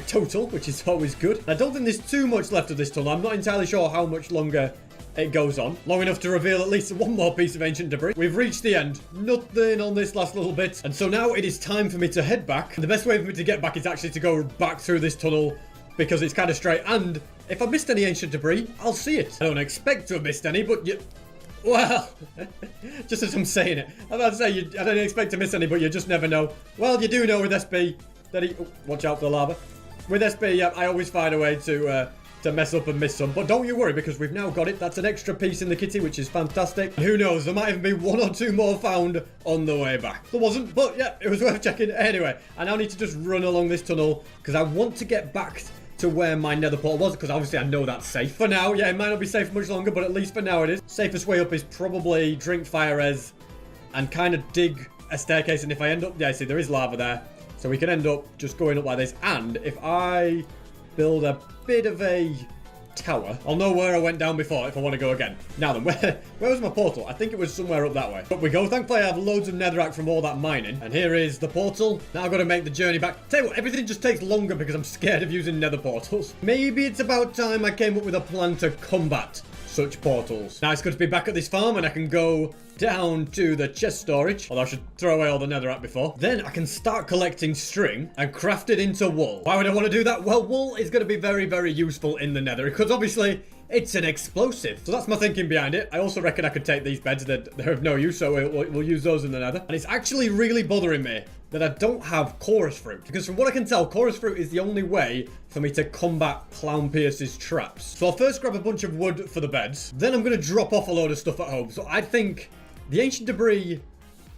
total, which is always good. I don't think there's too much left of this tunnel. I'm not entirely sure how much longer it goes on. Long enough to reveal at least one more piece of ancient debris. We've reached the end. Nothing on this last little bit. And so now it is time for me to head back. The best way for me to get back is actually to go back through this tunnel because it's kind of straight. And if I missed any ancient debris, I'll see it. I don't expect to have missed any, but well, just as I'm saying it, I'm about to say, I don't expect to miss any, but you just never know. Well, you do know with SP that watch out for the lava. With SP, yeah, I always find a way to mess up and miss some. But don't you worry, because we've now got it. That's an extra piece in the kitty, which is fantastic. And who knows, there might even be 1 or 2 more found on the way back. There wasn't, but yeah, it was worth checking. Anyway, I now need to just run along this tunnel because I want to get back to where my nether portal was, because obviously I know that's safe. For now, yeah, it might not be safe for much longer, but at least for now it is. Safest way up is probably drink fire res and kind of dig a staircase, and if I end up, yeah, see, there is lava there. So we can end up just going up like this, and if I build a bit of a tower, I'll know where I went down before if I want to go again. Now then, where was my portal? I think it was somewhere up that way. But we go. Thankfully, I have loads of netherrack from all that mining. And here is the portal. Now I've got to make the journey back. Tell you what, everything just takes longer because I'm scared of using nether portals. Maybe it's about time I came up with a plan to combat such portals. Now it's good to be back at this farm and I can go down to the chest storage. Although I should throw away all the netherrack before. Then I can start collecting string and craft it into wool. Why would I want to do that? Well, wool is going to be very, very useful in the nether because obviously it's an explosive. So that's my thinking behind it. I also reckon I could take these beds. They're of no use, so we'll use those in the nether. And it's actually really bothering me that I don't have chorus fruit. Because from what I can tell, chorus fruit is the only way for me to combat Clownpierce's traps. So I'll first grab a bunch of wood for the beds. Then I'm going to drop off a load of stuff at home. So I think the ancient debris,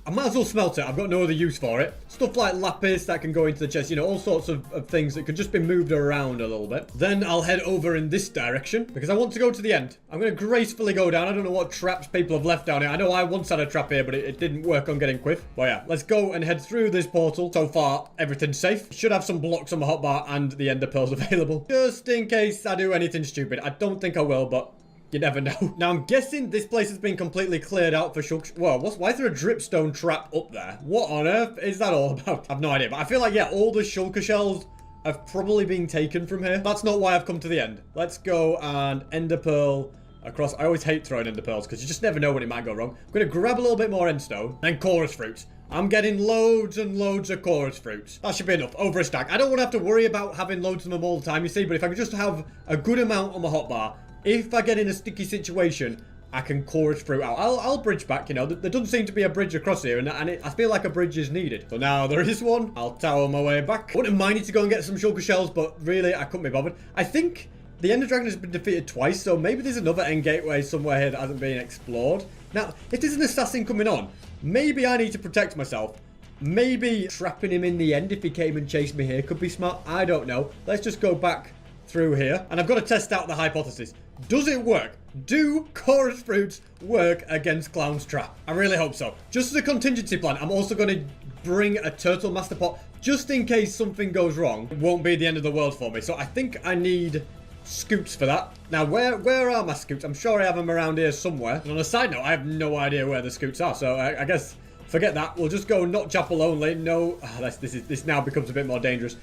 I might as well smelt it. I've got no other use for it. Stuff like lapis that can go into the chest, you know, all sorts of things that could just be moved around a little bit. Then I'll head over in this direction because I want to go to the end. I'm going to gracefully go down. I don't know what traps people have left down here. I know I once had a trap here, but it didn't work on getting quiff. But yeah, let's go and head through this portal. So far, everything's safe. Should have some blocks on my hotbar and the ender pearls available. Just in case I do anything stupid. I don't think I will, but you never know. Now, I'm guessing this place has been completely cleared out for shulk. Whoa, why is there a dripstone trap up there? What on earth is that all about? I've no idea, but I feel like, yeah, all the shulker shells have probably been taken from here. That's not why I've come to the end. Let's go and ender pearl across. I always hate throwing ender pearls because you just never know when it might go wrong. I'm going to grab a little bit more endstone, then chorus fruits. I'm getting loads and loads of chorus fruits. That should be enough. Over a stack. I don't want to have to worry about having loads of them all the time, you see, but if I can just have a good amount on my hotbar, if I get in a sticky situation, I can chorus fruit out. I'll bridge back, you know. There doesn't seem to be a bridge across here, and I feel like a bridge is needed. So now there is one. I'll tower my way back. I wouldn't mind it to go and get some shulker shells, but really, I couldn't be bothered. I think the Ender Dragon has been defeated twice, so maybe there's another end gateway somewhere here that hasn't been explored. Now, if there's an assassin coming on, maybe I need to protect myself. Maybe trapping him in the end if he came and chased me here could be smart. I don't know. Let's just go back through here. And I've got to test out the hypothesis. Does it work? Do chorus fruits work against Clown's trap? I really hope so. Just as a contingency plan, I'm also going to bring a turtle master pot just in case something goes wrong. It won't be the end of the world for me. So I think I need scoots for that. Now, where are my scoots? I'm sure I have them around here somewhere. And on a side note, I have no idea where the scoots are. So I guess forget that. We'll just go not chapel only. No, this now becomes a bit more dangerous.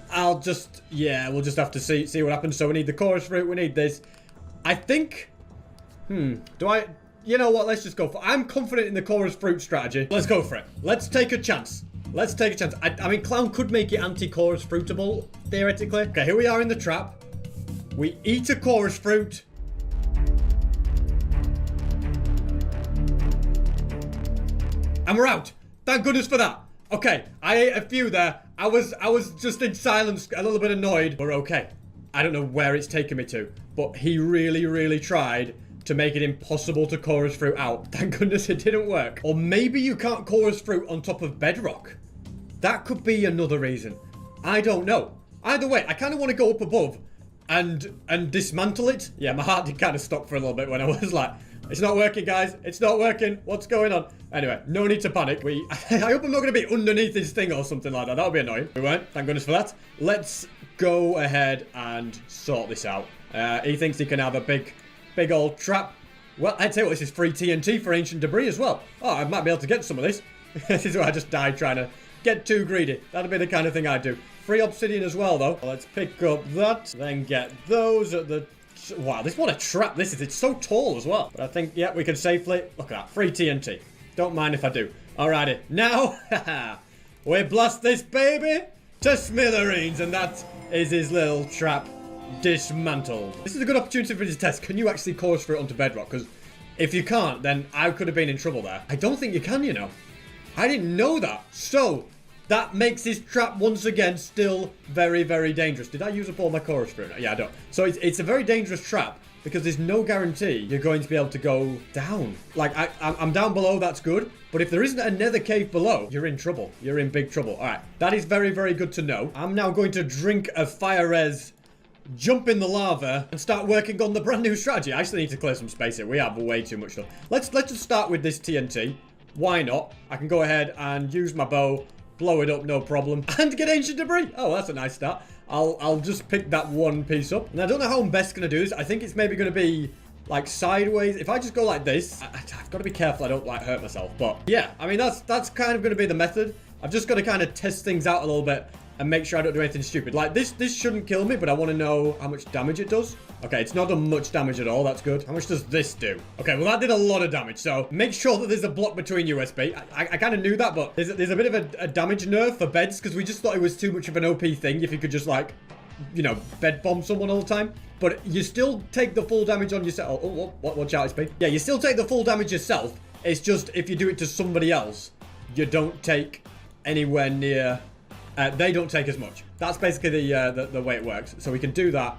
I'll just, yeah, we'll just have to see what happens. So we need the chorus fruit. We need this. I think, you know what? Let's just go for it. I'm confident in the chorus fruit strategy. Let's go for it. Let's take a chance. Let's take a chance. I mean, Clown could make it anti-chorus fruitable, theoretically. Okay, here we are in the trap. We eat a chorus fruit. And we're out. Thank goodness for that. Okay, I ate a few there. I was just in silence, a little bit annoyed. We're okay. I don't know where it's taken me to, but he really, really tried to make it impossible to chorus fruit out. Thank goodness it didn't work. Or maybe you can't chorus fruit on top of bedrock. That could be another reason. I don't know. Either way, I kind of want to go up above and dismantle it. Yeah, my heart did kind of stop for a little bit when I was like, it's not working, guys. It's not working. What's going on? Anyway, no need to panic. I hope I'm not going to be underneath this thing or something like that. That would be annoying. We weren't. Thank goodness for that. Let's go ahead and sort this out. He thinks he can have a big old trap. Well, I'd say, well, this is free TNT for ancient debris as well. Oh, I might be able to get some of this. This is where I just died trying to get too greedy. That'd be the kind of thing I'd do. Free obsidian as well, though. Let's pick up that. Then get those at the... Wow, what a trap this is. It's so tall as well. But I think, yeah, we can safely... Look at that. Free TNT. Don't mind if I do. Alrighty. Now, we blast this baby to smithereens. And that is his little trap dismantled. This is a good opportunity for you to test. Can you actually chorus fruit onto bedrock? Because if you can't, then I could have been in trouble there. I don't think you can, you know. I didn't know that. So... that makes his trap once again still very, very dangerous. Did I use up all my chorus fruit? Yeah, I don't. So it's a very dangerous trap because there's no guarantee you're going to be able to go down. Like, I'm down below, that's good. But if there isn't a nether cave below, you're in trouble. You're in big trouble. All right, that is very, very good to know. I'm now going to drink a fire res, jump in the lava, and start working on the brand new strategy. I actually need to clear some space here. We have way too much stuff. Let's just start with this TNT. Why not? I can go ahead and use my bow, blow it up, no problem, and get ancient debris. Oh, that's a nice start. I'll just pick that one piece up. And I don't know how I'm best going to do this. I think it's maybe going to be like sideways. If I just go like this, I've got to be careful I don't like hurt myself. But yeah, I mean, that's kind of going to be the method. I've just got to kind of test things out a little bit and make sure I don't do anything stupid. Like this shouldn't kill me, but I want to know how much damage it does. Okay, it's not done much damage at all. That's good. How much does this do? Okay, well, that did a lot of damage. So make sure that there's a block between you, SB. I kind of knew that, but there's a bit of a damage nerf for beds because we just thought it was too much of an OP thing if you could just, like, you know, bed bomb someone all the time. But you still take the full damage on yourself. Oh, watch out, SB. Yeah, you still take the full damage yourself. It's just if you do it to somebody else, you don't take anywhere near... they don't take as much. That's basically the way it works. So we can do that.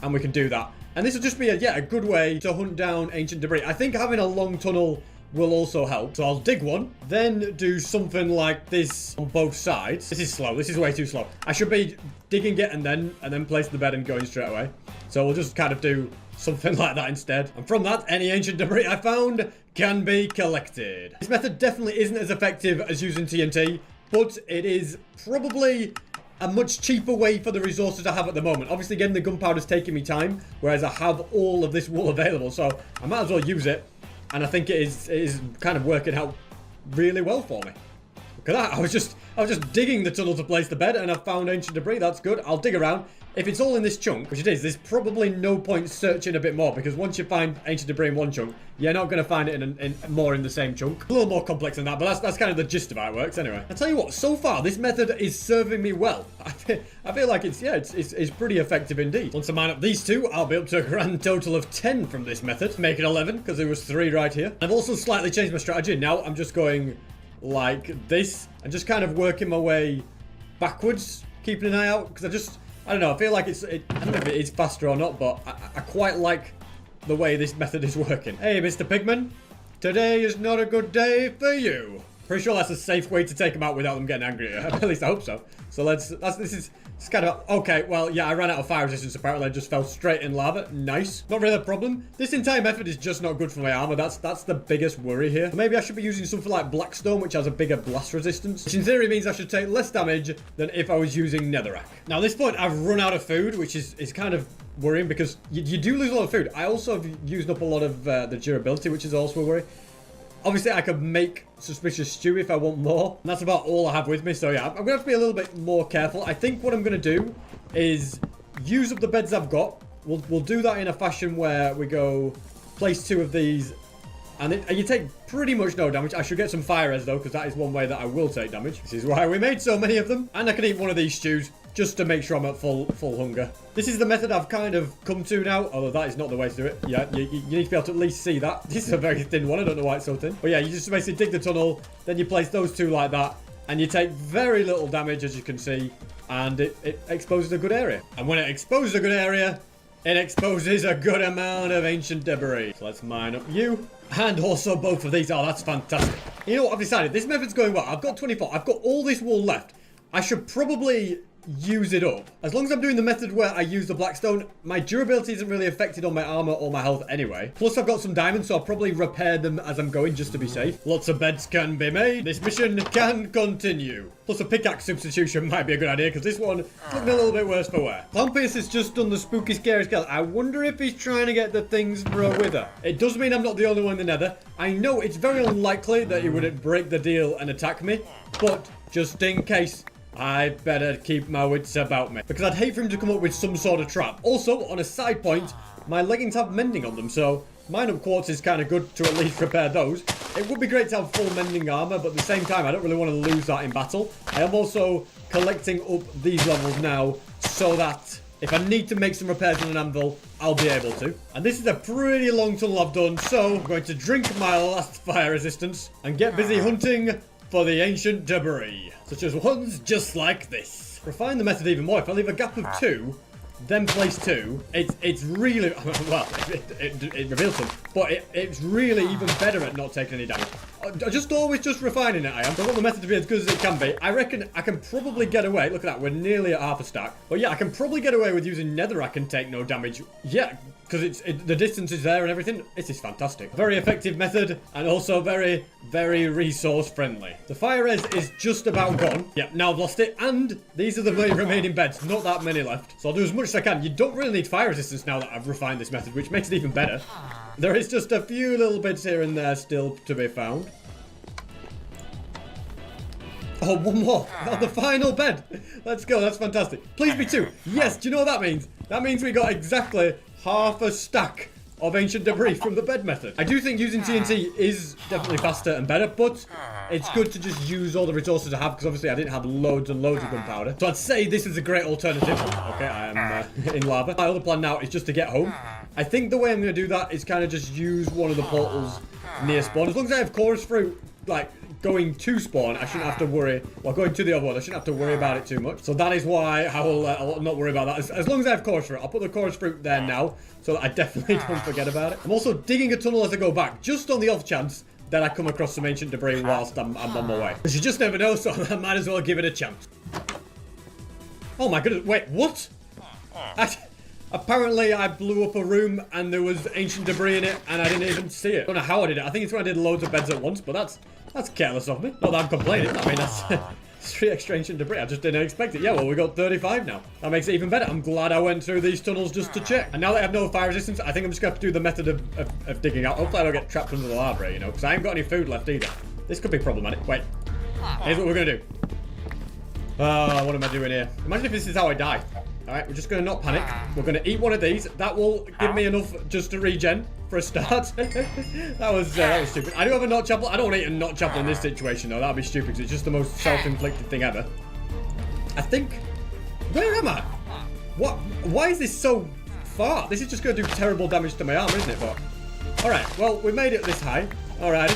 And we can do that. And this will just be a good way to hunt down ancient debris. I think having a long tunnel will also help. So I'll dig one, then do something like this on both sides. This is slow. This is way too slow. I should be digging it and then place the bed and going straight away. So we'll just kind of do something like that instead. And from that, any ancient debris I found can be collected. This method definitely isn't as effective as using TNT, but it is probably a much cheaper way for the resources I have at the moment. Obviously, getting the gunpowder is taking me time, whereas I have all of this wool available, so I might as well use it. And I think it is kind of working out really well for me. Because I was just digging the tunnel to place the bed, and I found ancient debris. That's good. I'll dig around. If it's all in this chunk, which it is, there's probably no point searching a bit more, because once you find ancient debris in one chunk, you're not going to find it in more in the same chunk. A little more complex than that, but that's kind of the gist of how it works anyway. I tell you what, so far this method is serving me well. I feel like it's pretty effective indeed. Once I mine up these two, I'll be up to a grand total of 10 from this method. Make it 11, because there was 3 right here. I've also slightly changed my strategy. Now I'm just going like this and just kind of working my way backwards, keeping an eye out, because I don't know, I feel like I don't know if it is faster or not, but I quite like the way this method is working. Hey, Mr. Pigman, today is not a good day for you. Pretty sure that's a safe way to take them out without them getting angry. At least I hope so. So this is kind of, okay, well, yeah, I ran out of fire resistance apparently. I just fell straight in lava. Nice. Not really a problem. This entire method is just not good for my armor. That's the biggest worry here. Maybe I should be using something like Blackstone, which has a bigger blast resistance, which in theory means I should take less damage than if I was using Netherrack. Now, at this point, I've run out of food, which is kind of worrying because you do lose a lot of food. I also have used up a lot of the durability, which is also a worry. Obviously, I could make suspicious stew if I want more. And that's about all I have with me. So yeah, I'm going to have to be a little bit more careful. I think what I'm going to do is use up the beds I've got. We'll do that in a fashion where we go place 2 of these. And you take pretty much no damage. I should get some fire res though, because that is one way that I will take damage. This is why we made so many of them. And I can eat one of these stews just to make sure I'm at full hunger. This is the method I've kind of come to now, although that is not the way to do it. Yeah, you need to be able to at least see that. This is a very thin one. I don't know why it's so thin. But yeah, you just basically dig the tunnel, then you place those 2 like that, and you take very little damage, as you can see, and it exposes a good area. And when it exposes a good area, it exposes a good amount of ancient debris. So let's mine up you. And also both of these. Oh, that's fantastic. You know what? I've decided this method's going well. I've got 24. I've got all this wool left. I should probably use it up. As long as I'm doing the method where I use the Blackstone, my durability isn't really affected on my armor or my health anyway. Plus, I've got some diamonds, so I'll probably repair them as I'm going just to be safe. Lots of beds can be made. This mission can continue. Plus, a pickaxe substitution might be a good idea, because this one is looking a little bit worse for wear. Clownpierce has just done the spooky, scary skeleton. I wonder if he's trying to get the things for a wither. It does mean I'm not the only one in the nether. I know it's very unlikely that he wouldn't break the deal and attack me, but just in case, I better keep my wits about me, because I'd hate for him to come up with some sort of trap. Also, on a side point, my leggings have mending on them, so mine up quartz is kind of good to at least repair those. It would be great to have full mending armor, but at the same time, I don't really want to lose that in battle. I am also collecting up these levels now, so that if I need to make some repairs on an anvil, I'll be able to. And this is a pretty long tunnel I've done, so I'm going to drink my last fire resistance and get busy hunting for the ancient debris, such as ones just like this. Refine the method even more. If I leave a gap of 2, then place 2, it's really, well, it reveals them. but it's really even better at not taking any damage. Just always just refining it, I am. So I want the method to be as good as it can be. I reckon I can probably get away. Look at that, we're nearly at half a stack. But yeah, I can probably get away with using netherrack and take no damage. Yeah, because the distance is there and everything. This is fantastic. Very effective method and also very, very resource friendly. The fire res is just about gone. Yep, now I've lost it. And these are the remaining beds. Not that many left. So I'll do as much as I can. You don't really need fire resistance now that I've refined this method, which makes it even better. There is just a few little bits here and there still to be found. Oh, one more. Oh, the final bed. Let's go. That's fantastic. Please be 2. Yes, do you know what that means? That means we got exactly half a stack of ancient debris from the bed method. I do think using TNT is definitely faster and better, but it's good to just use all the resources I have, because obviously I didn't have loads and loads of gunpowder. So I'd say this is a great alternative. Okay, I am in lava. My other plan now is just to get home. I think the way I'm going to do that is kind of just use one of the portals near spawn. As long as I have chorus fruit, like, going to spawn, I shouldn't have to worry. Well, going to the other one, I shouldn't have to worry about it too much. So that is why I'll not worry about that. As long as I have chorus fruit, I'll put the chorus fruit there now, so that I definitely don't forget about it. I'm also digging a tunnel as I go back, just on the off chance that I come across some ancient debris whilst I'm on my way. Because you just never know, so I might as well give it a chance. Oh my goodness, wait, what? Apparently I blew up a room and there was ancient debris in it and I didn't even see it. I don't know how I did it. I think it's when I did loads of beds at once, but that's careless of me. Not that I'm complaining. I mean, that's 3 extra ancient debris. I just didn't expect it. Yeah, well, we got 35 now. That makes it even better. I'm glad I went through these tunnels just to check. And now that I have no fire resistance, I think I'm just going to have to do the method of digging out. Hopefully I don't get trapped under the lava, you know, because I haven't got any food left either. This could be problematic. Wait. Here's what we're going to do. What am I doing here? Imagine if this is how I die. Alright, we're just going to not panic. We're going to eat one of these. That will give me enough just to regen for a start. that was stupid. I do have a notch apple. I don't want to eat a notch apple in this situation, though. That would be stupid, because it's just the most self-inflicted thing ever. I think... Where am I? What? Why is this so far? This is just going to do terrible damage to my arm, isn't it? But... Alright, well, we made it this high. Alright.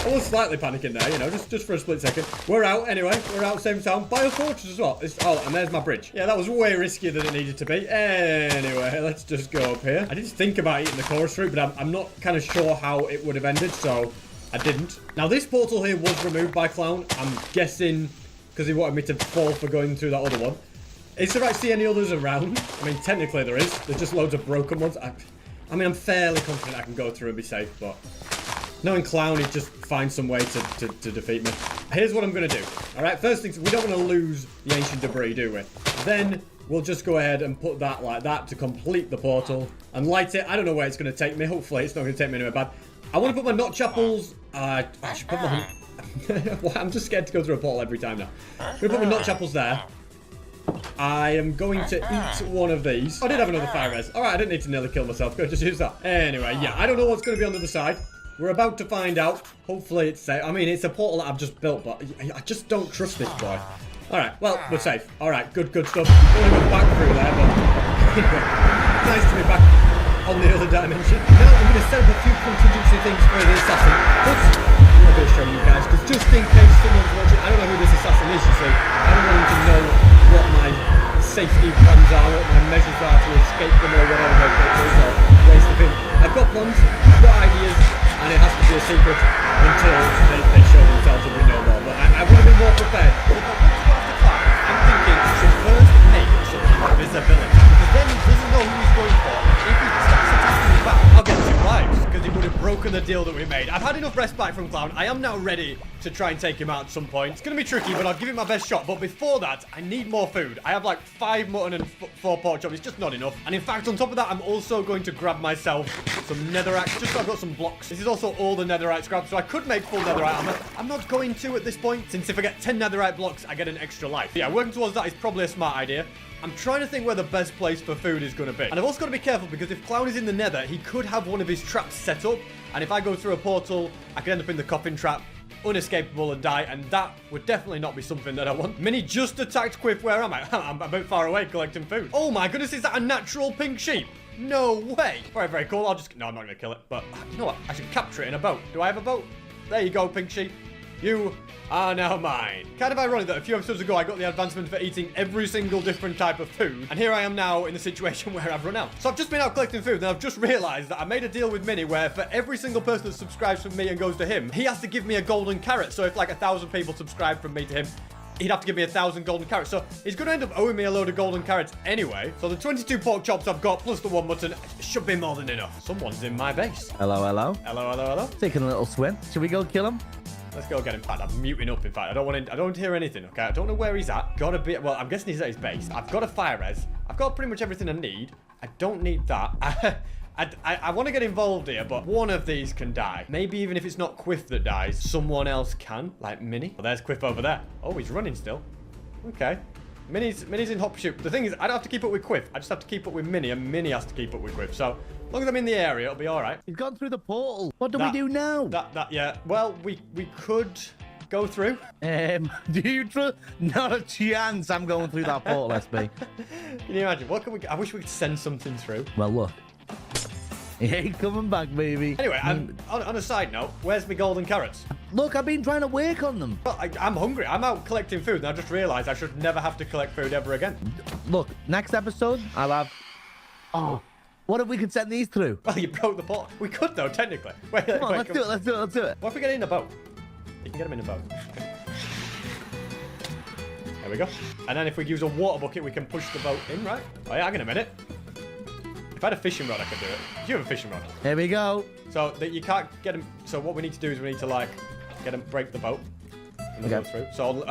I was slightly panicking there, you know, just for a split second. We're out anyway. We're out same time. Biofortress as well. Oh, and there's my bridge. Yeah, that was way riskier than it needed to be. Anyway, let's just go up here. I did think about eating the chorus fruit, but I'm not kind of sure how it would have ended, so I didn't. Now, this portal here was removed by Clown. I'm guessing because he wanted me to fall for going through that other one. Is there actually any others around? I mean, technically there is. There's just loads of broken ones. I mean, I'm fairly confident I can go through and be safe, but... knowing Clown, he'd just find some way to defeat me. Here's what I'm going to do. Alright, first things, we don't want to lose the ancient debris, do we? Then, we'll just go ahead and put that like that to complete the portal. And light it. I don't know where it's going to take me. Hopefully, it's not going to take me anywhere bad. I want to put my notch apples... I should put my... I'm just scared to go through a portal every time now. I'm going to put my notch apples there. I am going to eat one of these. I did have another fire res. Alright, I didn't need to nearly kill myself. Go just use that. Anyway, yeah, I don't know what's going to be on the other side. We're about to find out. Hopefully it's safe. I mean, it's a portal that I've just built, but I just don't trust this boy. Alright, well, we're safe. Alright, good stuff. I want to go back through there, but... anyway, nice to be back on the other dimension. Now, I'm going to set up a few contingency things for the assassin. But I'm not going to show you guys, because just in case someone's watching, I don't know who this assassin is, you see. I don't want him to know what my safety plans are, what my measures are to escape them or whatever. Or waste of him. I've got plans, I've got ideas, and it has to be a secret until they show themselves and we know more. But I want to be more prepared. If I want to go after Clark, I'm thinking I should first make some invisibility. Because then he doesn't know who he's going for. If he starts attacking me back, I'll get 2 lives. Because he would have broken the deal that we made. I've had enough respite from Clown. I am now ready to try and take him out at some point. It's going to be tricky, but I'll give it my best shot. But before that, I need more food. I have like 5 mutton and 4 pork chops. It's just not enough. And in fact, on top of that, I'm also going to grab myself some netherite, just so I've got some blocks. This is also all the netherite scrap, so I could make full netherite armor. I'm not going to at this point, since if I get 10 netherite blocks, I get an extra life. But yeah, working towards that is probably a smart idea. I'm trying to think where the best place for food is going to be. And I've also got to be careful, because if Clown is in the nether, he could have one of his traps set up. And if I go through a portal, I could end up in the coffin trap, unescapable and die, and that would definitely not be something that I want. Minnie just attacked Quiff. Where am I? I'm a bit far away collecting food. Oh my goodness, is that a natural pink sheep? No way. Very, very cool. No, I'm not going to kill it. But you know what? I should capture it in a boat. Do I have a boat? There you go, pink sheep. You are now mine. Kind of ironic that a few episodes ago I got the advancement for eating every single different type of food, and here I am now in the situation where I've run out. So I've just been out collecting food, and I've just realized that I made a deal with Mini where for every single person that subscribes from me and goes to him, he has to give me a golden carrot. So if like 1,000 people subscribe from me to him, he'd have to give me 1,000 golden carrots. So he's going to end up owing me a load of golden carrots anyway. So the 22 pork chops I've got plus the 1 mutton should be more than enough. Someone's in my base. Hello, hello. Hello, hello, hello. Taking a little swim. Should we go kill him? Let's go get him. In fact, I'm muting up. In fact, I don't want to hear anything. Okay, I don't know where he's at. Gotta be. Well, I'm guessing he's at his base. I've got a fire res. I've got pretty much everything I need. I don't need that. I want to get involved here, but one of these can die. Maybe even if it's not Quiff that dies, someone else can, like Mini. Well, there's Quiff over there. Oh, he's running still. Okay. Mini's in hot pursuit. The thing is, I don't have to keep up with Quiff. I just have to keep up with Mini, and Mini has to keep up with Quiff. So, as long as I'm in the area, it'll be all right. He's gone through the portal. What do we do now? Yeah. Well, we could go through. Do you trust? Not a chance I'm going through that portal, SB. Can you imagine? What can we... I wish we could send something through. Well, look. He ain't coming back, baby. Anyway, on a side note, where's my golden carrots? Look, I've been trying to work on them. Well, I'm hungry. I'm out collecting food, and I just realised I should never have to collect food ever again. Look, next episode, I'll have... Oh, what if we could send these through? Well, you broke the pot. We could, though, technically. Wait, come on, let's do it. What if we get in a boat? You can get them in a boat. There we go. And then if we use a water bucket, we can push the boat in, right? Oh, yeah, hang on a minute. If I had a fishing rod, I could do it. Do you have a fishing rod? Here we go. So that you can't get them. So what we need to do is we need to like get them, break the boat, and then go through. So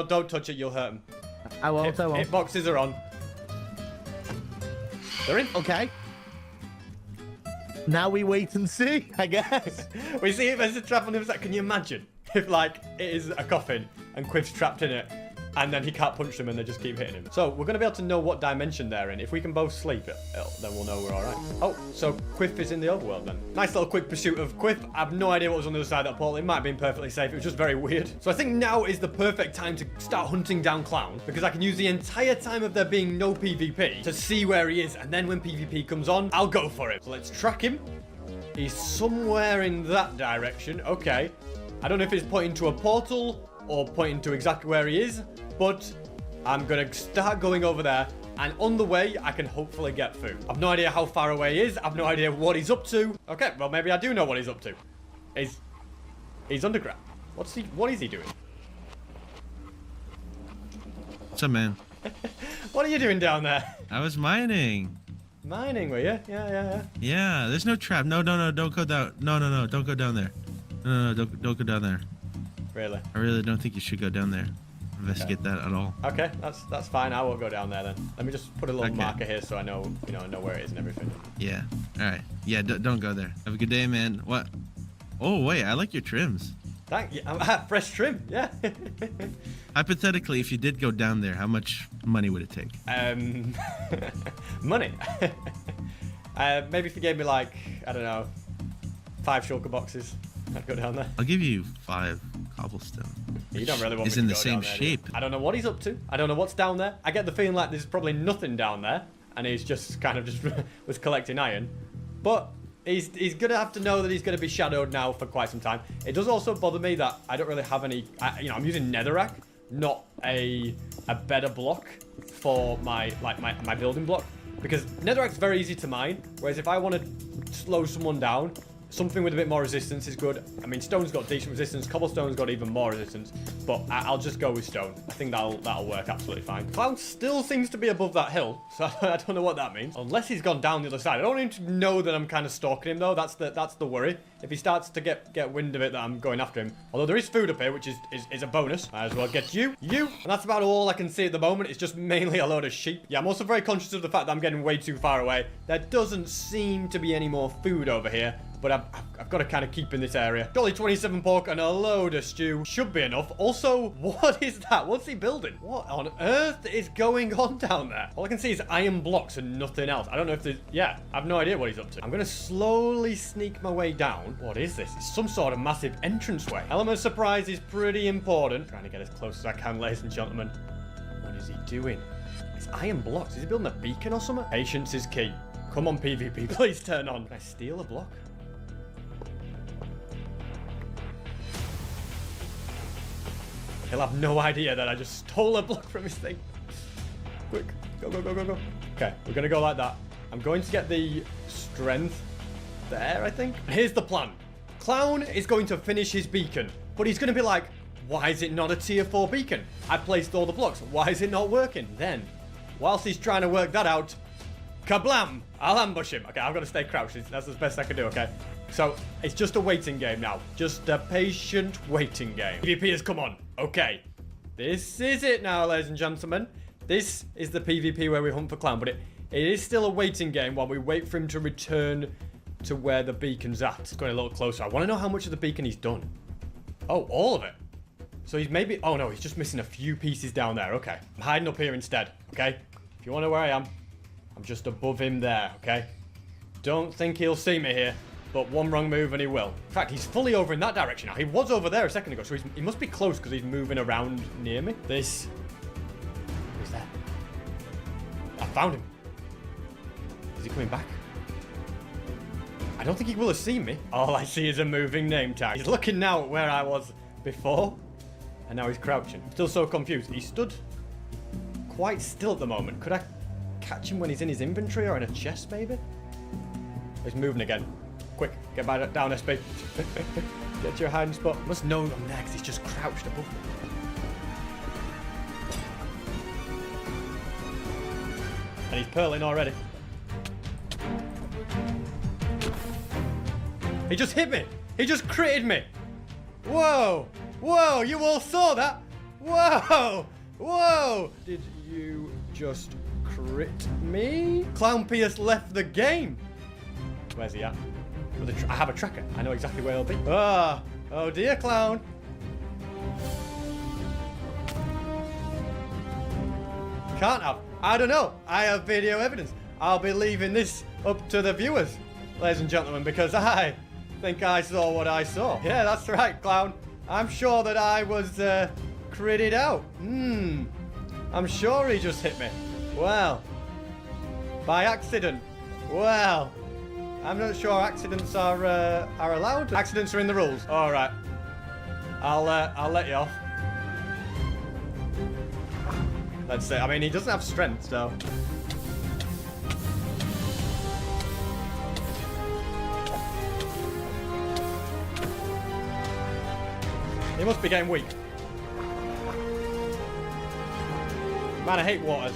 don't touch it. You'll hurt them. I won't. Hit boxes are on. They're in. Okay. Now we wait and see, I guess. We see if there's a trap on the other side. Can you imagine if like it is a coffin and Quiff's trapped in it? And then he can't punch them and they just keep hitting him. So we're going to be able to know what dimension they're in. If we can both sleep, then we'll know we're all right. Oh, so Quiff is in the overworld then. Nice little quick pursuit of Quiff. I have no idea what was on the other side of that portal. It might have been perfectly safe. It was just very weird. So I think now is the perfect time to start hunting down Clown, because I can use the entire time of there being no PvP to see where he is. And then when PvP comes on, I'll go for him. So let's track him. He's somewhere in that direction. Okay. I don't know if it's pointing to a portal or pointing to exactly where he is, but I'm gonna start going over there, and on the way I can hopefully get food. I've no idea how far away he is. I've no idea what he's up to. Okay, well maybe I do know what he's up to. He's underground. What is he doing? What's up, man? What are you doing down there? I was mining. Mining, were you? Yeah. Yeah, there's no trap. No, don't go down. No, don't go down there. No, don't go down there. Really? I really don't think you should go down there. Investigate that at all. Okay, that's fine. I won't go down there then. Let me just put a little marker here so I know, I know where it is and everything. Yeah. All right. Yeah, don't go there. Have a good day, man. What? Oh, wait, I like your trims. Thank you. Fresh trim, yeah. Hypothetically, if you did go down there, how much money would it take? Money? Maybe if you gave me like, I don't know, 5 shulker boxes, I'd go down there. I'll give you 5 cobblestone. You don't really want me is to in go the same down there, shape. I don't know what he's up to. I don't know what's down there. I get the feeling like there's probably nothing down there, and he's just kind of just was collecting iron. But he's gonna have to know that he's gonna be shadowed now for quite some time. It does also bother me that I don't really have any. I'm using netherrack, not a better block for my building block, because netherrack's very easy to mine. Whereas if I want to slow someone down, something with a bit more resistance is good. I mean, stone's got decent resistance. Cobblestone's got even more resistance. But I'll just go with stone. I think that'll work absolutely fine. Clown still seems to be above that hill, so I don't know what that means. Unless he's gone down the other side. I don't want him to know that I'm kind of stalking him, though. That's the worry. If he starts to get wind of it that I'm going after him. Although there is food up here, which is a bonus. Might as well get you. And that's about all I can see at the moment. It's just mainly a load of sheep. Yeah, I'm also very conscious of the fact that I'm getting way too far away. There doesn't seem to be any more food over here. But I've got to kind of keep in this area. Jolly 27 pork and a load of stew. Should be enough. Also, what is that? What's he building? What on earth is going on down there? All I can see is iron blocks and nothing else. I don't know if there's... Yeah, I have no idea what he's up to. I'm going to slowly sneak my way down. What is this? It's some sort of massive entranceway. Element of surprise is pretty important. Trying to get as close as I can, ladies and gentlemen. What is he doing? It's iron blocks. Is he building a beacon or something? Patience is key. Come on, PvP. Please turn on. Can I steal a block? He'll have no idea that I just stole a block from his thing. Quick. Go, go, go, go, go. Okay, we're going to go like that. I'm going to get the strength there, I think. Here's the plan. Clown is going to finish his beacon, but he's going to be like, why is it not a tier 4 beacon? I placed all the blocks. Why is it not working? Then, whilst he's trying to work that out, kablam! I'll ambush him. Okay, I've got to stay crouched. That's the best I can do, okay? So, it's just a waiting game now. Just a patient waiting game. PvP has come on. Okay. This is it now, ladies and gentlemen. This is the PvP where we hunt for Clown, but it is still a waiting game while we wait for him to return to where the beacon's at. It's going a little closer. I want to know how much of the beacon he's done. Oh, all of it. So he's maybe... Oh, no, he's just missing a few pieces down there. Okay. I'm hiding up here instead, okay? If you want to know where I am, I'm just above him there, okay? Don't think he'll see me here, but one wrong move and he will. In fact, he's fully over in that direction now. He was over there a second ago, so he must be close because he's moving around near me. This... Who's that? I found him. Is he coming back? I don't think he will have seen me. All I see is a moving name tag. He's looking now at where I was before, and now he's crouching. I'm still so confused. He stood quite still at the moment. Could I catch him when he's in his inventory or in a chest, maybe? He's moving again. Quick, get back down, SB. Get to your hiding spot. Must know I'm there because he's just crouched above me. And he's purling already. He just hit me. He just critted me. Whoa. Whoa, you all saw that? Whoa. Whoa. Did you just crit me? Clown Pierce left the game. Where's he at? I have a tracker. I know exactly where he'll be. Ah. Oh dear, Clown. Can't have. I don't know. I have video evidence. I'll be leaving this up to the viewers, ladies and gentlemen, because I think I saw what I saw. Yeah, that's right, Clown. I'm sure that I was critted out. I'm sure he just hit me. Well, by accident. Well, I'm not sure accidents are allowed. Accidents are in the rules. All right. I'll let you off. Let's say. I mean, he doesn't have strength, so. He must be getting weak. Man, I hate waters.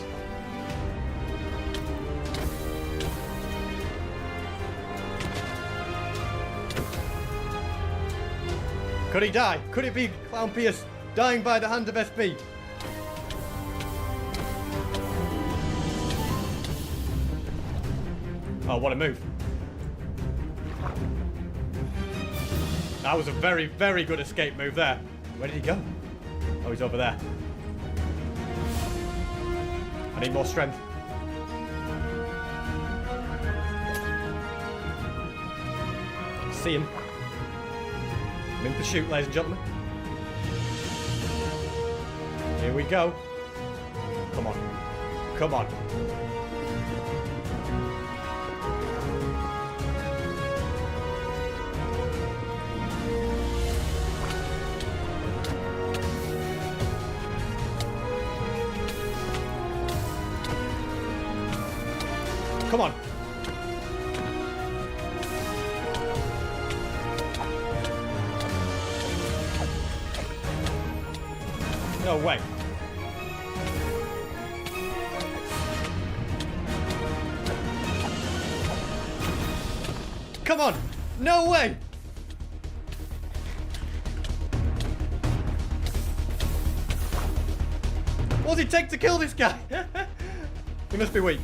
Could he die? Could it be Clown Pierce dying by the hand of SB? Oh, what a move. That was a very, very good escape move there. Where did he go? Oh, he's over there. I need more strength. See him. I'm in pursuit, ladies and gentlemen. Here we go. Come on. Come on. Come on. No way. Come on. No way. What does it take to kill this guy? He must be weak.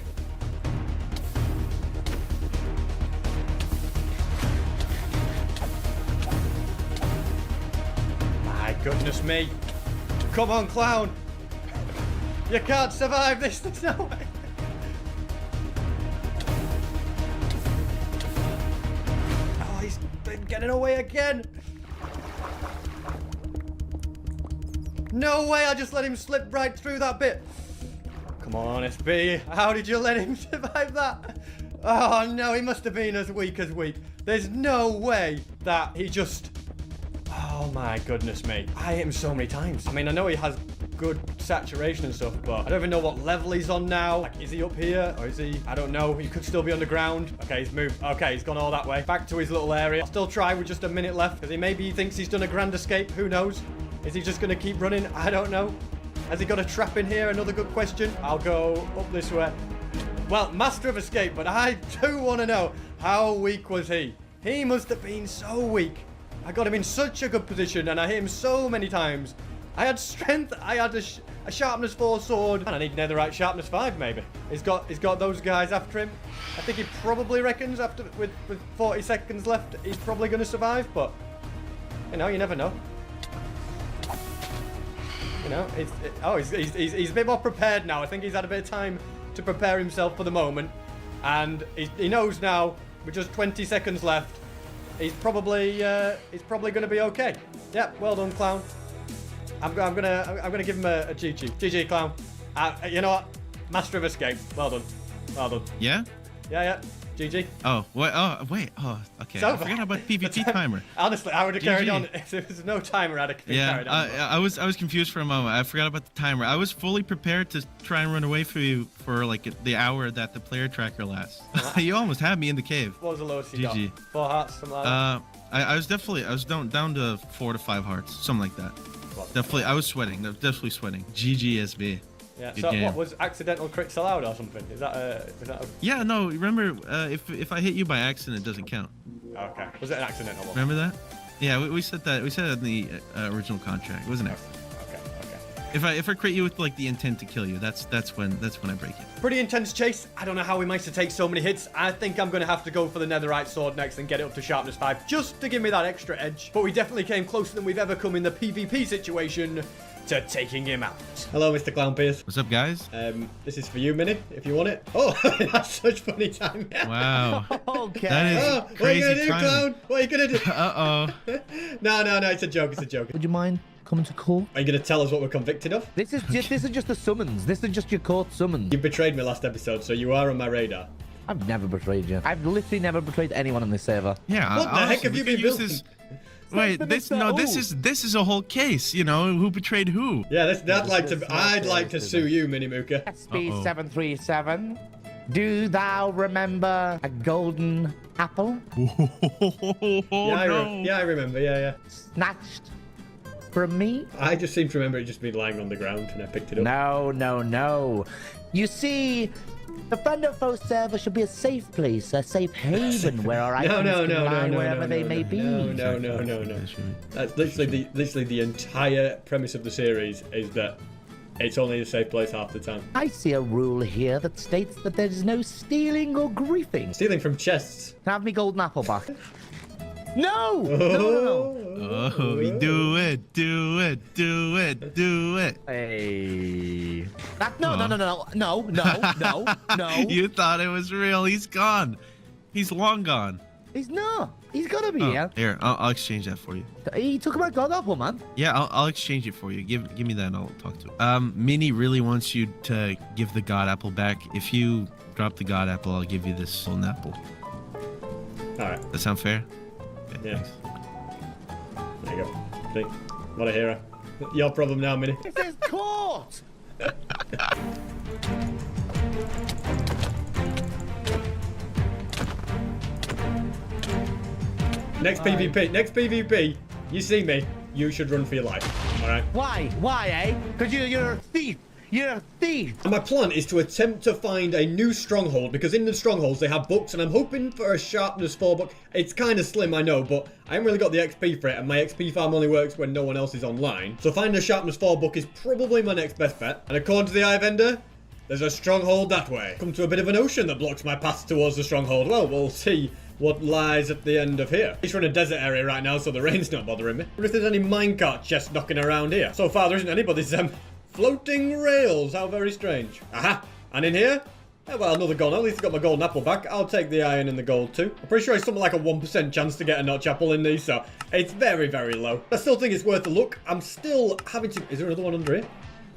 Goodness me. Come on, Clown. You can't survive this. There's no way. Oh, he's been getting away again. No way, I just let him slip right through that bit. Come on, SB. How did you let him survive that? Oh, no, he must have been as weak as weak. There's no way that he just... Oh, Oh my goodness me. I hit him so many times. I mean, I know he has good saturation and stuff, but I don't even know what level he's on now. Like, is he up here or is he? I don't know. He could still be underground. Okay, he's moved. Okay, he's gone all that way. Back to his little area. I'll still try with just a minute left because maybe he thinks he's done a grand escape. Who knows? Is he just going to keep running? I don't know. Has he got a trap in here? Another good question. I'll go up this way. Well, master of escape, but I do want to know, how weak was he? He must have been so weak. I got him in such a good position and I hit him so many times. I had strength, I had a sharpness 4 sword, and I need netherite sharpness 5 maybe. He's got those guys after him. I think he probably reckons after with 40 seconds left, he's probably going to survive, but you know, you never know. You know, he's a bit more prepared now. I think he's had a bit of time to prepare himself for the moment, and he knows now with just 20 seconds left, he's probably going to be okay. Yeah, well done, clown. I'm gonna give him a GG. GG, clown. You know what? Master of escape. Well done. Well done. Yeah? Yeah. GG. Oh, what? Oh, wait. Oh, okay. I forgot about PvP timer. Honestly, I would have carried on. If there was no timer, I'd have carried on. I was confused for a moment. I forgot about the timer. I was fully prepared to try and run away from you for like the hour that the player tracker lasts. You almost had me in the cave. What was the lowest you GG. got? 4 hearts, something like that? I was down to 4 to 5 hearts, something like that. Definitely, I was sweating. Definitely sweating. GGSB. Yeah. Good So game. what was accidental crits allowed or something? Is that a? Yeah, no. Remember, if I hit you by accident, it doesn't count. Okay. Was it an accidental one? Remember that? Yeah, we said that. We said it in the original contract. It was an accident. Okay. If I crit you with like the intent to kill you, that's when I break it. Pretty intense chase. I don't know how we managed to take so many hits. I think I'm going to have to go for the netherite sword next and get it up to sharpness 5 just to give me that extra edge. But we definitely came closer than we've ever come in the PvP situation to taking him out. Hello, Mr. Clown Pierce. What's up, guys? This is for you, Minnie, if you want it. Oh, that's such funny time. Wow. Okay. That is What are you crazy going to do, timing. Clown? What are you going to do? Uh-oh. No, it's a joke. It's a joke. Would you mind coming to court? Are you going to tell us what we're convicted of? This is just a summons. This is just your court summons. You betrayed me last episode, so you are on my radar. I've never betrayed you. I've literally never betrayed anyone on this server. Yeah. What the heck have you been building? Wait, this is a whole case. You know, who betrayed who? Yeah, I'd like to sue you, Mini Mooka. SB737. Do thou remember a golden apple? Yeah, I remember. Yeah. Snatched from me? I just seem to remember it just being lying on the ground and I picked it up. No. You see, the Friend of Foe server should be a safe place, a safe haven where our items can lie wherever they may be. No. That's literally the entire premise of the series is that it's only a safe place half the time. I see a rule here that states that there is no stealing or griefing. Stealing from chests. Can I have me golden apple back? No! Oh, do it. Hey. No. You thought it was real. He's gone. He's long gone. He's not. He's gotta be here. Here, I'll exchange that for you. He took my god apple, man. Yeah, I'll exchange it for you. Give me that and I'll talk to him. Minnie really wants you to give the god apple back. If you drop the god apple, I'll give you this golden apple. Alright. That sound fair? Yeah. There you go. See? What a hero. Your problem now, Minnie. This is court! Next PvP, you see me, you should run for your life. Alright? Why, eh? Because you're a thief. You're a thief! And my plan is to attempt to find a new stronghold, because in the strongholds they have books, and I'm hoping for a sharpness 4 book. It's kind of slim, I know, but I haven't really got the XP for it, and my XP farm only works when no one else is online. So finding a sharpness 4 book is probably my next best bet. And according to the Eye Vendor, there's a stronghold that way. Come to a bit of an ocean that blocks my path towards the stronghold. Well, we'll see what lies at the end of here. He's in a desert area right now, so the rain's not bothering me. I wonder if there's any minecart chests knocking around here. So far, there isn't any, but there's floating rails. How very strange. Aha! And in here? Oh, well, another gold. At least I got my golden apple back. I'll take the iron and the gold too. I'm pretty sure it's something like a 1% chance to get a notch apple in these, so it's very, very low. I still think it's worth a look. I'm still having to... Is there another one under here?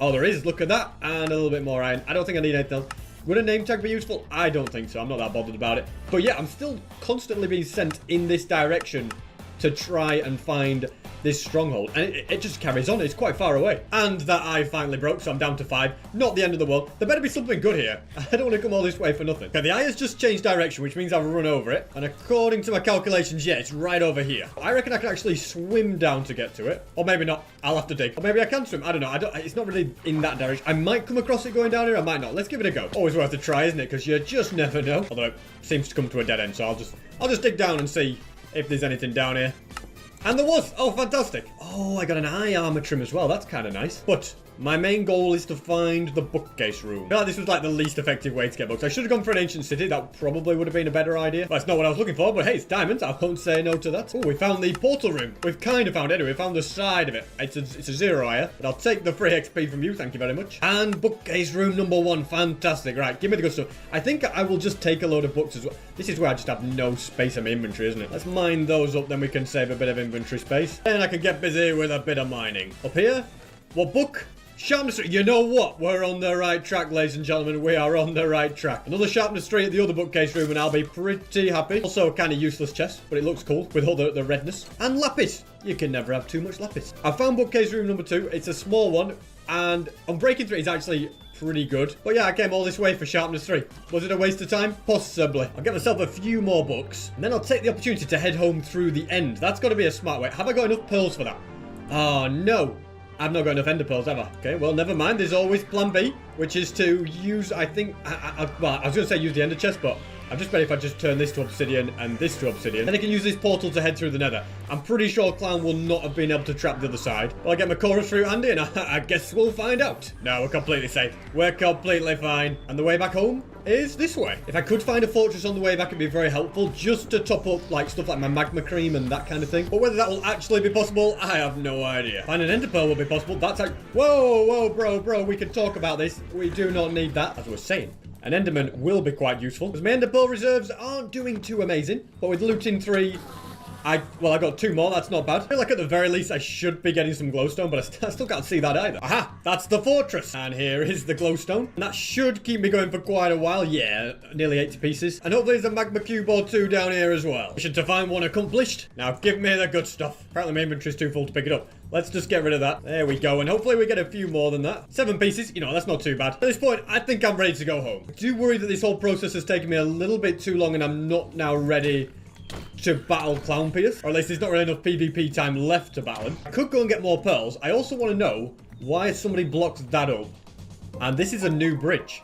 Oh, there is. Look at that. And a little bit more iron. I don't think I need anything else. Would a name tag be useful? I don't think so. I'm not that bothered about it. But yeah, I'm still constantly being sent in this direction to try and find this stronghold. And it just carries on. It's quite far away. And that eye finally broke, so I'm down to 5. Not the end of the world. There better be something good here. I don't want to come all this way for nothing. Okay, the eye has just changed direction, which means I've run over it. And according to my calculations, yeah, it's right over here. I reckon I can actually swim down to get to it. Or maybe not. I'll have to dig. Or maybe I can swim. I don't know. It's not really in that direction. I might come across it going down here. I might not. Let's give it a go. Always worth a try, isn't it? Because you just never know. Although it seems to come to a dead end, so I'll just dig down and see if there's anything down here. And there was. Oh, fantastic. Oh, I got an eye armor trim as well. That's kind of nice. But my main goal is to find the bookcase room. I feel like this was like the least effective way to get books. I should have gone for an ancient city. That probably would have been a better idea. That's not what I was looking for, but hey, it's diamonds. I won't say no to that. Oh, we found the portal room. We've kind of found it anyway. We found the side of it. It's a 0 eye, but I'll take the free XP from you. Thank you very much. And bookcase room number 1. Fantastic. Right, give me the good stuff. I think I will just take a load of books as well. This is where I just have no space in my inventory, isn't it? Let's mine those up, then we can save a bit of inventory space. Then I can get busy with a bit of mining. Up here, what book? Sharpness 3. You know what? We're on the right track, ladies and gentlemen. We are on the right track. Another Sharpness 3 at the other bookcase room, and I'll be pretty happy. Also, a kind of useless chest, but it looks cool with all the redness. And lapis. You can never have too much lapis. I found bookcase room number 2. It's a small one, and on breaking 3, it's actually pretty good. But yeah, I came all this way for Sharpness 3. Was it a waste of time? Possibly. I'll get myself a few more books, and then I'll take the opportunity to head home through the end. That's got to be a smart way. Have I got enough pearls for that? Oh, no. I've not got enough ender pearls, have I? Okay, well, never mind. There's always plan B, which is to use, I think, well, I was going to say use the ender chest, but I'm just ready if I just turn this to obsidian and this to obsidian. Then I can use this portal to head through the nether. I'm pretty sure Clown will not have been able to trap the other side. Well, I get my chorus fruit handy, and I guess we'll find out. No, we're completely safe. We're completely fine. And the way back home is this way. If I could find a fortress on the way back, it'd be very helpful, just to top up like stuff like my magma cream and that kind of thing. But whether that will actually be possible, I have no idea. Find an ender pearl will be possible. That's like, whoa, bro, we can talk about this. We do not need that, as we're saying. An enderman will be quite useful, because my ender pearl reserves aren't doing too amazing. But with looting 3, I got 2 more. That's not bad. I feel like at the very least I should be getting some glowstone, but I still can't see that either. Aha! That's the fortress. And here is the glowstone. And that should keep me going for quite a while. Yeah, nearly 80 pieces. And hopefully there's a magma cube or 2 down here as well. Mission to find 1 accomplished. Now give me the good stuff. Apparently my inventory's too full to pick it up. Let's just get rid of that. There we go. And hopefully we get a few more than that. 7 pieces. You know, that's not too bad. At this point, I think I'm ready to go home. I do worry that this whole process has taken me a little bit too long and I'm not now ready to battle Clown Pierce. Or at least there's not really enough PvP time left to battle him. I could go and get more pearls. I also want to know why somebody blocked that up. And this is a new bridge.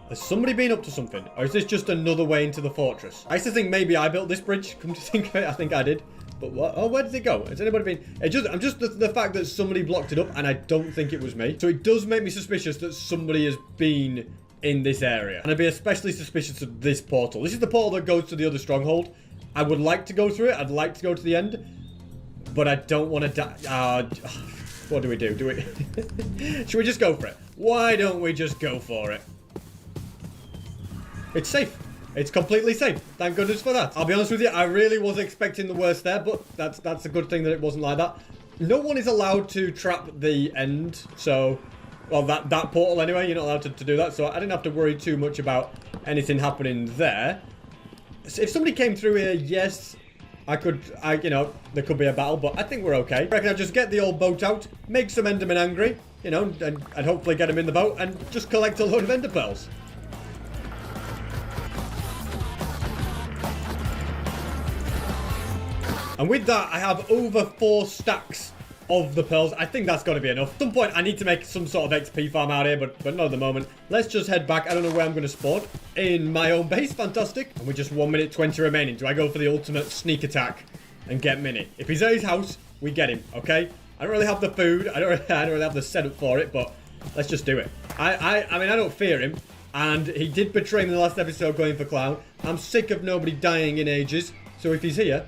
Has somebody been up to something? Or is this just another way into the fortress? I used to think maybe I built this bridge. Come to think of it, I think I did. But what? Oh, where did it go? Has anybody been? I'm just the fact that somebody blocked it up, and I don't think it was me. So it does make me suspicious that somebody has been in this area. And I'd be especially suspicious of this portal. This is the portal that goes to the other stronghold. I would like to go through it. I'd like to go to the end. But I don't want to die. What do we do? Should we just go for it? Why don't we just go for it? It's safe. It's completely safe. Thank goodness for that. I'll be honest with you, I really was expecting the worst there, but that's a good thing that it wasn't like that. No one is allowed to trap the end, so... Well, that portal anyway, you're not allowed to do that, so I didn't have to worry too much about anything happening there. If somebody came through here, yes, you know, there could be a battle, but I think we're okay. I reckon I'll just get the old boat out, make some endermen angry, you know, and hopefully get them in the boat, and just collect a load of ender pearls. And with that, I have over 4 stacks of the pearls. I think that's got to be enough. At some point, I need to make some sort of XP farm out here, but not at the moment. Let's just head back. I don't know where I'm going to spawn. In my own base. Fantastic. And with just 1 minute 20 remaining, do I go for the ultimate sneak attack and get Mini? If he's at his house, we get him, okay? I don't really have the food. I don't really have the setup for it, but let's just do it. I mean, I don't fear him. And he did betray me in the last episode going for Clown. I'm sick of nobody dying in ages. So if he's here...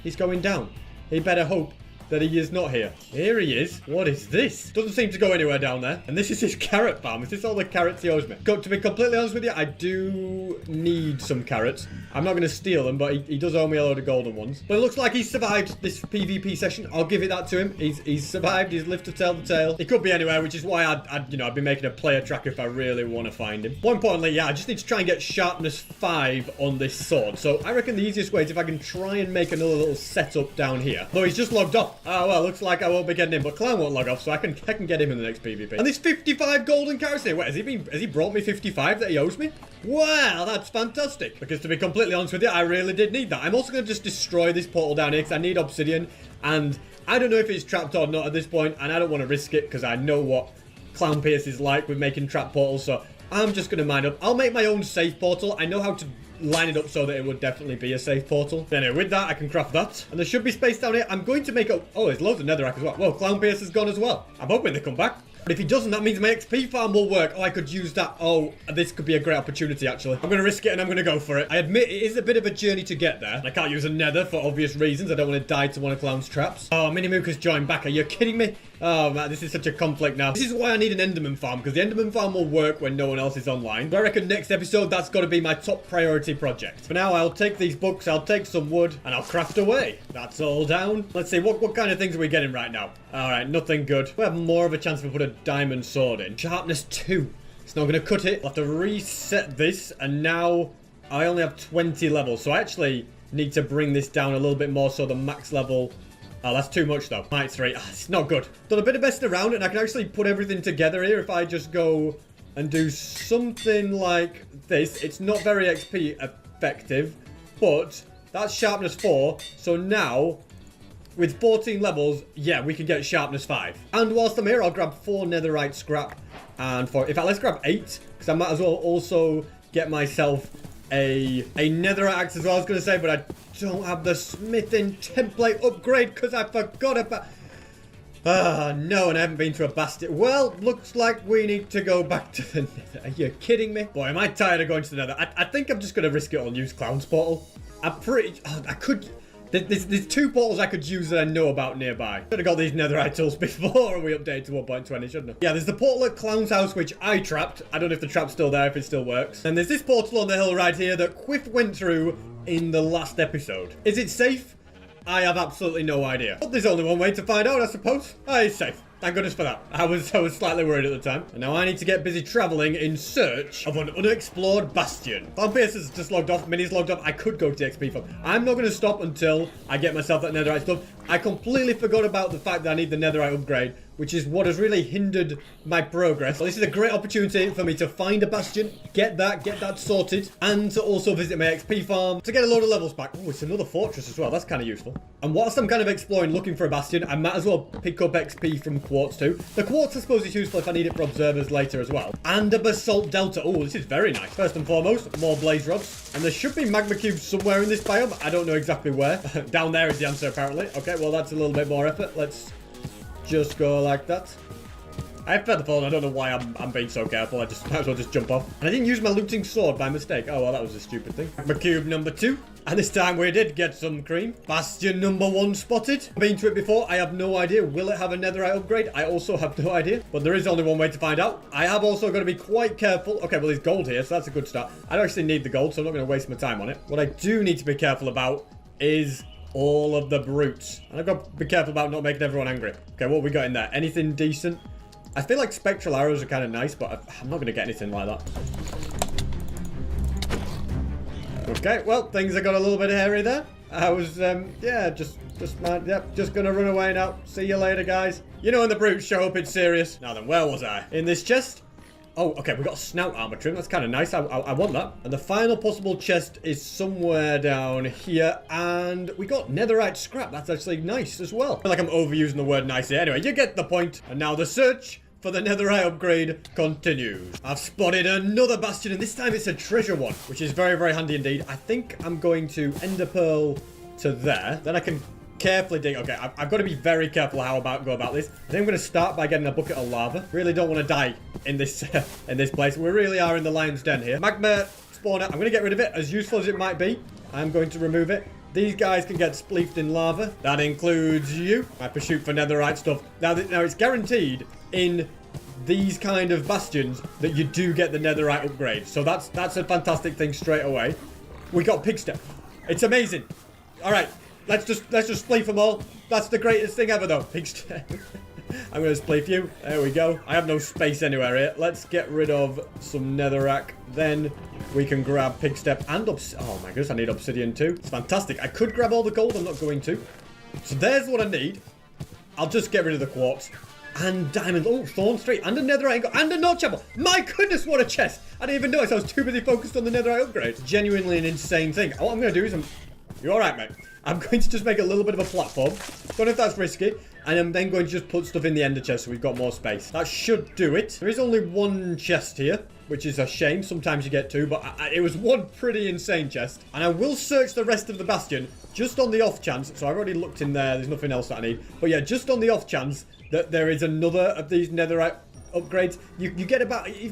He's going down. He better hope that he is not here. Here he is. What is this? Doesn't seem to go anywhere down there. And this is his carrot farm. Is this all the carrots he owes me? To be completely honest with you, I do need some carrots. I'm not going to steal them, but he does owe me a load of golden ones. But it looks like he's survived this PvP session. I'll give it that to him. He's survived. He's lived to tell the tale. He could be anywhere, which is why I'd be making a player tracker if I really want to find him. More importantly, yeah, I just need to try and get sharpness 5 on this sword. So I reckon the easiest way is if I can try and make another little setup down here. Though he's just logged off. Oh, well, looks like I won't be getting in, but Clown won't log off, so I can get him in the next PvP. And there's 55 golden carrots here. Wait, has he brought me 55 that he owes me? Wow, that's fantastic. Because to be completely honest with you, I really did need that. I'm also going to just destroy this portal down here because I need obsidian. And I don't know if it's trapped or not at this point, and I don't want to risk it because I know what Clown Pierce is like with making trap portals, so I'm just going to mind up. I'll make my own safe portal. I know how to line it up so that it would definitely be a safe portal. Anyway, with that, I can craft that. And there should be space down here. I'm going to make a... Oh, there's loads of netherrack as well. Whoa, Clown Pierce has gone as well. I'm hoping they come back. But if he doesn't, that means my XP farm will work. Oh, I could use that. Oh, this could be a great opportunity, actually. I'm going to risk it and I'm going to go for it. I admit it is a bit of a journey to get there. I can't use a nether for obvious reasons. I don't want to die to one of Clown's traps. Oh, Minimook has joined back. Are you kidding me? Oh, man, this is such a conflict now. This is why I need an Enderman farm, because the Enderman farm will work when no one else is online. So I reckon next episode, that's got to be my top priority project. For now, I'll take these books, I'll take some wood, and I'll craft away. That's all down. Let's see, what kind of things are we getting right now? All right, nothing good. We have more of a chance to put a diamond sword in. Sharpness 2. It's not going to cut it. I'll have to reset this, and now I only have 20 levels. So I actually need to bring this down a little bit more so the max level... Oh, that's too much though. Might 3. Oh, it's not good. Done a bit of messing around and I can actually put everything together here if I just go and do something like this. It's not very XP effective, but that's sharpness 4. So now, with 14 levels, yeah, we can get sharpness 5. And whilst I'm here, I'll grab 4 netherite scrap and 4... In fact, let's grab 8 because I might as well also get myself a netherite axe as well, I was going to say, but I don't have the smithing template upgrade because I forgot about... no, and I haven't been to a bastion. Well, looks like we need to go back to the nether. Are you kidding me? Boy, am I tired of going to the nether. I think I'm just going to risk it all and use Clown's portal. I'm pretty... I could... There's 2 portals I could use that I know about nearby. Should have got these netherite tools before we updated to 1.20, shouldn't I? Yeah, there's the portal at Clown's house, which I trapped. I don't know if the trap's still there, if it still works. And there's this portal on the hill right here that Quiff went through in the last episode. Is it safe? I have absolutely no idea. But there's only one way to find out, I suppose. It's safe. Thank goodness for that. I was slightly worried at the time. And now I need to get busy traveling in search of an unexplored bastion. Clown Pierce has just logged off. Minnie's logged off. I could go to the XP farm. I'm not going to stop until I get myself that netherite stuff. I completely forgot about the fact that I need the netherite upgrade, which is what has really hindered my progress. So this is a great opportunity for me to find a bastion, get that sorted, and to also visit my XP farm to get a load of levels back. Oh, it's another fortress as well. That's kind of useful. And whilst I'm kind of exploring, looking for a bastion, I might as well pick up XP from quartz too. The quartz, I suppose, is useful if I need it for observers later as well. And a basalt delta. Oh, this is very nice. First and foremost, more blaze rods. And there should be magma cubes somewhere in this biome. I don't know exactly where. Down there is the answer, apparently. Okay, well, that's a little bit more effort. Let's just go like that. I have feather fall. I don't know why I'm being so careful. I just might as well just jump off. And I didn't use my looting sword by mistake. Oh, well, that was a stupid thing. Magma cube number 2. And this time we did get some cream. Bastion number 1 spotted. Been to it before. I have no idea. Will it have a netherite upgrade? I also have no idea. But there is only one way to find out. I have also got to be quite careful. Okay, well, there's gold here, so that's a good start. I don't actually need the gold, so I'm not going to waste my time on it. What I do need to be careful about is all of the brutes. And I've got to be careful about not making everyone angry. Okay, what we got in there? Anything decent? I feel like spectral arrows are kind of nice, but I'm not going to get anything like that. Okay, well, things have got a little bit hairy there. I was, yeah, just going to run away now. See you later, guys. You know when the brutes show up, it's serious. Now then, where was I? In this chest? Oh, okay, we got a snout armor trim. That's kind of nice. I want that. And the final possible chest is somewhere down here. And we got netherite scrap. That's actually nice as well. I feel like I'm overusing the word nice here. Anyway, you get the point. And now the search for the netherite upgrade continues. I've spotted another bastion, and this time it's a treasure one, which is very, very handy indeed. I think I'm going to ender pearl to there. Then I can carefully dig. Okay, I've got to be very careful how I go about this. I think I'm going to start by getting a bucket of lava. Really don't want to die in this place. We really are in the lion's den here. Magma spawner. I'm going to get rid of it. As useful as it might be, I'm going to remove it. These guys can get spleefed in lava. That includes you. My pursuit for netherite stuff. Now it's guaranteed in these kind of bastions that you do get the netherite upgrade. So that's a fantastic thing straight away. We got pig step. It's amazing. All right. Let's just spleef them all. That's the greatest thing ever, though. Pig step. I'm going to spleef you. There we go. I have no space anywhere here. Let's get rid of some netherrack. Then we can grab pig step and oh my goodness, I need obsidian too. It's fantastic. I could grab all the gold. I'm not going to. So there's what I need. I'll just get rid of the quartz. And diamond. Oh, Thorn Street. And a netherite ingot. And a notch apple. My goodness, what a chest. I didn't even notice. I was too busy focused on the netherite upgrade. It's genuinely an insane thing. What I'm going to do is You alright, mate? I'm going to just make a little bit of a platform. Don't know if that's risky. And I'm then going to just put stuff in the ender chest so we've got more space. That should do it. There is only one chest here, which is a shame. Sometimes you get two, but it was one pretty insane chest. And I will search the rest of the bastion just on the off chance. So I've already looked in there. There's nothing else that I need. But yeah, just on the off chance that there is another of these netherite upgrades. You've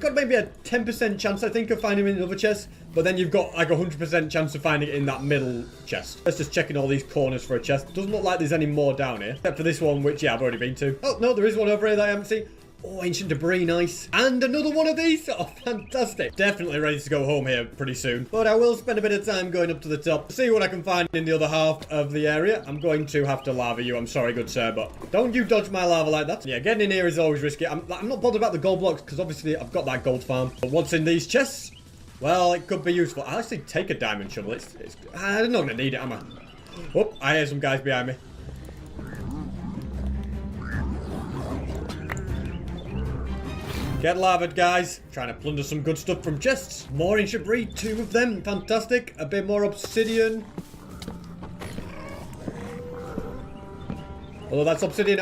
got maybe a 10% chance, I think, of finding in another chest. But then you've got like a 100% chance of finding it in that middle chest. Let's just check in all these corners for a chest. Doesn't look like there's any more down here. Except for this one, which, yeah, I've already been to. Oh, no, there is one over here that I haven't seen. Oh, ancient debris, nice. And another one of these. Oh, fantastic. Definitely ready to go home here pretty soon. But I will spend a bit of time going up to the top to see what I can find in the other half of the area. I'm going to have to lava you. I'm sorry, good sir, but don't you dodge my lava like that. Yeah, getting in here is always risky. I'm not bothered about the gold blocks because obviously I've got that gold farm. But what's in these chests? Well, it could be useful. I'll actually take a diamond shovel. I'm not going to need it, am I? Oh, I hear some guys behind me. Get lavaed, guys. Trying to plunder some good stuff from chests. More ancient breed, 2 of them. Fantastic. A bit more obsidian. Although that's obsidian,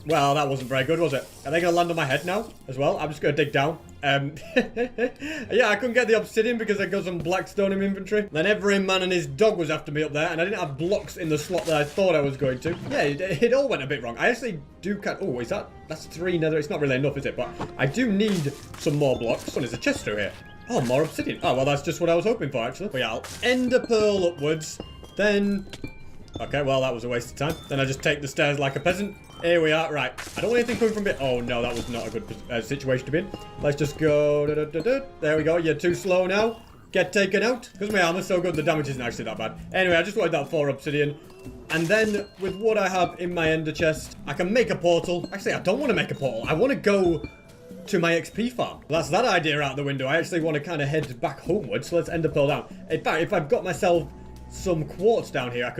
well, that wasn't very good, was it? Are they going to land on my head now as well? I'm just going to dig down. Yeah, I couldn't get the obsidian because I got some black stone in my inventory. Then every man and his dog was after me up there, and I didn't have blocks in the slot that I thought I was going to. Yeah, it all went a bit wrong. I actually do oh, that's 3 nether. It's not really enough, is it? But I do need some more blocks. Oh, there's a chest through here. Oh, more obsidian. Oh, well, that's just what I was hoping for, actually. But yeah, I'll ender pearl upwards. Then... Okay, well, that was a waste of time. Then I just take the stairs like a peasant. Here we are. Right. I don't want anything coming from it. Oh, no, that was not a good situation to be in. Let's just go. There we go. You're too slow now. Get taken out. Because my armor's so good, the damage isn't actually that bad. Anyway, I just wanted that 4 obsidian. And then, with what I have in my ender chest, I can make a portal. Actually, I don't want to make a portal. I want to go to my XP farm. That's that idea out the window. I actually want to kind of head back homeward. So let's ender pearl down. In fact, if I've got myself some quartz down here, I could